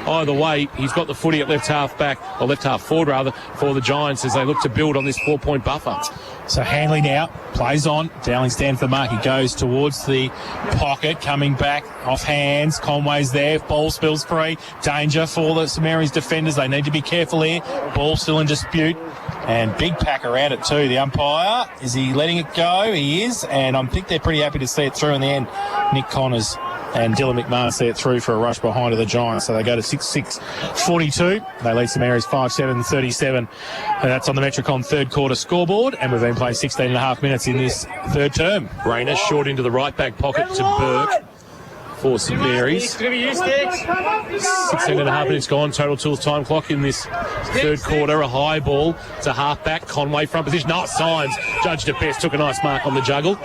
Speaker 1: Either way, he's got the footy at left half back, or left half forward rather, for the Giants as they look to build on this 4-point buffer.
Speaker 4: So Hanley now plays on. Dowling stands for the mark. He goes towards the pocket, coming back off hands. Conway's there. Ball spills free. Danger for the St Mary's defenders. They need to be careful here. Ball still in dispute. And big pack around it too. The umpire, is he letting it go? He is. And I think they're pretty happy to see it through in the end. Nick Connors and Dylan McMahon see it through for a rush behind of the Giants. So they go to 6-6-42. They lead St Mary's 5-7-37. And that's on the Metricon third quarter scoreboard. And we've been playing 16 and a half minutes in this third term.
Speaker 1: Rayner short into the right back pocket to Burke for St Mary's. 16 and a half minutes gone. Total Tools time clock in this third quarter. A high ball to half back. Conway front position. Nice Symes. Judged it best. Took a nice mark on the juggle.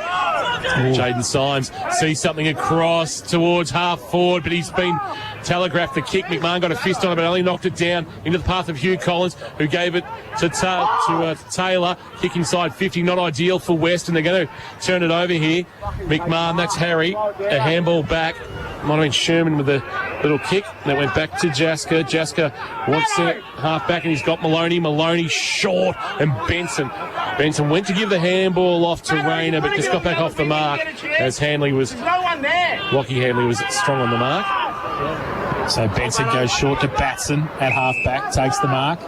Speaker 1: Jaden Symes sees something across towards half forward, but he's been telegraphed the kick. McMahon got a fist on it, but only knocked it down into the path of Hugh Collins, who gave it to Taylor. Kick inside 50, not ideal for West, and they're going to turn it over here. McMahon, that's Harry. A handball back Might have been Sherman with a little kick. And it went back to Jaska. Jaska wants it half back, and he's got Maloney. Maloney short, and Benson. Benson went to give the handball off to Rayner, but just got back off the mark as Hanley was. Lockie Hanley was strong on the mark.
Speaker 4: So Benson goes short to Batson at half-back, takes the mark.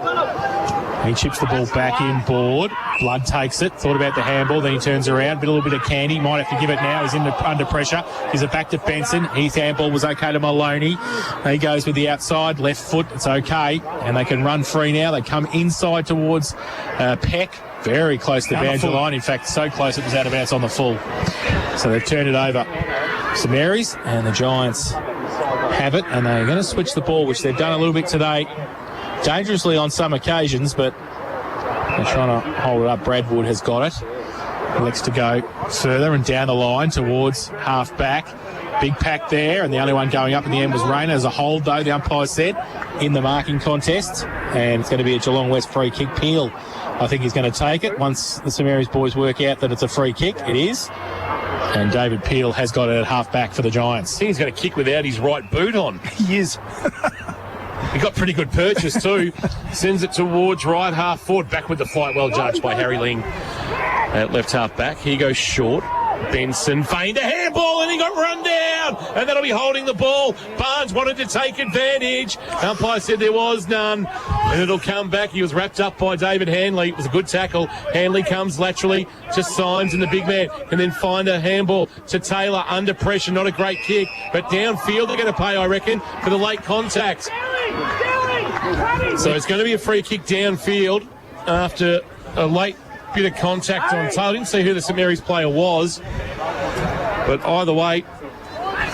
Speaker 4: He chips the ball back in board. Blood takes it. Thought about the handball. Then he turns around. A little bit of candy. Might have to give it now. He's under pressure. Gives it back to Benson. His handball was okay to Maloney. He goes with the outside. Left foot. It's okay. And they can run free now. They come inside towards Peck. Very close to the boundary line. In fact, so close it was out of bounds on the full. So they've turned it over. St Mary's and the Giants have it. And they're going to switch the ball, which they've done a little bit today. Dangerously on some occasions, but they're trying to hold it up. Brad Wood has got it. Elects to go further and down the line towards half-back. Big pack there, and the only one going up in the end was Rayner. As a hold, though, the umpire said, in the marking contest. And it's going to be a Geelong West free kick. Peel, I think, he's going to take it once the St Mary's boys work out that it's a free kick. It is. And David Peel has got it at half-back for the Giants.
Speaker 1: I think he's going to kick without his right boot on.
Speaker 3: He is.
Speaker 1: He got pretty good purchase too. Sends it towards right half forward. Back with the fight, well judged by Harry Ling at left half back. He goes short. Benson feigned a handball and he got run down. And that'll be holding the ball. Barnes wanted to take advantage. Umpire said there was none. And it'll come back. He was wrapped up by David Hanley. It was a good tackle. Hanley comes laterally to Symes, and the big man can then find a handball to Taylor under pressure. Not a great kick, but downfield they're going to pay, I reckon, for the late contact. So it's going to be a free kick downfield after a late bit of contact on Taylor. I didn't see who the St Mary's player was, but either way,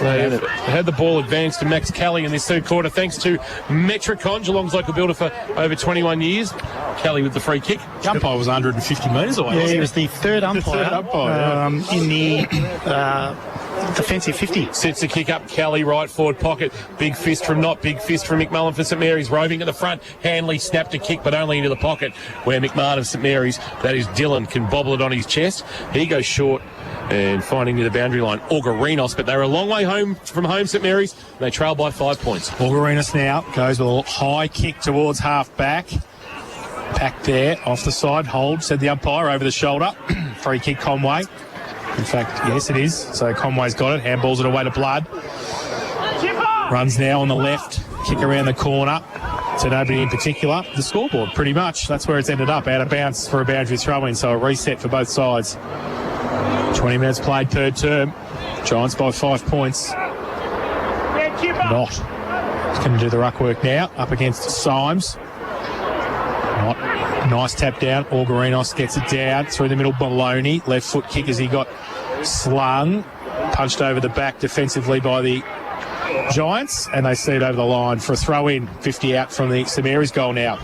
Speaker 1: they had the ball advanced to Max Kelly in this third quarter, thanks to Metricon, Geelong's local builder for over 21 years. Kelly with the free kick.
Speaker 4: The umpire was 150 metres away.
Speaker 3: Yeah, he was the third umpire, in the defensive 50.
Speaker 1: Sets the kick up, Kelly, right forward pocket. Big fist from McMullen for St Mary's. Roving at the front. Hanley snapped a kick, but only into the pocket, where McMahon of St Mary's, that is Dylan, can bobble it on his chest. He goes short and finding near the boundary line Augurinos, but they're a long way home from home, St Mary's. They trail by 5 points.
Speaker 4: Augurinos now goes with a high kick towards half-back. Pack there, off the side, hold, said the umpire, over the shoulder. Free kick, Conway. In fact, yes, it is. So Conway's got it, handballs it away to Blood. Runs now on the left, kick around the corner to nobody in particular. The scoreboard, pretty much. That's where it's ended up, out of bounds for a boundary throw-in, so a reset for both sides. 20 minutes played, third term. Giants by 5 points. Not going to do the ruck work now, up against Symes. Not. Nice tap down. Augurinos gets it down through the middle. Maloney, left foot kick as he got slung. Punched over the back defensively by the Giants, and they see it over the line for a throw-in. 50 out from the St Mary's goal now.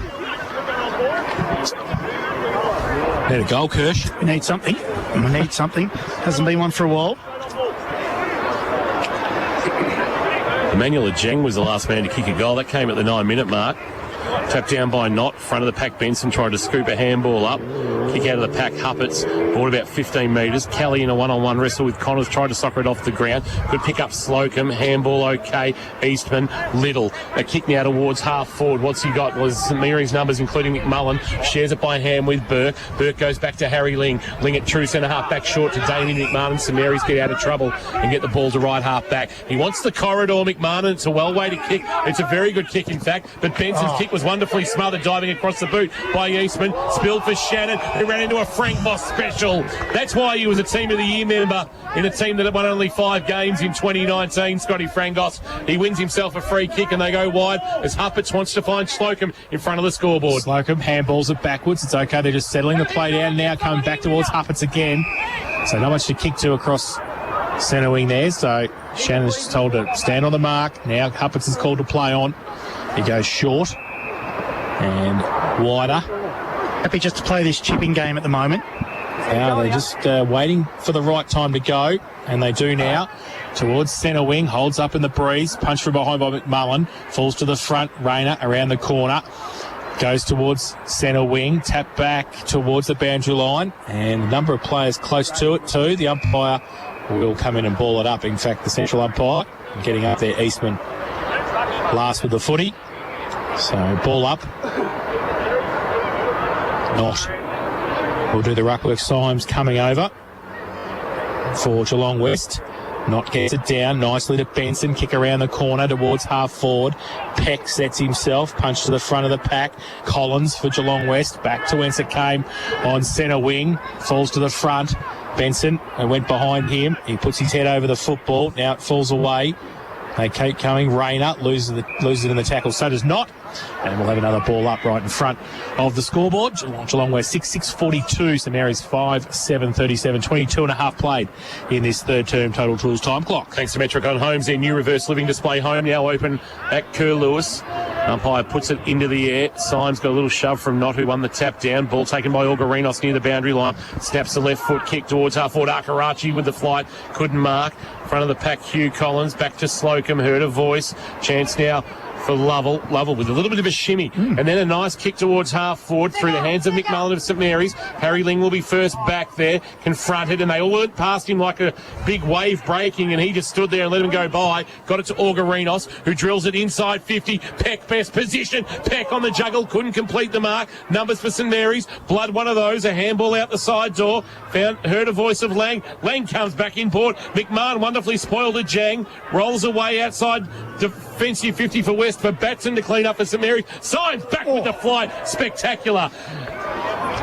Speaker 4: Need a goal, Kirsch.
Speaker 3: We need something. Hasn't been one for a while.
Speaker 1: Emmanuel Ajeng was the last man to kick a goal. That came at the 9-minute mark. Tapped down by Knott, front of the pack. Benson tried to scoop a handball up. Kick out of the pack. Huppets brought about 15 metres. Kelly in a one-on-one wrestle with Connors, tried to soccer it off the ground. Good pick up Slocum. Handball okay. Eastman, Little. A kick now towards half forward. What's he got? Was St Mary's numbers, including McMullen. Shares it by hand with Burke. Burke goes back to Harry Ling. Ling at true centre half back short to Damien McMahon. St Mary's get out of trouble and get the ball to right half back. He wants the corridor, McMahon. It's a well-weighted kick. It's a very good kick, in fact. But Benson's kick was wonderfully smothered, diving across the boot by Eastman. Spilled for Shannon, who ran into a Frank Moss special. That's why he was a Team of the Year member in a team that won only 5 games in 2019, Scotty Frangos. He wins himself a free kick and they go wide as Huppets wants to find Slocum in front of the scoreboard.
Speaker 4: Slocum handballs it backwards. It's okay. They're just settling the play down now, coming back towards Huppets again. So not much to kick to across centre wing there. So Shannon's just told to stand on the mark. Now Huppets is called to play on. He goes short and wider.
Speaker 3: Happy just to play this chipping game at the moment.
Speaker 4: Now they're just waiting for the right time to go, and they do now. Towards centre wing, holds up in the breeze, punched from behind by McMullen, falls to the front, Rayner around the corner, goes towards centre wing, tap back towards the boundary line, and a number of players close to it too. The umpire will come in and ball it up. In fact, the central umpire getting up there, Eastman last with the footy. So ball up. Not. We'll do the ruckwork. Symes coming over for Geelong West. Not gets it down nicely to Benson. Kick around the corner towards half forward. Peck sets himself. Punch to the front of the pack. Collins for Geelong West. Back to whence it came on centre wing. Falls to the front. Benson went behind him. He puts his head over the football. Now it falls away. They keep coming. Rayner loses it in the tackle. So does Not. And we'll have another ball up right in front of the scoreboard. Geelong West 6:42. St Mary's 5:7:37. 22 and a half played in this third term total tools time clock.
Speaker 1: Thanks to Metricon Homes, their new reverse living display home now open at Kerr Lewis. Umpire puts it into the air. Symes got a little shove from Not, who won the tap down. Ball taken by Orgarinos near the boundary line. Snaps the left foot kick towards half forward. Akarachi with the flight. Couldn't mark. Front of the pack, Hugh Collins. Back to Slocum. Heard a voice. Chance now for Lovell with a little bit of a shimmy. And then a nice kick towards half forward through the hands of McMullen of St Mary's. Harry Ling will be first back there, confronted, and they all went past him like a big wave breaking, and he just stood there and let him go by. Got it to Orgarinos, who drills it inside 50. Peck best position. Peck on the juggle, couldn't complete the mark. Numbers for St Mary's. Blood one of those. A handball out the side door. Heard a voice of Lang. Lang comes back in port. McMahon wonderfully spoiled a Jang. Rolls away outside defensive 50 for West, for Batson to clean up for St Mary's. Symes back with the flight. Spectacular.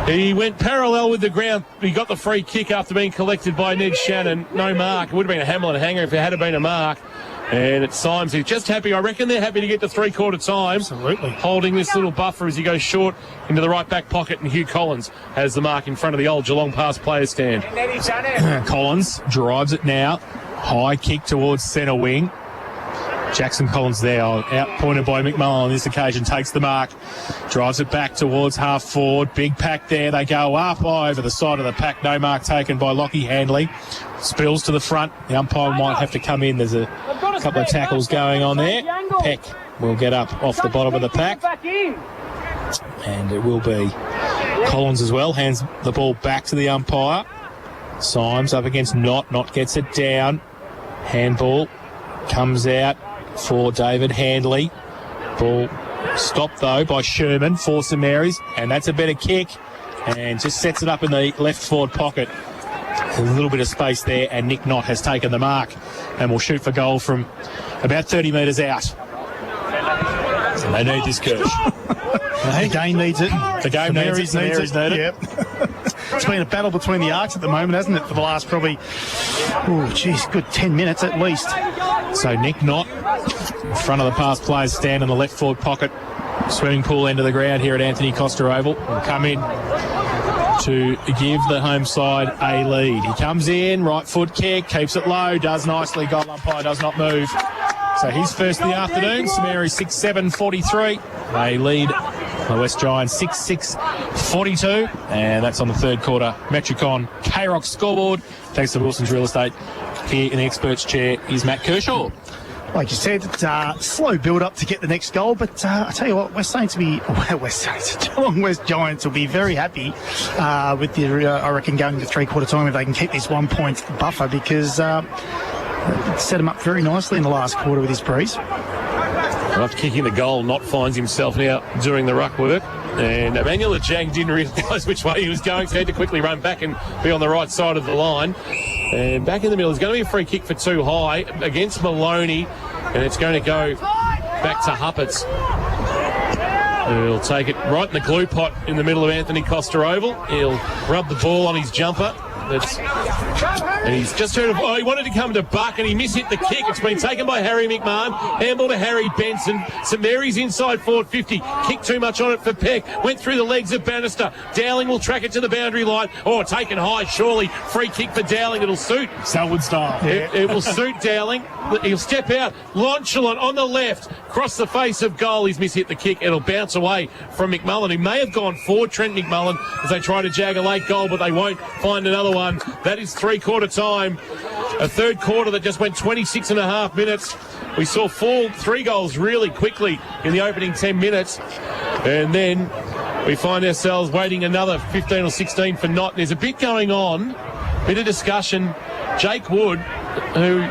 Speaker 1: He went parallel with the ground. He got the free kick after being collected by Ned Shannon. No mark. It would have been a Hamlin hanger if it had been a mark. And it's Symes. He's just happy. I reckon they're happy to get to three-quarter time.
Speaker 3: Absolutely.
Speaker 1: Holding this little buffer as he goes short into the right back pocket, and Hugh Collins has the mark in front of the old Geelong pass player stand.
Speaker 4: Collins drives it now. High kick towards centre wing. Jackson Collins there, outpointed by McMullen on this occasion, takes the mark, drives it back towards half forward. Big pack there. They go up over the side of the pack. No mark taken by Lockie Handley. Spills to the front. The umpire might have to come in. There's a couple of tackles going on there. Peck will get up off the bottom of the pack. And it will be Collins as well. Hands the ball back to the umpire. Symes up against Not. Not gets it down. Handball comes out for David Handley. Ball stopped though by Sherman for St Mary's, and that's a better kick, and just sets it up in the left forward pocket. A little bit of space there, and Nick Knott has taken the mark and will shoot for goal from about 30 metres out. And they need this, Kirsch.
Speaker 3: The game needs it.
Speaker 4: The game needs it. St Mary's need it.
Speaker 3: Yep. It's been a battle between the arcs at the moment, hasn't it, for the last probably, good 10 minutes at least.
Speaker 4: So Nick Knott, in front of the pass players, stand in the left forward pocket, swimming pool end of the ground here at Anthony Costa Oval, will come in to give the home side a lead. He comes in, right foot kick, keeps it low, does nicely, goal umpire does not move. So he's first in the afternoon. St Mary's 6-7-43. They lead the West Giants 6-6-42, and that's on the third quarter. Metricon K-Rock scoreboard. Thanks to Wilson's Real Estate. Here in the experts chair is Matt Kershaw.
Speaker 3: Like you said, slow build-up to get the next goal, but I tell you what, Geelong West Giants will be very happy with the, I reckon, going to three-quarter time if they can keep this 1 point buffer, because it set him up very nicely in the last quarter with his breeze.
Speaker 1: After kicking the goal, Knott finds himself now doing the ruck work. And Emmanuel Jang didn't realise which way he was going, so he had to quickly run back and be on the right side of the line. And back in the middle, there's going to be a free kick for too high against Maloney, and it's going to go back to Hupperts. He'll take it right in the glue pot in the middle of Anthony Costa Oval. He'll rub the ball on his jumper. And he's just heard he wanted to come to Buck and he mishit the kick. It's been taken by Harry McMahon. Handball to Harry Benson. St Mary's inside forward 50. Kicked too much on it for Peck. Went through the legs of Bannister. Dowling will track it to the boundary line. Oh, taken high, surely. Free kick for Dowling. It'll suit.
Speaker 3: Selwood style.
Speaker 1: It will suit Dowling. He'll step out. Launchelon on the left. Cross the face of goal. He's mishit the kick. It'll bounce away from McMullen. He may have gone forward, Trent McMullen, as they try to jag a late goal, but they won't find another one. That is three-quarter time. A third quarter that just went 26 and a half minutes. We saw three goals really quickly in the opening 10 minutes. And then we find ourselves waiting another 15 or 16 for Knott. There's a bit going on bit of discussion. Jake Wood, who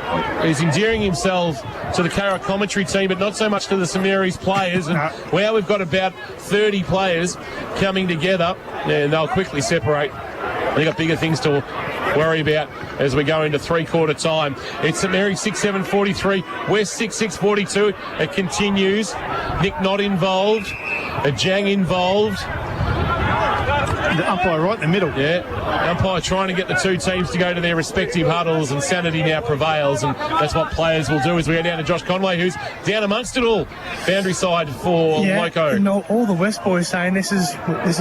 Speaker 1: is endearing himself to the Cara commentary team, but not so much to the St Mary's players. And now we've got about 30 players coming together, and they'll quickly separate. They've got bigger things to worry about as we go into three-quarter time. It's St Mary's 6-7-43, West 6-6-42. It continues. Nick not involved. Jang involved.
Speaker 3: The umpire right in the middle.
Speaker 1: Yeah, umpire trying to get the two teams to go to their respective huddles, and sanity now prevails, and that's what players will do as we go down to Josh Conway, who's down amongst it all. Boundary side for Loco.
Speaker 2: And all the West boys saying this is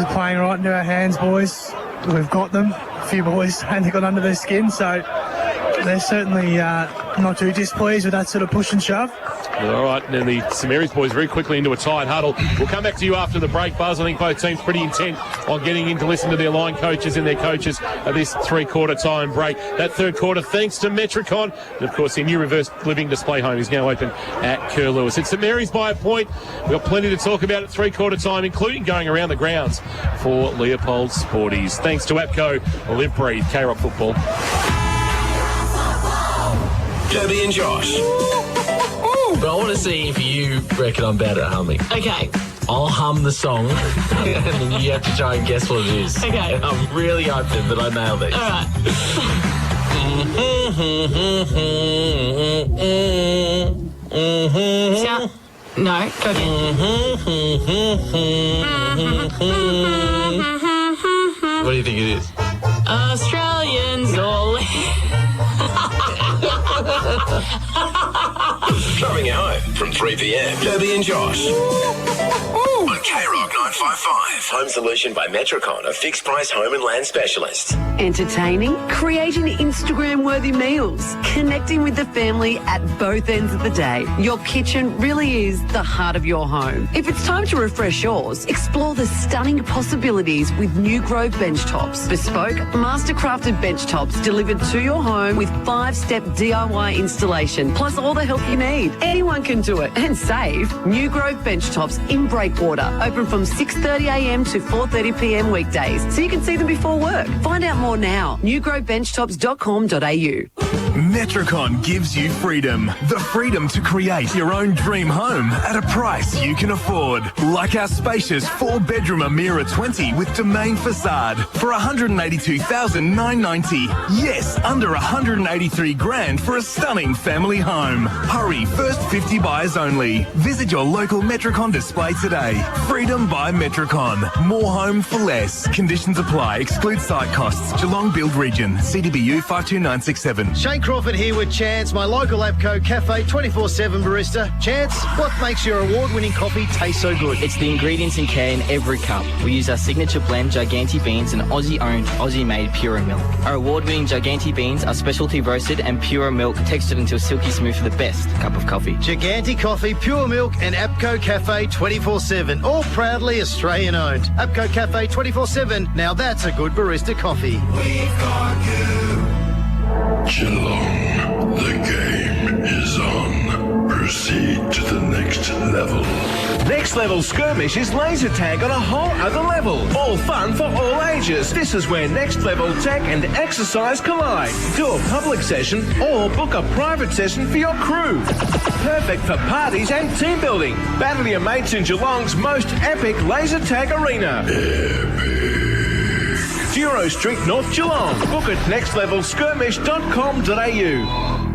Speaker 2: playing right into our hands, boys. We've got them. A few boys saying they got under their skin, so they're certainly not too displeased with that sort of push and shove.
Speaker 1: All right, and then the St Mary's boys very quickly into a tight huddle. We'll come back to you after the break, Buzz. I think both teams pretty intent on getting in to listen to their line coaches and their coaches at this three-quarter time break. That third quarter, thanks to Metricon. And, of course, their new reverse living display home is now open at Curlewis. It's St Mary's by a point. We've got plenty to talk about at three-quarter time, including going around the grounds for Leopold Sporties. Thanks to APCO, Live Breathe, K-Rock Football.
Speaker 13: Derby and Josh.
Speaker 7: But I want to see if you reckon I'm better at humming. Okay. I'll hum the song, and then you have to try and guess what it is. Okay. And I'm really hoping that I nail this. All right.
Speaker 22: No, go again.
Speaker 7: What do you think it is?
Speaker 22: Australians all...
Speaker 13: Driving you home from 3 p.m. Derby and Josh. On K-Rock 955. Home Solution by Metricon, a fixed price home and land specialist.
Speaker 23: Entertaining, creating Instagram-worthy meals, connecting with the family at both ends of the day. Your kitchen really is the heart of your home. If it's time to refresh yours, explore the stunning possibilities with New Grove bench tops. Bespoke, master-crafted bench tops delivered to your home with 5-step DIY installation, plus all the help you need. Anyone can do it and save. New Grove bench tops in Breakwater, open from 6:30am to 4:30pm weekdays, so you can see them before work. Find out more now. newgrovebenchtops.com.au.
Speaker 20: Metricon gives you freedom. The freedom to create your own dream home at a price you can afford. Like our spacious 4-bedroom Amira 20 with domain facade for $182,990. Yes, under 183 grand for a stunning family home. Hurry, first 50 buyers only. Visit your local Metricon display today. Freedom by Metricon. More home for less. Conditions apply. Exclude site costs. Geelong Build Region. CDBU 52967.
Speaker 18: Shane Crawford here with Chance, my local APCO Cafe 24/7 barista. Chance, what makes your award-winning coffee taste so good?
Speaker 19: It's the ingredients and care in every cup. We use our signature blend Giganti beans and Aussie-owned, Aussie-made Pura Milk. Our award-winning Giganti beans are specialty roasted and Pura Milk textured into a silky smooth for the best cup of coffee.
Speaker 18: Giganti Coffee, Pure Milk and APCO Cafe 24/7, all proudly Australian-owned. APCO Cafe 24/7, now that's a good barista coffee.
Speaker 13: We've got you. Geelong, the game is on. Proceed to the next level.
Speaker 24: Next Level Skirmish is laser tag on a whole other level. All fun for all ages. This is where next level tech and exercise collide. Do a public session or book a private session for your crew. Perfect for parties and team building. Battle your mates in Geelong's most epic laser tag arena. Duro Street, North Geelong. Book at nextlevelskirmish.com.au.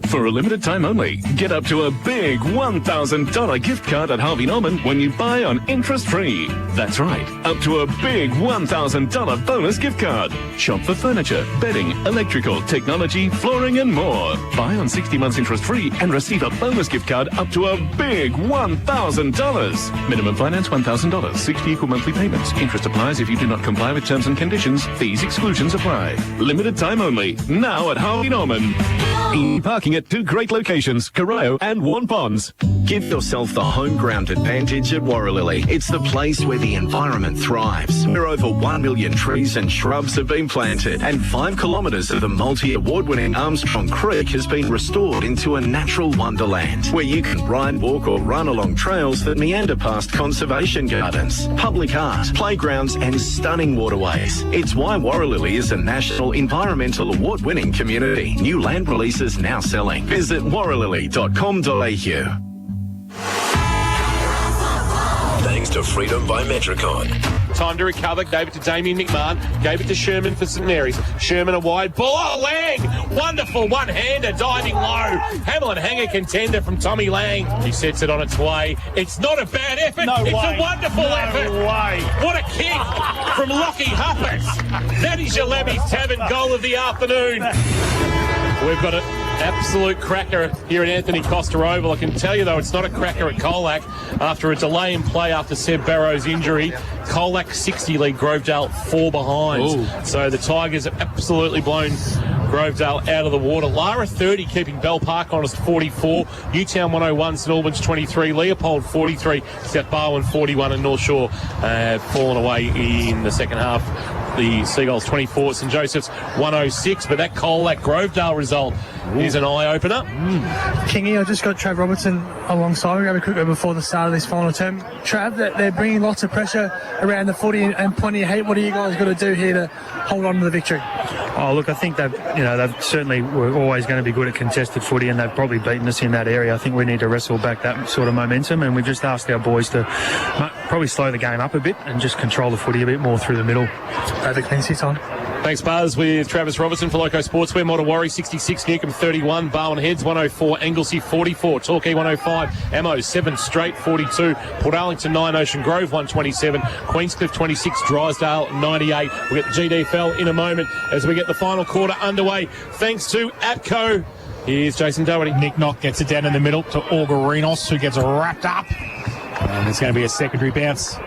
Speaker 16: For a limited time only, get up to a big $1,000 gift card at Harvey Norman when you buy on interest-free. That's right, up to a big $1,000 bonus gift card. Shop for furniture, bedding, electrical, technology, flooring and more. Buy on 60 months interest-free and receive a bonus gift card up to a big $1,000. Minimum finance $1,000, 60 equal monthly payments. Interest applies if you do not comply with terms and conditions. Fees, exclusions apply. Limited time only, now at Harvey Norman.
Speaker 25: In parking
Speaker 16: Parking at 2 great locations, Corio and Warren Ponds.
Speaker 6: Give yourself the home ground advantage at Warralilly. It's the place where the environment thrives, where over 1 million trees and shrubs have been planted, and 5 kilometres of the multi-award-winning Armstrong Creek has been restored into a natural wonderland, where you can ride, walk or run along trails that meander past conservation gardens, public art, playgrounds and stunning waterways. It's why Warralilly is a national environmental award-winning community. New land releases now selling. Visit warralilly.com.au.
Speaker 13: Thanks to Freedom by Metricon.
Speaker 1: Time to recover. Gave it to Damien McMahon. Gave it to Sherman for St Mary's. Sherman a wide ball. Oh, Lang! Wonderful one-hander diving low. Hamlin Hanger contender from Tommy Lang. He sets it on its way. It's not a bad effort. It's a wonderful effort. What a kick from Lockie Huppert. That is your Lammy's Tavern goal of the afternoon. We've got an absolute cracker here at Anthony Costa Oval. I can tell you, though, it's not a cracker at Colac. After a delay in play after Seb Barrow's injury, Colac 60 lead, Grovedale 4 behind. Ooh. So the Tigers have absolutely blown Grovedale out of the water. Lara 30 keeping Bell Park on us 44. Newtown 101, St Albans 23, Leopold 43, South Barwon 41 and North Shore fallen away in the second half. The Seagulls 24, St Joseph's 106, but that Colac Grovedale result is an eye-opener.
Speaker 2: Kingy, I just got Trav Robertson alongside. We'll have a quick go before the start of this final term. Trav, they're bringing lots of pressure around the footy and plenty of heat. What are you guys got to do here to hold on to the victory?
Speaker 5: Oh, look, I think they've certainly were always going to be good at contested footy, and they've probably beaten us in that area. I think we need to wrestle back that sort of momentum, and we've just asked our boys to probably slow the game up a bit and just control the footy a bit more through the middle.
Speaker 2: Perfect, thanks for your time.
Speaker 1: Thanks, Buzz, with Travis Robertson for Loco Sportswear. Mottawarri 66, Newcombe 31, Barwon Heads 104, Anglesey 44, Torquay 105, Ammo 7 Straight 42, Port Arlington 9, Ocean Grove 127, Queenscliff 26, Drysdale 98. We'll get the GDFL in a moment as we get the final quarter underway. Thanks to APCO. Here's Jason Doherty.
Speaker 4: Nick Knock gets it down in the middle to Orgarinos, who gets wrapped up. And it's going to be a secondary bounce.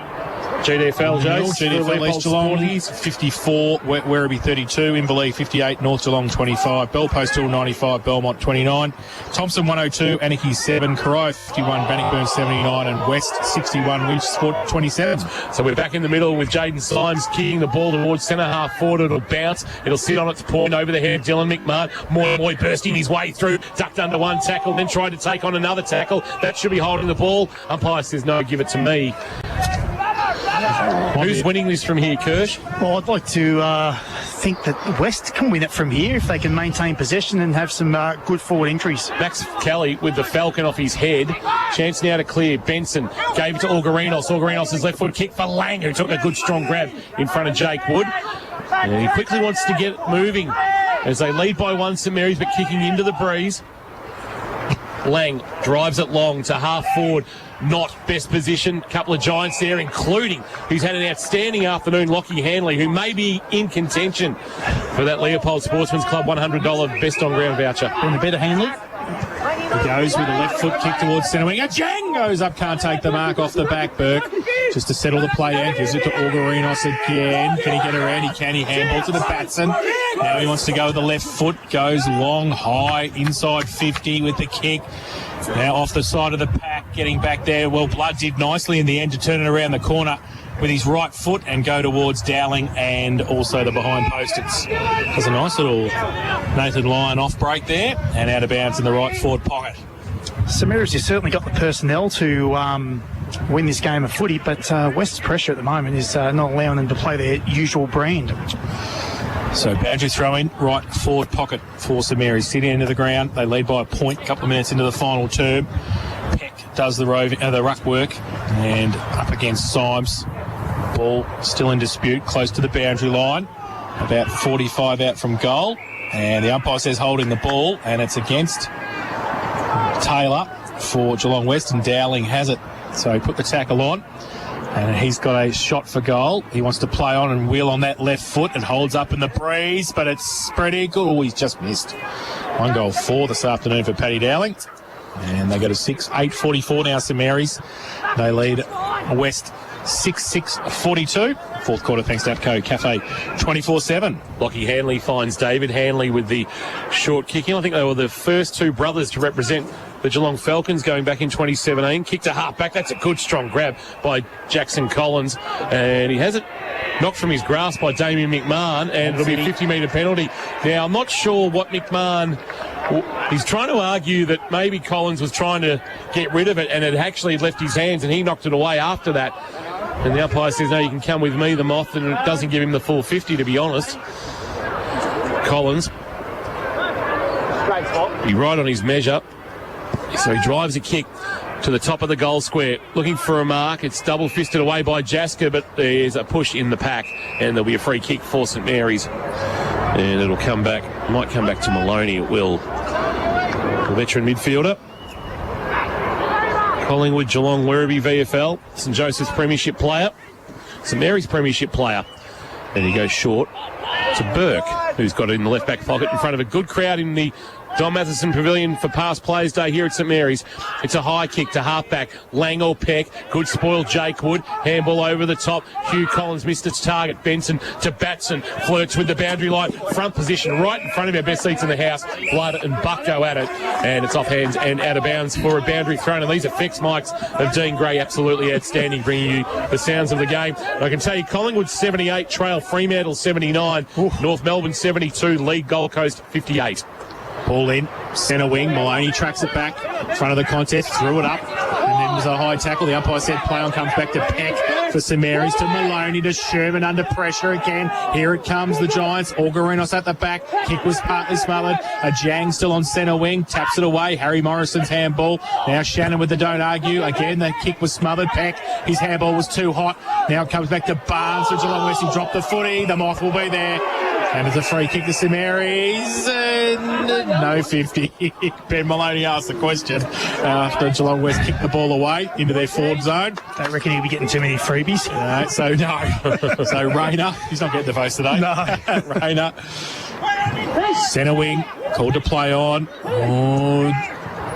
Speaker 1: GDFL, Jace.
Speaker 4: GDFL East Geelong 54, Werribee 32, Inverleigh 58, North Geelong 25, Bellpost Hill 95, Belmont 29, Thompson 102, Anarchy 7, Corio 51, Bannockburn 79 and West 61, Winchsport 27.
Speaker 1: So we're back in the middle with Jaden Symes kicking the ball towards centre half forward. It'll bounce. It'll sit on its point over the head of Dylan McMahon. Moy bursting his way through, ducked under one tackle, then tried to take on another tackle. That should be holding the ball. Umpire says no, give it to me. Who's winning this from here, Kirsch?
Speaker 3: Well, I'd like to think that West can win it from here if they can maintain possession and have some good forward entries.
Speaker 1: Max Kelly with the Falcon off his head. Chance now to clear. Benson gave it to Orgarinos. Orgarinos' left foot kick for Lang, who took a good strong grab in front of Jake Wood. And he quickly wants to get moving as they lead by 1 St Mary's, but kicking into the breeze. Lang drives it long to half forward. Not best position. Couple of giants there, including who's had an outstanding afternoon, Lockie Hanley, who may be in contention for that Leopold Sportsman's Club $100 best on ground voucher.
Speaker 3: And a bit of Hanley.
Speaker 4: He goes with a left foot kick towards centre wing. Jang goes up, can't take the mark off the back. Burke just to settle the play out. Gives it to Orgarinos again. Can he get around? He can. He handball to the Batson. Now he wants to go with the left foot. Goes long, high, inside 50 with the kick. Now off the side of the pack, getting back there. Well, Blood did nicely in the end to turn it around the corner with his right foot and go towards Dowling and also the behind post. It's a nice little Nathan Lyon off break there and out of bounds in the right forward pocket.
Speaker 3: St Mary's has certainly got the personnel to win this game of footy, but West's pressure at the moment is not allowing them to play their usual brand.
Speaker 4: So Badger throw in, right forward pocket for St Mary's. Sitting into the ground. They lead by a point, a couple of minutes into the final term. Peck does the ruck work and up against Symes. Ball still in dispute, close to the boundary line. About 45 out from goal. And the umpire says holding the ball, and it's against Taylor for Geelong West, and Dowling has it. So he put the tackle on. And he's got a shot for goal. He wants to play on and wheel on that left foot. It holds up in the breeze, but it's spread eagle. Oh, he's just missed. 1 goal 4 this afternoon for Paddy Dowling. And they go to 6, 8:44 now, St Mary's. They lead West 6-6-42. Fourth quarter thanks to APCO Cafe 24/7.
Speaker 1: Lockie Hanley finds David Hanley with the short kicking. I think they were the first two brothers to represent the Geelong Falcons going back in 2017. Kick to half back. That's a good strong grab by Jackson Collins. And he has it knocked from his grasp by Damien McMahon, and it'll be a 50-metre penalty. Now, I'm not sure what McMahon... He's trying to argue that maybe Collins was trying to get rid of it and it actually left his hands and he knocked it away after that. And the umpire says, no, you can come with me, the Moth, and it doesn't give him the full 50, to be honest. Collins. He right on his measure. So he drives a kick to the top of the goal square, looking for a mark. It's double-fisted away by Jasker, but there's a push in the pack, and there'll be a free kick for St Mary's. And it'll come back, might come back to Maloney, it will. The veteran midfielder. Collingwood, Geelong, Werribee, VFL. St Joseph's premiership player. St Mary's premiership player. And he goes short to Burke, who's got it in the left-back pocket in front of a good crowd in the Don Matheson Pavilion for Past Players Day here at St Mary's. It's a high kick to halfback. Lang or Peck. Good spoil, Jake Wood. Handball over the top. Hugh Collins missed its target. Benson to Batson. Flirts with the boundary line. Front position right in front of our best seats in the house. Blood and Buck go at it. And it's off hands and out of bounds for a boundary thrown. And these effects mics of Dean Gray absolutely outstanding, bringing you the sounds of the game. And I can tell you Collingwood 78, Trail Fremantle 79, North Melbourne 72, League Gold Coast 58.
Speaker 4: Ball in, centre wing. Maloney tracks it back in front of the contest, threw it up, and then was a high tackle. The umpire said play on, comes back to Peck for St Mary's, to Maloney, to Sherman under pressure again. Here it comes, the Giants. Orgarinos at the back. Kick was partly smothered. A Jang still on centre wing, taps it away. Harry Morrison's handball. Now Shannon with the don't argue. Again, the kick was smothered. Peck, his handball was too hot. Now it comes back to Barnes for Geelong West. He dropped the footy. The Moth will be there. And it's a free kick to St Mary's. No 50. Ben Maloney asked the question after Geelong West kicked the ball away into their forward zone.
Speaker 3: Don't reckon he'll be getting too many freebies.
Speaker 4: So Rayner, he's not getting the votes today.
Speaker 3: No.
Speaker 4: Rayner. Centre wing, called to play on.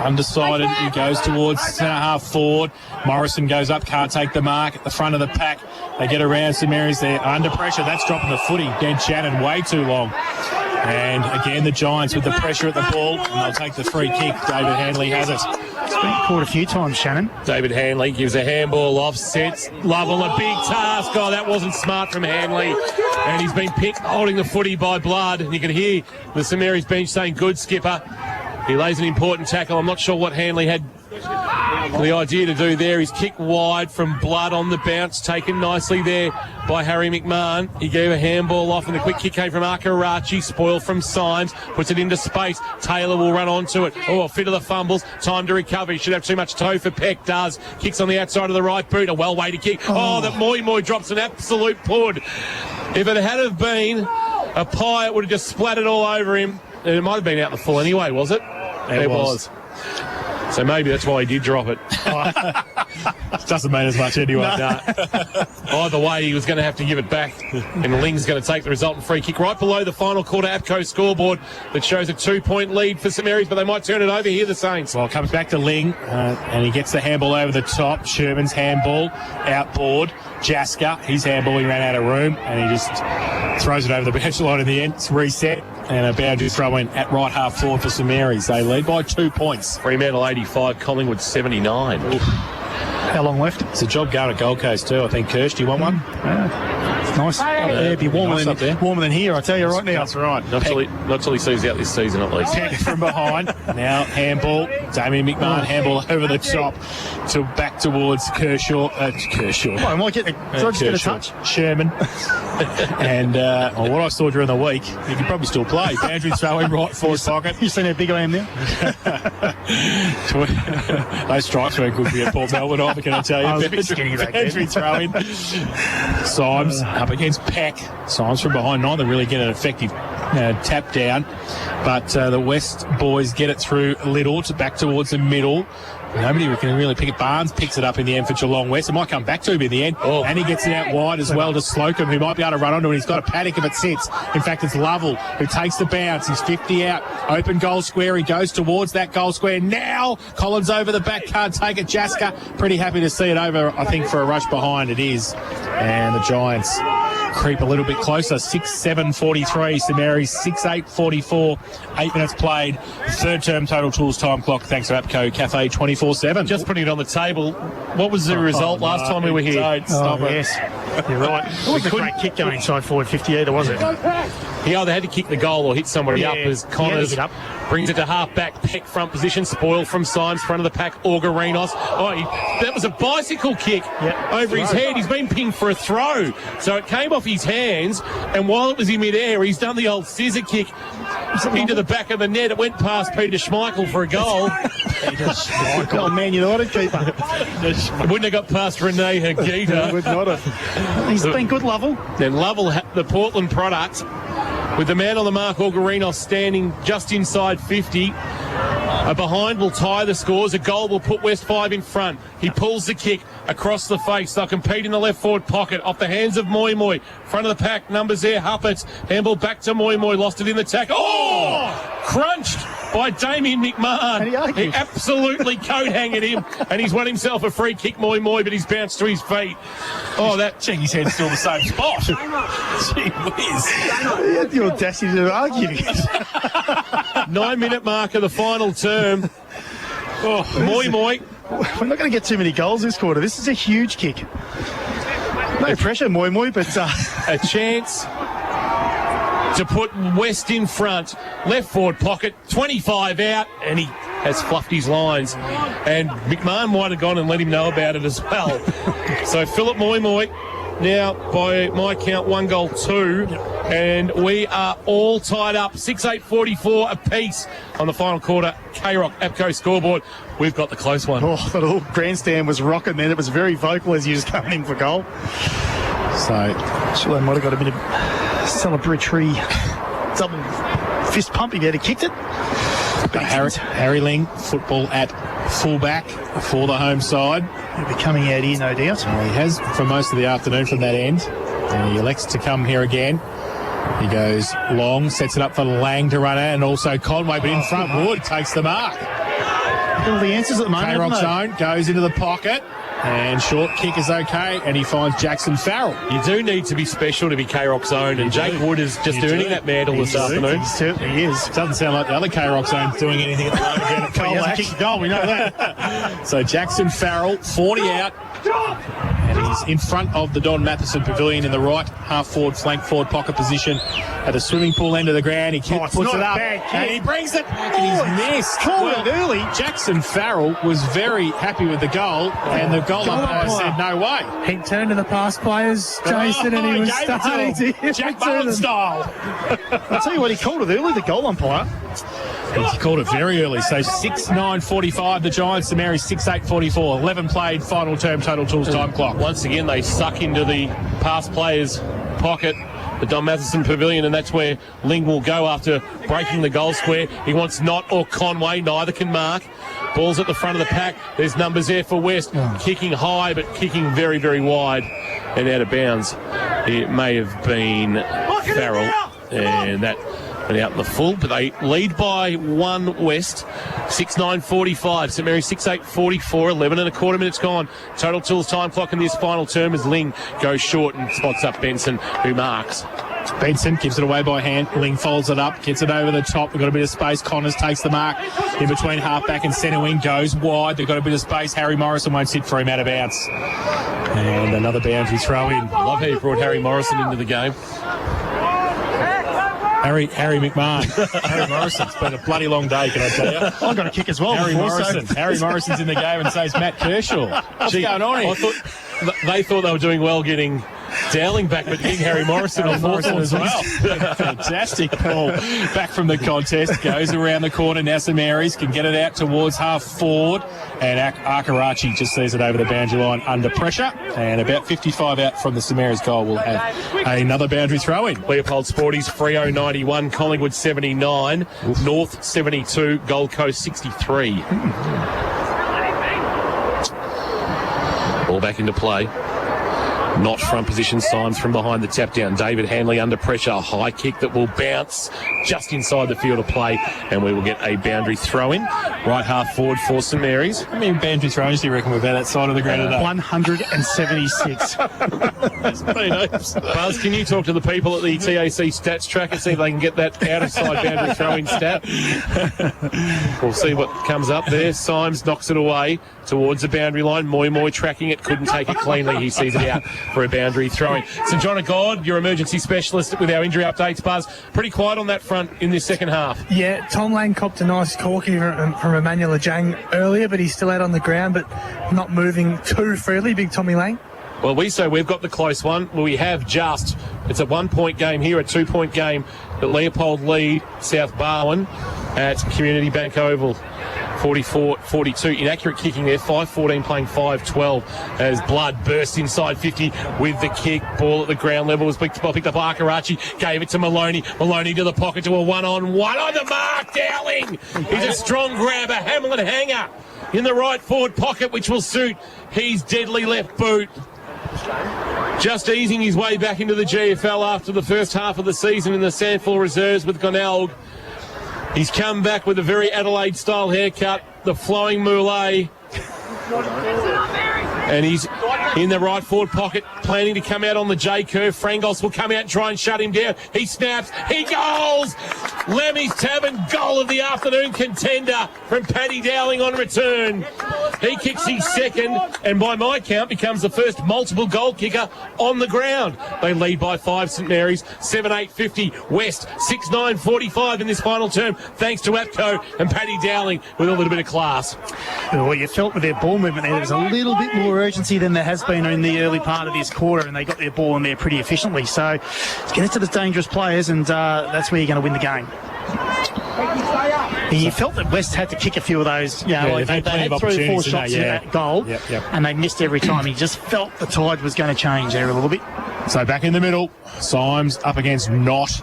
Speaker 4: Undecided. He goes towards centre half forward. Morrison goes up, can't take the mark at the front of the pack. They get around St Mary's there under pressure. That's dropping the footy. Dan Shannon way too long. And again, the Giants with the pressure at the ball, and they'll take the free kick. David Hanley has it.
Speaker 3: It's been caught a few times, Shannon.
Speaker 1: David Hanley gives a handball off, sets Lovell a big task. Oh, that wasn't smart from Hanley. And he's been picked holding the footy by Blood. And you can hear the St Mary's bench saying, good skipper. He lays an important tackle. I'm not sure what Hanley had the idea to do there. He's kicked wide from Blood on the bounce, taken nicely there by Harry McMahon. He gave a handball off, and the quick kick came from Akarachi. Spoil from Symes, puts it into space. Taylor will run onto it. Oh, a fit of the fumbles. Time to recover. He should have too much toe for Peck. Does. Kicks on the outside of the right boot. A well-weighted kick. Oh, that Moy drops an absolute pud. If it had have been a pie, it would have just splattered all over him. It might have been out the full anyway, was it? It was. So maybe that's why he did drop it.
Speaker 4: Doesn't mean as much anyway.
Speaker 1: No. Either way, he was going to have to give it back. And Ling's going to take the resultant free kick right below the final quarter APCO scoreboard that shows a 2-point lead for St Mary's, but they might turn it over here, the Saints.
Speaker 4: Well, it comes back to Ling, and he gets the handball over the top. Sherman's handball, outboard. Jasker, his handball, he ran out of room, and he just throws it over the bench line in the end. It's reset, and a boundary throw in at right half forward for St Mary's. They lead by 2 points.
Speaker 1: Fremantle 85, Collingwood 79.
Speaker 3: How long left?
Speaker 4: It's a job going at Gold Coast too, I think. Kirsch, do you want one?
Speaker 3: It's nice. It'd be warmer than here, I tell you right now.
Speaker 4: That's right.
Speaker 1: Not till he sees out this season, at least.
Speaker 4: Peck from behind. Now handball. Damien McMahon handball over the top to back towards Kershaw.
Speaker 3: Oh, I might get a touch.
Speaker 4: Sherman. And what I saw during the week, he could probably still play. Boundary throwing right forward pocket.
Speaker 3: You seen how big I am now?
Speaker 4: Those strikes weren't good for you, Paul Melbourne, either, can I tell you?
Speaker 3: I was a bit skinny back then.
Speaker 4: Boundary throwing. Symes up against Peck. Symes from behind, neither really get an effective tap down. But the West boys get it through Little to back towards the middle. Nobody can really pick it. Barnes picks it up in the end for Geelong West. It might come back to him in the end. And he gets it out wide as well to Slocum, who might be able to run onto it. He's got a paddock if it sits. In fact, it's Lovell who takes the bounce. He's 50 out. Open goal square. He goes towards that goal square. Now Collins over the back. Can't take it. Jaska pretty happy to see it over, I think, for a rush behind. It is. And the Giants creep a little bit closer. 6-7-43. St Mary's 6-8-44. 8 minutes played. Third term Total Tools time clock. Thanks to APCO Cafe 24/7.
Speaker 1: Just putting it on the table. What was the result last time we were here?
Speaker 3: Don't stop it. Yes, you're right. It wasn't a great kick going inside forward 50 either, was it?
Speaker 1: He either had to kick the goal or hit somebody up as Connors brings it to half-back, Peck front position, spoil from Symes, front of the pack, Orgarinos. That was a bicycle kick over his head. He's been pinged for a throw. So it came off his hands, and while it was in mid-air, he's done the old scissor kick into the back of the net. It went past Peter Schmeichel for a goal.
Speaker 3: Oh, Man United keeper.
Speaker 1: Wouldn't have got past Renee Higuita.
Speaker 3: Would not have. He's been good, Lovell.
Speaker 1: Then Lovell, the Portland product, with the man on the mark, Orgarinos, standing just inside 50. A behind will tie the scores. A goal will put West 5 in front. He pulls the kick across the face. They'll compete in the left forward pocket. Off the hands of Moi Moi. Front of the pack, numbers there. Huppert. Handball back to Moi Moi. Lost it in the tackle. Crunched by Damien McMahon. He absolutely coat-hanged him, and he's won himself a free kick, Moi Moi, but he's bounced to his feet.
Speaker 4: His head's still the same spot. Gee whiz.
Speaker 3: He had the audacity to argue.
Speaker 1: 9-minute mark of the final term. Moi Moi.
Speaker 3: We're not going to get too many goals this quarter. This is a huge kick. No pressure, Moi Moi, but
Speaker 1: a chance to put West in front. Left forward pocket, 25 out, and he has fluffed his lines. And McMahon might have gone and let him know about it as well. So Philip Moi Moi now, by my count, 1-2, and we are all tied up. 6-8-44 apiece on the final quarter. K-Rock APCO scoreboard. We've got the close one.
Speaker 3: Oh, the little grandstand was rocking then. It was very vocal as he was coming in for goal. So, Chile might have got a bit of celebratory double fist pump if he had kicked it.
Speaker 4: Harry Ling, football at fullback for the home side.
Speaker 3: He'll be coming out here, no doubt.
Speaker 4: He has for most of the afternoon from that end. And he elects to come here again. He goes long, sets it up for Lang to run out, and also Conway, but in front, Wood takes the mark.
Speaker 3: All the answers at the moment.
Speaker 4: K-Rock's zone, goes into the pocket. And short kick is okay, and he finds Jackson Farrell.
Speaker 1: You do need to be special to be K-Rock's own, and Jake Wood is just earning that mantle this afternoon.
Speaker 3: He certainly is.
Speaker 4: Doesn't sound like the other K-Rock's own doing anything at the moment. Again at
Speaker 3: He hasn't kicked a goal, we know that.
Speaker 4: So Jackson Farrell, 40 out. And he's in front of the Don Matheson Pavilion in the right half-forward, flank-forward pocket position at the swimming pool end of the ground. He puts it up, and he brings it back, and he's missed.
Speaker 3: Called it early.
Speaker 4: Jackson Farrell was very happy with the goal, and the goal umpire said no way.
Speaker 2: He turned to the pass players, Jason, and he was starting to
Speaker 4: Jack Mullen style.
Speaker 3: I'll tell you what, he called it early, the goal umpire.
Speaker 4: He called it very early. So 6-9-45, the Giants. St Mary's 6-8-44. 11 played, final term, Total Tools time clock.
Speaker 1: Once again, they suck into the pass player's pocket, the Don Matheson Pavilion, and that's where Ling will go after breaking the goal square. He wants Knott or Conway, neither can mark. Ball's at the front of the pack. There's numbers there for West. Kicking high, but kicking very, very wide and out of bounds. It may have been Farrell, and that went out in the full, but they lead by 1 West. 6-9-45. St Mary's 6-8-44. 11 and a quarter minutes gone. Total Tools time clock in this final term as Ling goes short and spots up Benson, who marks.
Speaker 4: Benson gives it away by hand. Ling folds it up, gets it over the top. They've got a bit of space. Connors takes the mark in between halfback and centre wing. Goes wide. They've got a bit of space. Harry Morrison won't sit for him, out of bounds. And another boundary throw in.
Speaker 1: Love how you brought Harry Morrison into the game.
Speaker 4: Harry McMahon. Harry Morrison. It's been a bloody long day, can I tell you?
Speaker 3: I've got a kick as well.
Speaker 4: Harry Morrison. Harry Morrison's in the game, and so is Matt Kershaw. What's going on here?
Speaker 1: They thought they were doing well getting Dowling back, but getting Harry Morrison on Morrison as well.
Speaker 4: Fantastic ball. Back from the contest. Goes around the corner. Now St Mary's can get it out towards half forward. And Akarachi just sees it over the boundary line under pressure. And about 55 out from the St Mary's goal will have another boundary throw in.
Speaker 1: Leopold Sporties, Freo 91, Collingwood 79, North 72, Gold Coast 63. Ball back into play. Not front position signs from behind the tap down. David Hanley under pressure. High kick that will bounce just inside the field of play, and we will get a boundary throw in. Right half forward for St Mary's.
Speaker 4: How many boundary throws do you reckon we've had that side of the ground today?
Speaker 3: 176.
Speaker 1: Buzz, can you talk to the people at the TAC stats track and see if they can get that out of side boundary throwing stat? We'll see what comes up there. Symes knocks it away towards the boundary line. Moy tracking it, couldn't take it cleanly. He sees it out for a boundary throwing. St John of God, your emergency specialist with our injury updates, Buzz. Pretty quiet on that front in this second half.
Speaker 2: Yeah, Tom Lang copped a nice corky from Emmanuel Ajang earlier, but he's still out on the ground, but not moving too freely, big Tommy Lang.
Speaker 1: Well, we say we've got the close one. We have just. It's a 1-point game here, a 2-point game at Leopold lead South Barwon at Community Bank Oval. 44-42. Inaccurate kicking there. 5-14 playing 5-12 as Blood burst inside 50 with the kick. Ball at the ground level was picked up by Akarachi. Gave it to Maloney. Maloney to the pocket to a one-on-one on the mark. Dowling. He's a strong grabber. Hamlin hanger in the right forward pocket, which will suit his deadly left boot. Just easing his way back into the GFL after the first half of the season in the Sandford Reserves with Glenelg. He's come back with a very Adelaide-style haircut, the flowing moulet. And he's in the right forward pocket, planning to come out on the J-curve. Frangos will come out and try and shut him down. He snaps, he goals! Lemmy's Tavern, goal of the afternoon contender from Paddy Dowling on return. He kicks his second, and by my count becomes the first multiple goal kicker on the ground. They lead by 5, St Mary's, 7-8-50. West, 6-9-45 in this final term, thanks to APCO and Paddy Dowling with a little bit of class.
Speaker 3: Well, you felt with their ball movement there was a little bit more urgency than there has been in the early part of this quarter, and they got their ball in there pretty efficiently. So get it to the dangerous players, and that's where you're going to win the game. You felt that West had to kick a few of those. You know, they had 3 or 4 shots in that goal, and they missed every time. He just felt the tide was going to change there a little bit.
Speaker 4: So back in the middle, Symes up against Knott.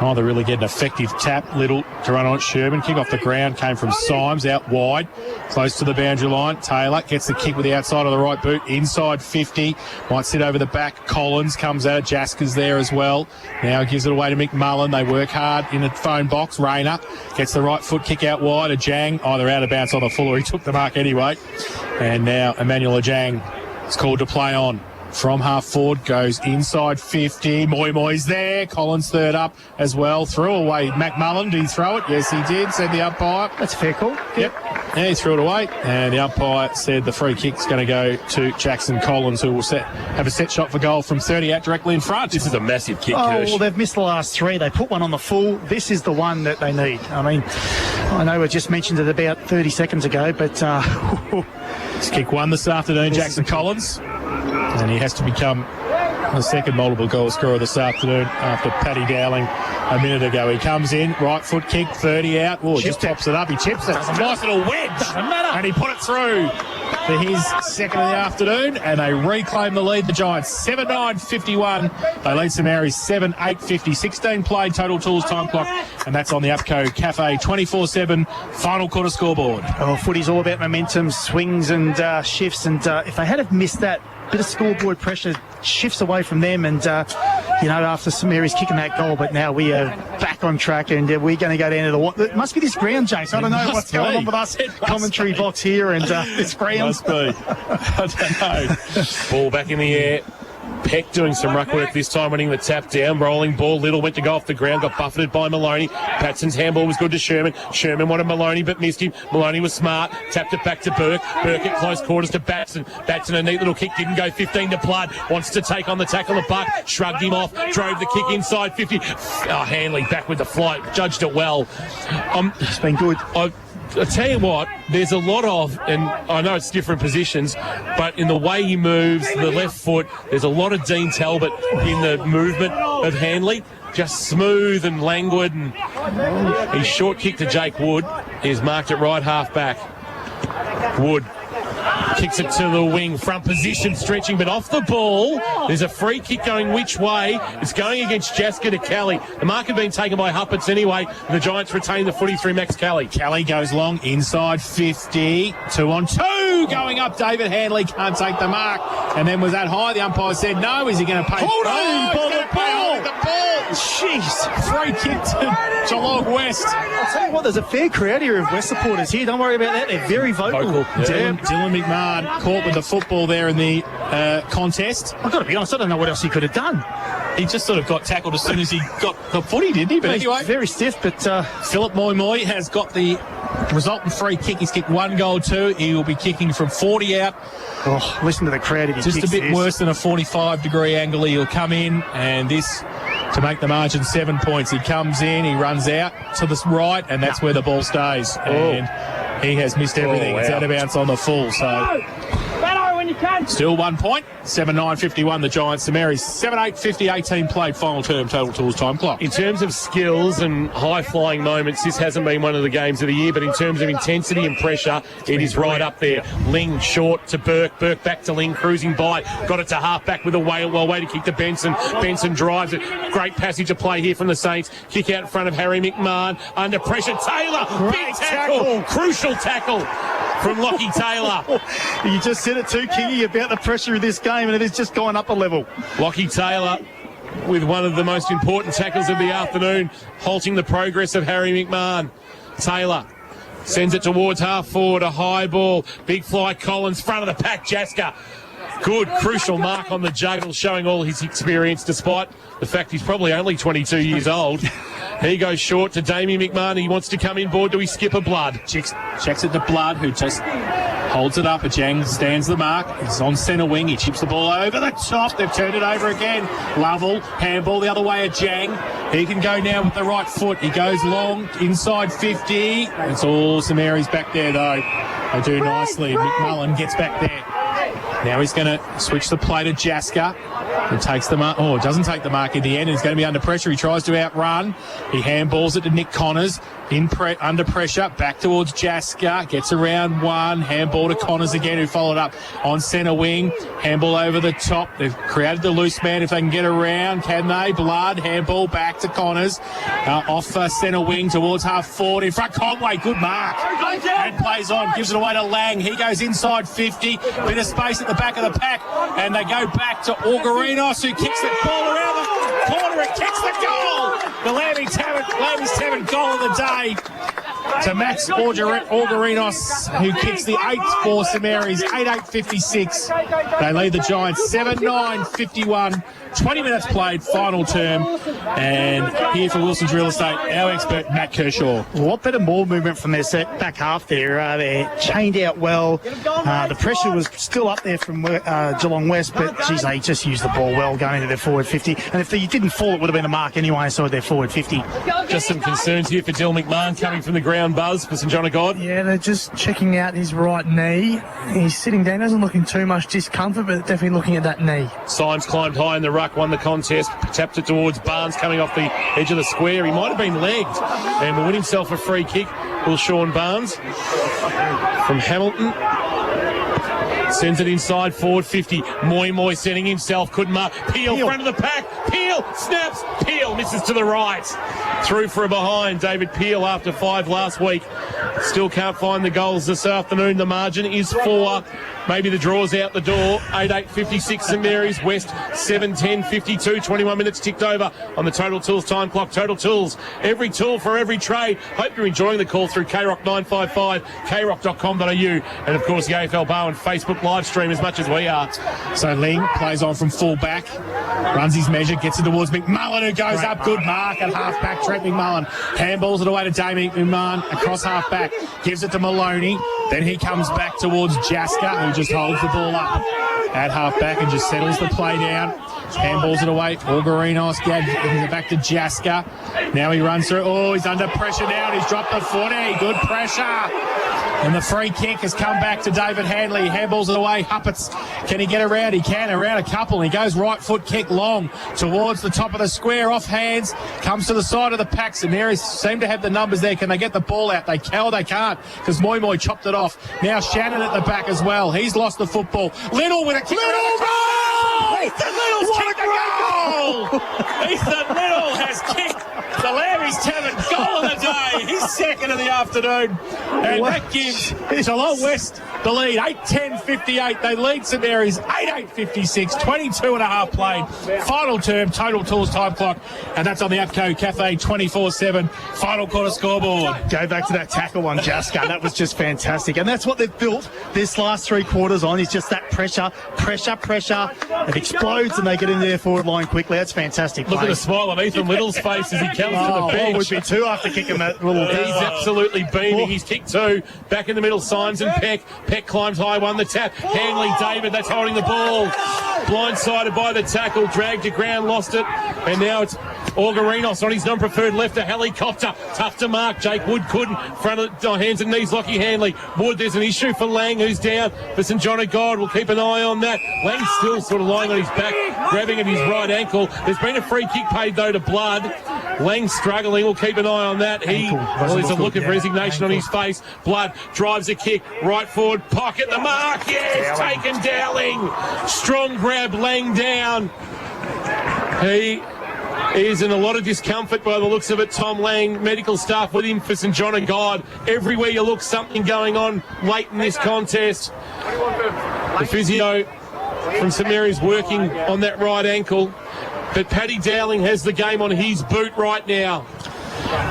Speaker 4: Neither really get an effective tap. Little to run on Sherman. Kick off the ground came from Symes out wide, close to the boundary line. Taylor gets the kick with the outside of the right boot, inside 50. Might sit over the back. Collins comes out. Jasker's there as well. Now gives it away to McMullen. They work hard in the phone box. Rayner gets the right foot kick out wide. Ajang either out of bounds on the full or he took the mark anyway. And now Emmanuel Ajang is called to play on. From half forward, goes inside 50. Moy's there. Collins third up as well. Threw away McMullen. Did he throw it? Yes, he did, said the umpire.
Speaker 3: That's a fair call.
Speaker 4: Yep. Yeah, he threw it away. And the umpire said the free kick's going to go to Jackson Collins, who will have a set shot for goal from 30 out directly in front.
Speaker 1: This is a massive kick,
Speaker 3: Kirsch. Well, they've missed the last 3. They put one on the full. This is the one that they need. I mean, I know we just mentioned it about 30 seconds ago, but...
Speaker 4: This kick won this afternoon, Jackson Collins. And he has to become the second multiple goal scorer this afternoon after Paddy Dowling a minute ago. He comes in, right foot kick, 30 out. Oh, just pops it up. He chips it. Nice little wedge.
Speaker 3: Doesn't matter.
Speaker 4: And he put it through for his second of the afternoon, and they reclaim the lead, the Giants. 7-9-51. They lead St Mary's 7-8-50. 16 played, total tools, time clock, and that's on the APCO Cafe 24/7 final quarter scoreboard.
Speaker 3: Oh, footy's all about momentum, swings and shifts, and if they had have missed that, bit of scoreboard pressure shifts away from them, and after St Mary's kicking that goal, but now we are back on track, and we're going to go down to it must be this ground, Jace. I don't know what's going on with us commentary box here and this ground.
Speaker 1: Must be. I don't know. Ball back in the air. Peck doing some ruck work this time, winning the tap down. Rolling ball. Little went to go off the ground, got buffeted by Maloney. Patson's handball was good to Sherman. Sherman wanted Maloney but missed him. Maloney was smart. Tapped it back to Burke. Burke at close quarters to Batson. Batson, a neat little kick, didn't go 15 to Blood. Wants to take on the tackle of Buck. Shrugged him off. Drove the kick inside 50. Hanley back with the flight. Judged it well.
Speaker 3: It's been good.
Speaker 1: I tell you what, there's a lot of, and I know it's different positions, but in the way he moves, the left foot, there's a lot of Dean Talbot in the movement of Hanley. Just smooth and languid, and his short kick to Jake Wood is marked at right half back. Wood kicks it to the wing, front position stretching, but off the ball. There's a free kick going which way? It's going against Jasker to Kelly. The mark had been taken by Huppets anyway, and the Giants retain the footy through Max Kelly.
Speaker 4: Kelly goes long, inside 50, 2-on-2. 2 going up. David Handley can't take the mark. And then was that high? The umpire said no. Is he going to pay?
Speaker 3: Holding
Speaker 4: the ball. Jeez. Free kick to Geelong West.
Speaker 3: I'll tell you what, there's a fair crowd here of West supporters here. Don't worry about that. They're very vocal.
Speaker 4: Dylan McMahon caught with the football there in the contest.
Speaker 3: I've got to be honest, I don't know what else he could have done.
Speaker 4: He just sort of got tackled as soon as he got the footy, didn't he? But anyway,
Speaker 3: very stiff. But
Speaker 4: Philip Moy has got the resultant free kick. He's kicked 1 goal, 2. He will be kicking from 40 out.
Speaker 3: Oh, listen to the crowd.
Speaker 4: Just a bit worse than a 45-degree angle. He'll come in, and this to make the margin 7 points. He comes in, he runs out to the right, and that's where the ball stays. And he has missed everything. It's out of bounds on the full. So still 1 point. 7-9-51 the Giants. St Mary's 7-8-50, 18 played. Final term, total tools time clock.
Speaker 1: In terms of skills and high-flying moments, this hasn't been one of the games of the year, but in terms of intensity and pressure, it is right up there. Ling short to Burke. Burke back to Ling, cruising by. Got it to half-back with a way to kick to Benson. Benson drives it. Great passage of play here from the Saints. Kick out in front of Harry McMahon. Under pressure. Taylor. Big tackle. Crucial tackle from Lockie Taylor.
Speaker 3: You just said it too, Kingy, about the pressure of this game, and it has just gone up a level.
Speaker 1: Lockie Taylor with one of the most important tackles of the afternoon, halting the progress of Harry McMahon. Taylor sends it towards half forward, a high ball. Big fly, Collins, front of the pack, Jaska. Good, crucial mark on the juggle, showing all his experience despite the fact he's probably only 22 years old. He goes short to Damien McMahon. He wants to come in board. Do we skip a Blood?
Speaker 4: Checks it to Blood, who just holds it up. Ajang stands the mark. He's on centre wing. He chips the ball over the top. They've turned it over again. Lovell, handball the other way. Ajang. He can go now with the right foot. He goes long, inside 50. It's all St Mary's back there, though. They do nicely. McMullen gets back there. Now he's going to switch the play to Jaska. He takes the mark. Oh, doesn't take the mark in the end. He's going to be under pressure. He tries to outrun. He handballs it to Nick Connors. Under pressure. Back towards Jaska. Gets around one. Handball to Connors again, who followed up on centre wing. Handball over the top. They've created the loose man. If they can get around, can they? Blood. Handball back to Connors. Off centre wing towards half forward. In front, Conway. Good mark. And plays on. Gives it away to Lang. He goes inside 50. Bit of space at the back of the pack. And they go back to Orgarinos, who kicks the ball around the corner and kicks the goal. The Lambie's Tavern goal of the day to Max Orgarinos, who kicks the 8th for St Mary's. 8-8-56. They lead the Giants 7-9-51. 20 minutes played, final term. And here for Wilson's Real Estate, our expert, Matt Kershaw.
Speaker 3: What better ball movement from their back half there. They're chained out well. The pressure was still up there from Geelong West, but, geez, they just used the ball well going to their forward 50. And if they didn't fall, it would have been a mark anyway, so their forward 50.
Speaker 1: Just some concerns here for Dill McMahon coming from the ground buzz for St John of God.
Speaker 2: Yeah, they're just checking out his right knee. He's sitting down, doesn't look in too much discomfort, but definitely looking at that knee.
Speaker 1: Symes climbed high in the ruck, won the contest, tapped it towards Barnes coming off the edge of the square. He might have been legged and will win himself a free kick. Will Sean Barnes from Hamilton. Sends it inside, forward 50. Moy sending himself, couldn't mark. Peel, front of the pack. Peel, snaps. Peel misses to the right. Through for a behind. David Peel after 5 last week. Still can't find the goals this afternoon. The margin is 4. Maybe the draw's out the door. 8-8-56 St Mary's. West 7-10-52. 21 minutes ticked over on the Total Tools time clock. Total Tools. Every tool for every trade. Hope you're enjoying the call through KROC 955, kroc.com.au, and of course the AFL Bowen Facebook live stream as much as we are.
Speaker 4: So Ling plays on from full back. Runs his measure. Gets it towards McMullen, who goes up. Good mark at half back. Trent McMullen. Handballs it away to Damien McMahon across half back. Gives it to Maloney. Then he comes back towards Jaska, who just holds the ball up at half back and just settles the play down. Handballs it away. Orgarinos gives it back to Jaska. Now he runs through. Oh, he's under pressure now. He's dropped the footy. Good pressure. And the free kick has come back to David Handley. Handballs it away. Huppets. Can he get around? He can. Around a couple. He goes right foot kick long towards the top of the square. Off hands. Comes to the side of the pack. St Mary's seem to have the numbers there. Can they get the ball out? They can. They can't, because Moy chopped it off. Now Shannon at the back as well. He's lost the football. Little with a kick. Ethan Little's kicked the goal! Ethan Little has kicked the Lambie's Tavern Goal of the day. His second of the afternoon. And that gives Geelong West the lead. 8-10-58. They lead St Mary's 8-8-56. 22 and a half played. Final term, Total Tools time clock. And that's on the APCO Cafe 24/7 final quarter scoreboard.
Speaker 3: Go back to that tackle one, Jaska. That was just fantastic. And that's what they've built this last 3 quarters on, is just that pressure. It explodes and they get in their forward line quickly. That's fantastic.
Speaker 1: Look at the smile on Ethan Little's face as he comes to the bench.
Speaker 3: It would be 2 after kicking that little...
Speaker 1: He's absolutely beaming. He's kicked 2. Back in the middle, Symes and Peck. Peck climbs high, won the tap. Hanley, David, that's holding the ball. Blindsided by the tackle, dragged to ground, lost it. And now it's Orgarinos on his non-preferred left, a helicopter. Tough to mark. Jake Wood couldn't. Front of hands and knees, Lockie Hanley. Wood, there's an issue for Lang, who's down. For St John of God, we'll keep an eye on that. Lang's still sort of lying on his back, grabbing at his right ankle. There's been a free kick paid, though, to Blood. Lang struggling. We'll keep an eye on that. There's a look of resignation on his face. Blood drives a kick. Right forward, pocket the mark. Yes, taken Dowling. Strong grab, Lang down. He is in a lot of discomfort by the looks of it. Tom Lang, medical staff with him for St John of God. Everywhere you look, something going on late in this contest. The physio from St Mary's working on that right ankle. But Paddy Dowling has the game on his boot right now.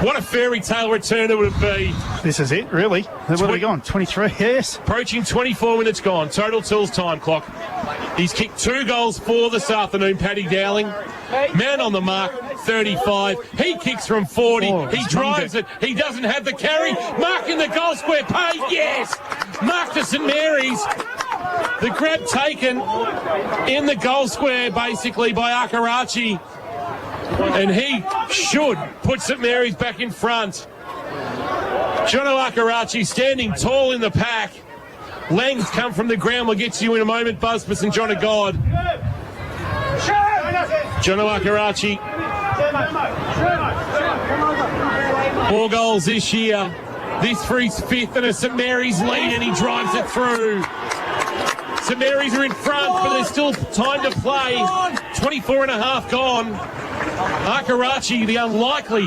Speaker 1: What a fairy tale return it would be.
Speaker 3: This is it, really. What are we gone? 23, yes.
Speaker 1: Approaching 24 minutes gone. Total Tools time clock. He's kicked 2 goals for this afternoon, Paddy Dowling. Man on the mark, 35. He kicks from 40. He drives it. He doesn't have the carry. Mark in the goal square. Paid. Yes. Mark to St Mary's. The grab taken in the goal square, basically, by Akarachi. And he should put St Mary's back in front. Jono Akarachi standing tall in the pack. Lang's come from the ground. We'll get to you in a moment, Buzz, for St John of God. Jono Akarachi. 4 goals this year. This for his 5th and a St Mary's lead, and he drives it through. St Mary's are in front, but there's still time to play. 24 and a half gone. Akarachi, the unlikely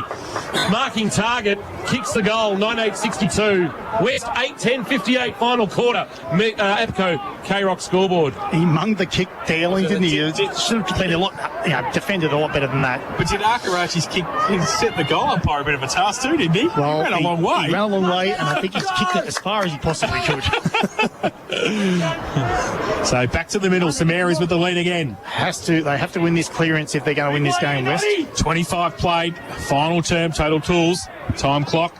Speaker 1: marking target, kicks the goal, 9-8-62. West, 8-10-58, final quarter. APCO K-Rock scoreboard.
Speaker 3: He munged the kick, Dowling, didn't he? Should have been a lot, defended a lot better than that.
Speaker 4: But did Akarachi's kick, he set the goal umpire a bit of a task too, didn't he?
Speaker 3: Well,
Speaker 4: he ran a long way.
Speaker 3: He ran a long way, and I think he's kicked it as far as he possibly could.
Speaker 4: So back to the middle, St Mary's with the lead again.
Speaker 3: They have to win this clearance if they're going to win this game, West.
Speaker 4: 25 played, final term, Total Tools, time clock,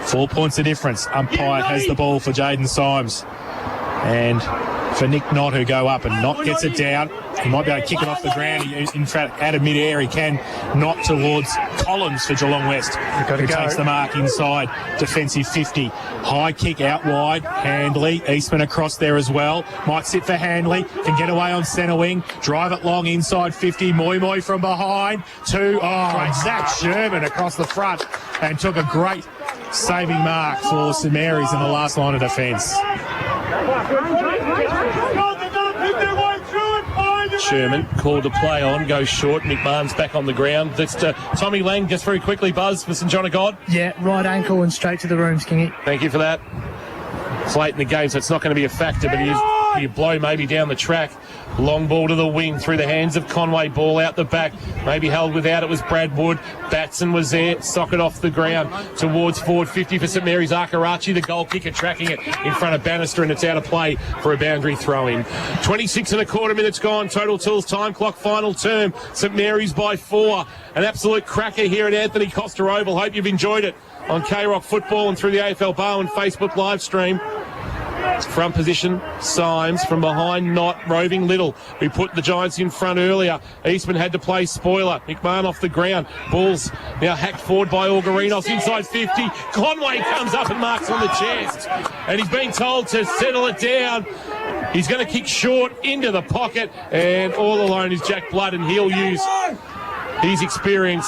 Speaker 4: 4 points of difference. Umpire has the ball for Jaden Symes. And for Nick Knott, who go up, and Knott gets it down. He might be able to kick it off the ground. In fact, out of mid-air, he can. Knott towards Collins for Geelong West, who takes the mark inside. Defensive 50. High kick out wide. Handley. Eastman across there as well. Might sit for Handley. Can get away on centre wing. Drive it long inside 50. Moi from behind. And Zach Sherman across the front. And took a great saving mark for St Mary's in the last line of defence.
Speaker 1: Sherman called to play on, goes short. McMahon's back on the ground. That's Tommy Lang, just very quickly, Buzz, for St John of God.
Speaker 2: Yeah, right ankle and straight to the rooms, Kingy.
Speaker 1: Thank you for that. It's late in the game, so it's not going to be a factor, but he blow maybe down the track. Long ball to the wing through the hands of Conway. Ball out the back. Maybe held without. It was Brad Wood. Batson was there. Socket off the ground towards forward 50 for St Mary's. Akarachi, the goal kicker, tracking it in front of Bannister, and it's out of play for a boundary throw-in. 26 and a quarter minutes gone. Total Tools time clock, final term. St Mary's by 4. An absolute cracker here at Anthony Costa Oval. Hope you've enjoyed it on K-Rock Football and through the AFL Bowen Facebook live stream. Front position, Symes from behind, Knott, roving Little, who put the Giants in front earlier. Eastman had to play spoiler. McMahon off the ground. Ball's now hacked forward by Orgarinos inside 50. Conway comes up and marks on the chest. And he's been told to settle it down. He's going to kick short into the pocket. And all alone is Jack Blood, and he'll use his experience.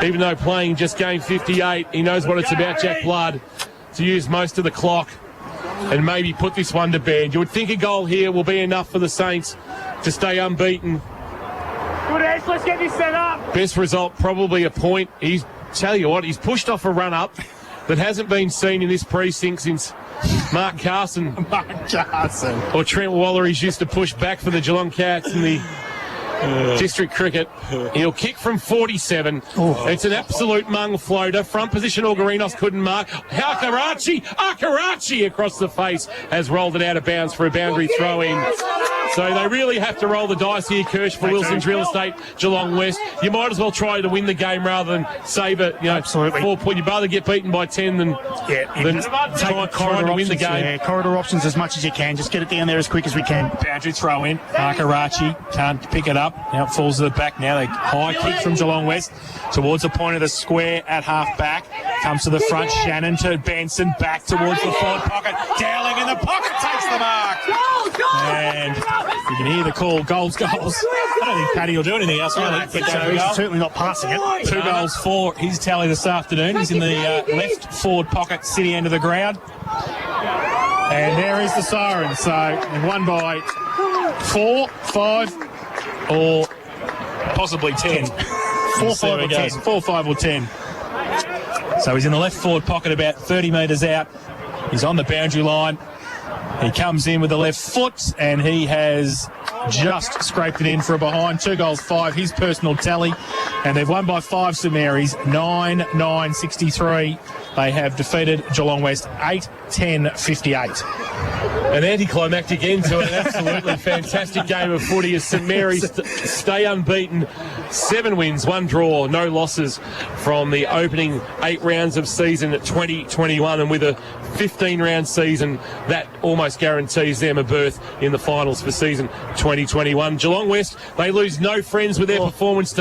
Speaker 1: Even though playing just game 58, he knows what it's about, Jack Blood, to use most of the clock and maybe put this one to bed. You would think a goal here will be enough for the Saints to stay unbeaten.
Speaker 8: Good, Ash, let's get this set up.
Speaker 1: Best result, probably a point. He's tell you what, he's pushed off a run-up that hasn't been seen in this precinct since Mark Carson. Or Trent Wallery's used to push back for the Geelong Cats in the district cricket. He'll kick from 47. It's an absolute mung floater. Front position, Algarinos couldn't mark. Akarachi across the face has rolled it out of bounds for a boundary throw in. So they really have to roll the dice here, Kirsch, for Wilson's Real Estate, Geelong West. You might as well try to win the game rather than save it. Absolutely. 4 points. You'd rather get beaten by 10 than trying to win the game.
Speaker 3: Yeah, corridor options as much as you can. Just get it down there as quick as we can.
Speaker 4: Boundary throw in. Akarachi can't pick it up. Now it falls to the back now. They high kick from Geelong West towards the point of the square at half back. Comes to the front. Shannon to Benson. Back towards the forward pocket. Dowling in the pocket takes the mark. And you can hear the call. Goals. I don't think Paddy will do anything else, really.
Speaker 3: He's certainly not passing it.
Speaker 4: 2 goals for his tally this afternoon. He's in the left forward pocket, city end of the ground. And there is the siren. So they've won by 4, 5, or possibly 10. 4, 5 or 10. 4, 5 or 10. So he's in the left forward pocket about 30 metres out. He's on the boundary line. He comes in with the left foot and he has just scraped it in for a behind. 2 goals, 5, his personal tally. And they've won by 5 St Mary's, 9-9-63. They have defeated Geelong West 8-10-58.
Speaker 1: An anticlimactic end to an absolutely fantastic game of footy as St Mary's stay unbeaten. 7 wins, 1 draw, no losses from the opening 8 rounds of season at 2021, and with a 15-round season, that almost guarantees them a berth in the finals for season 2021. Geelong West, they lose no friends with their performance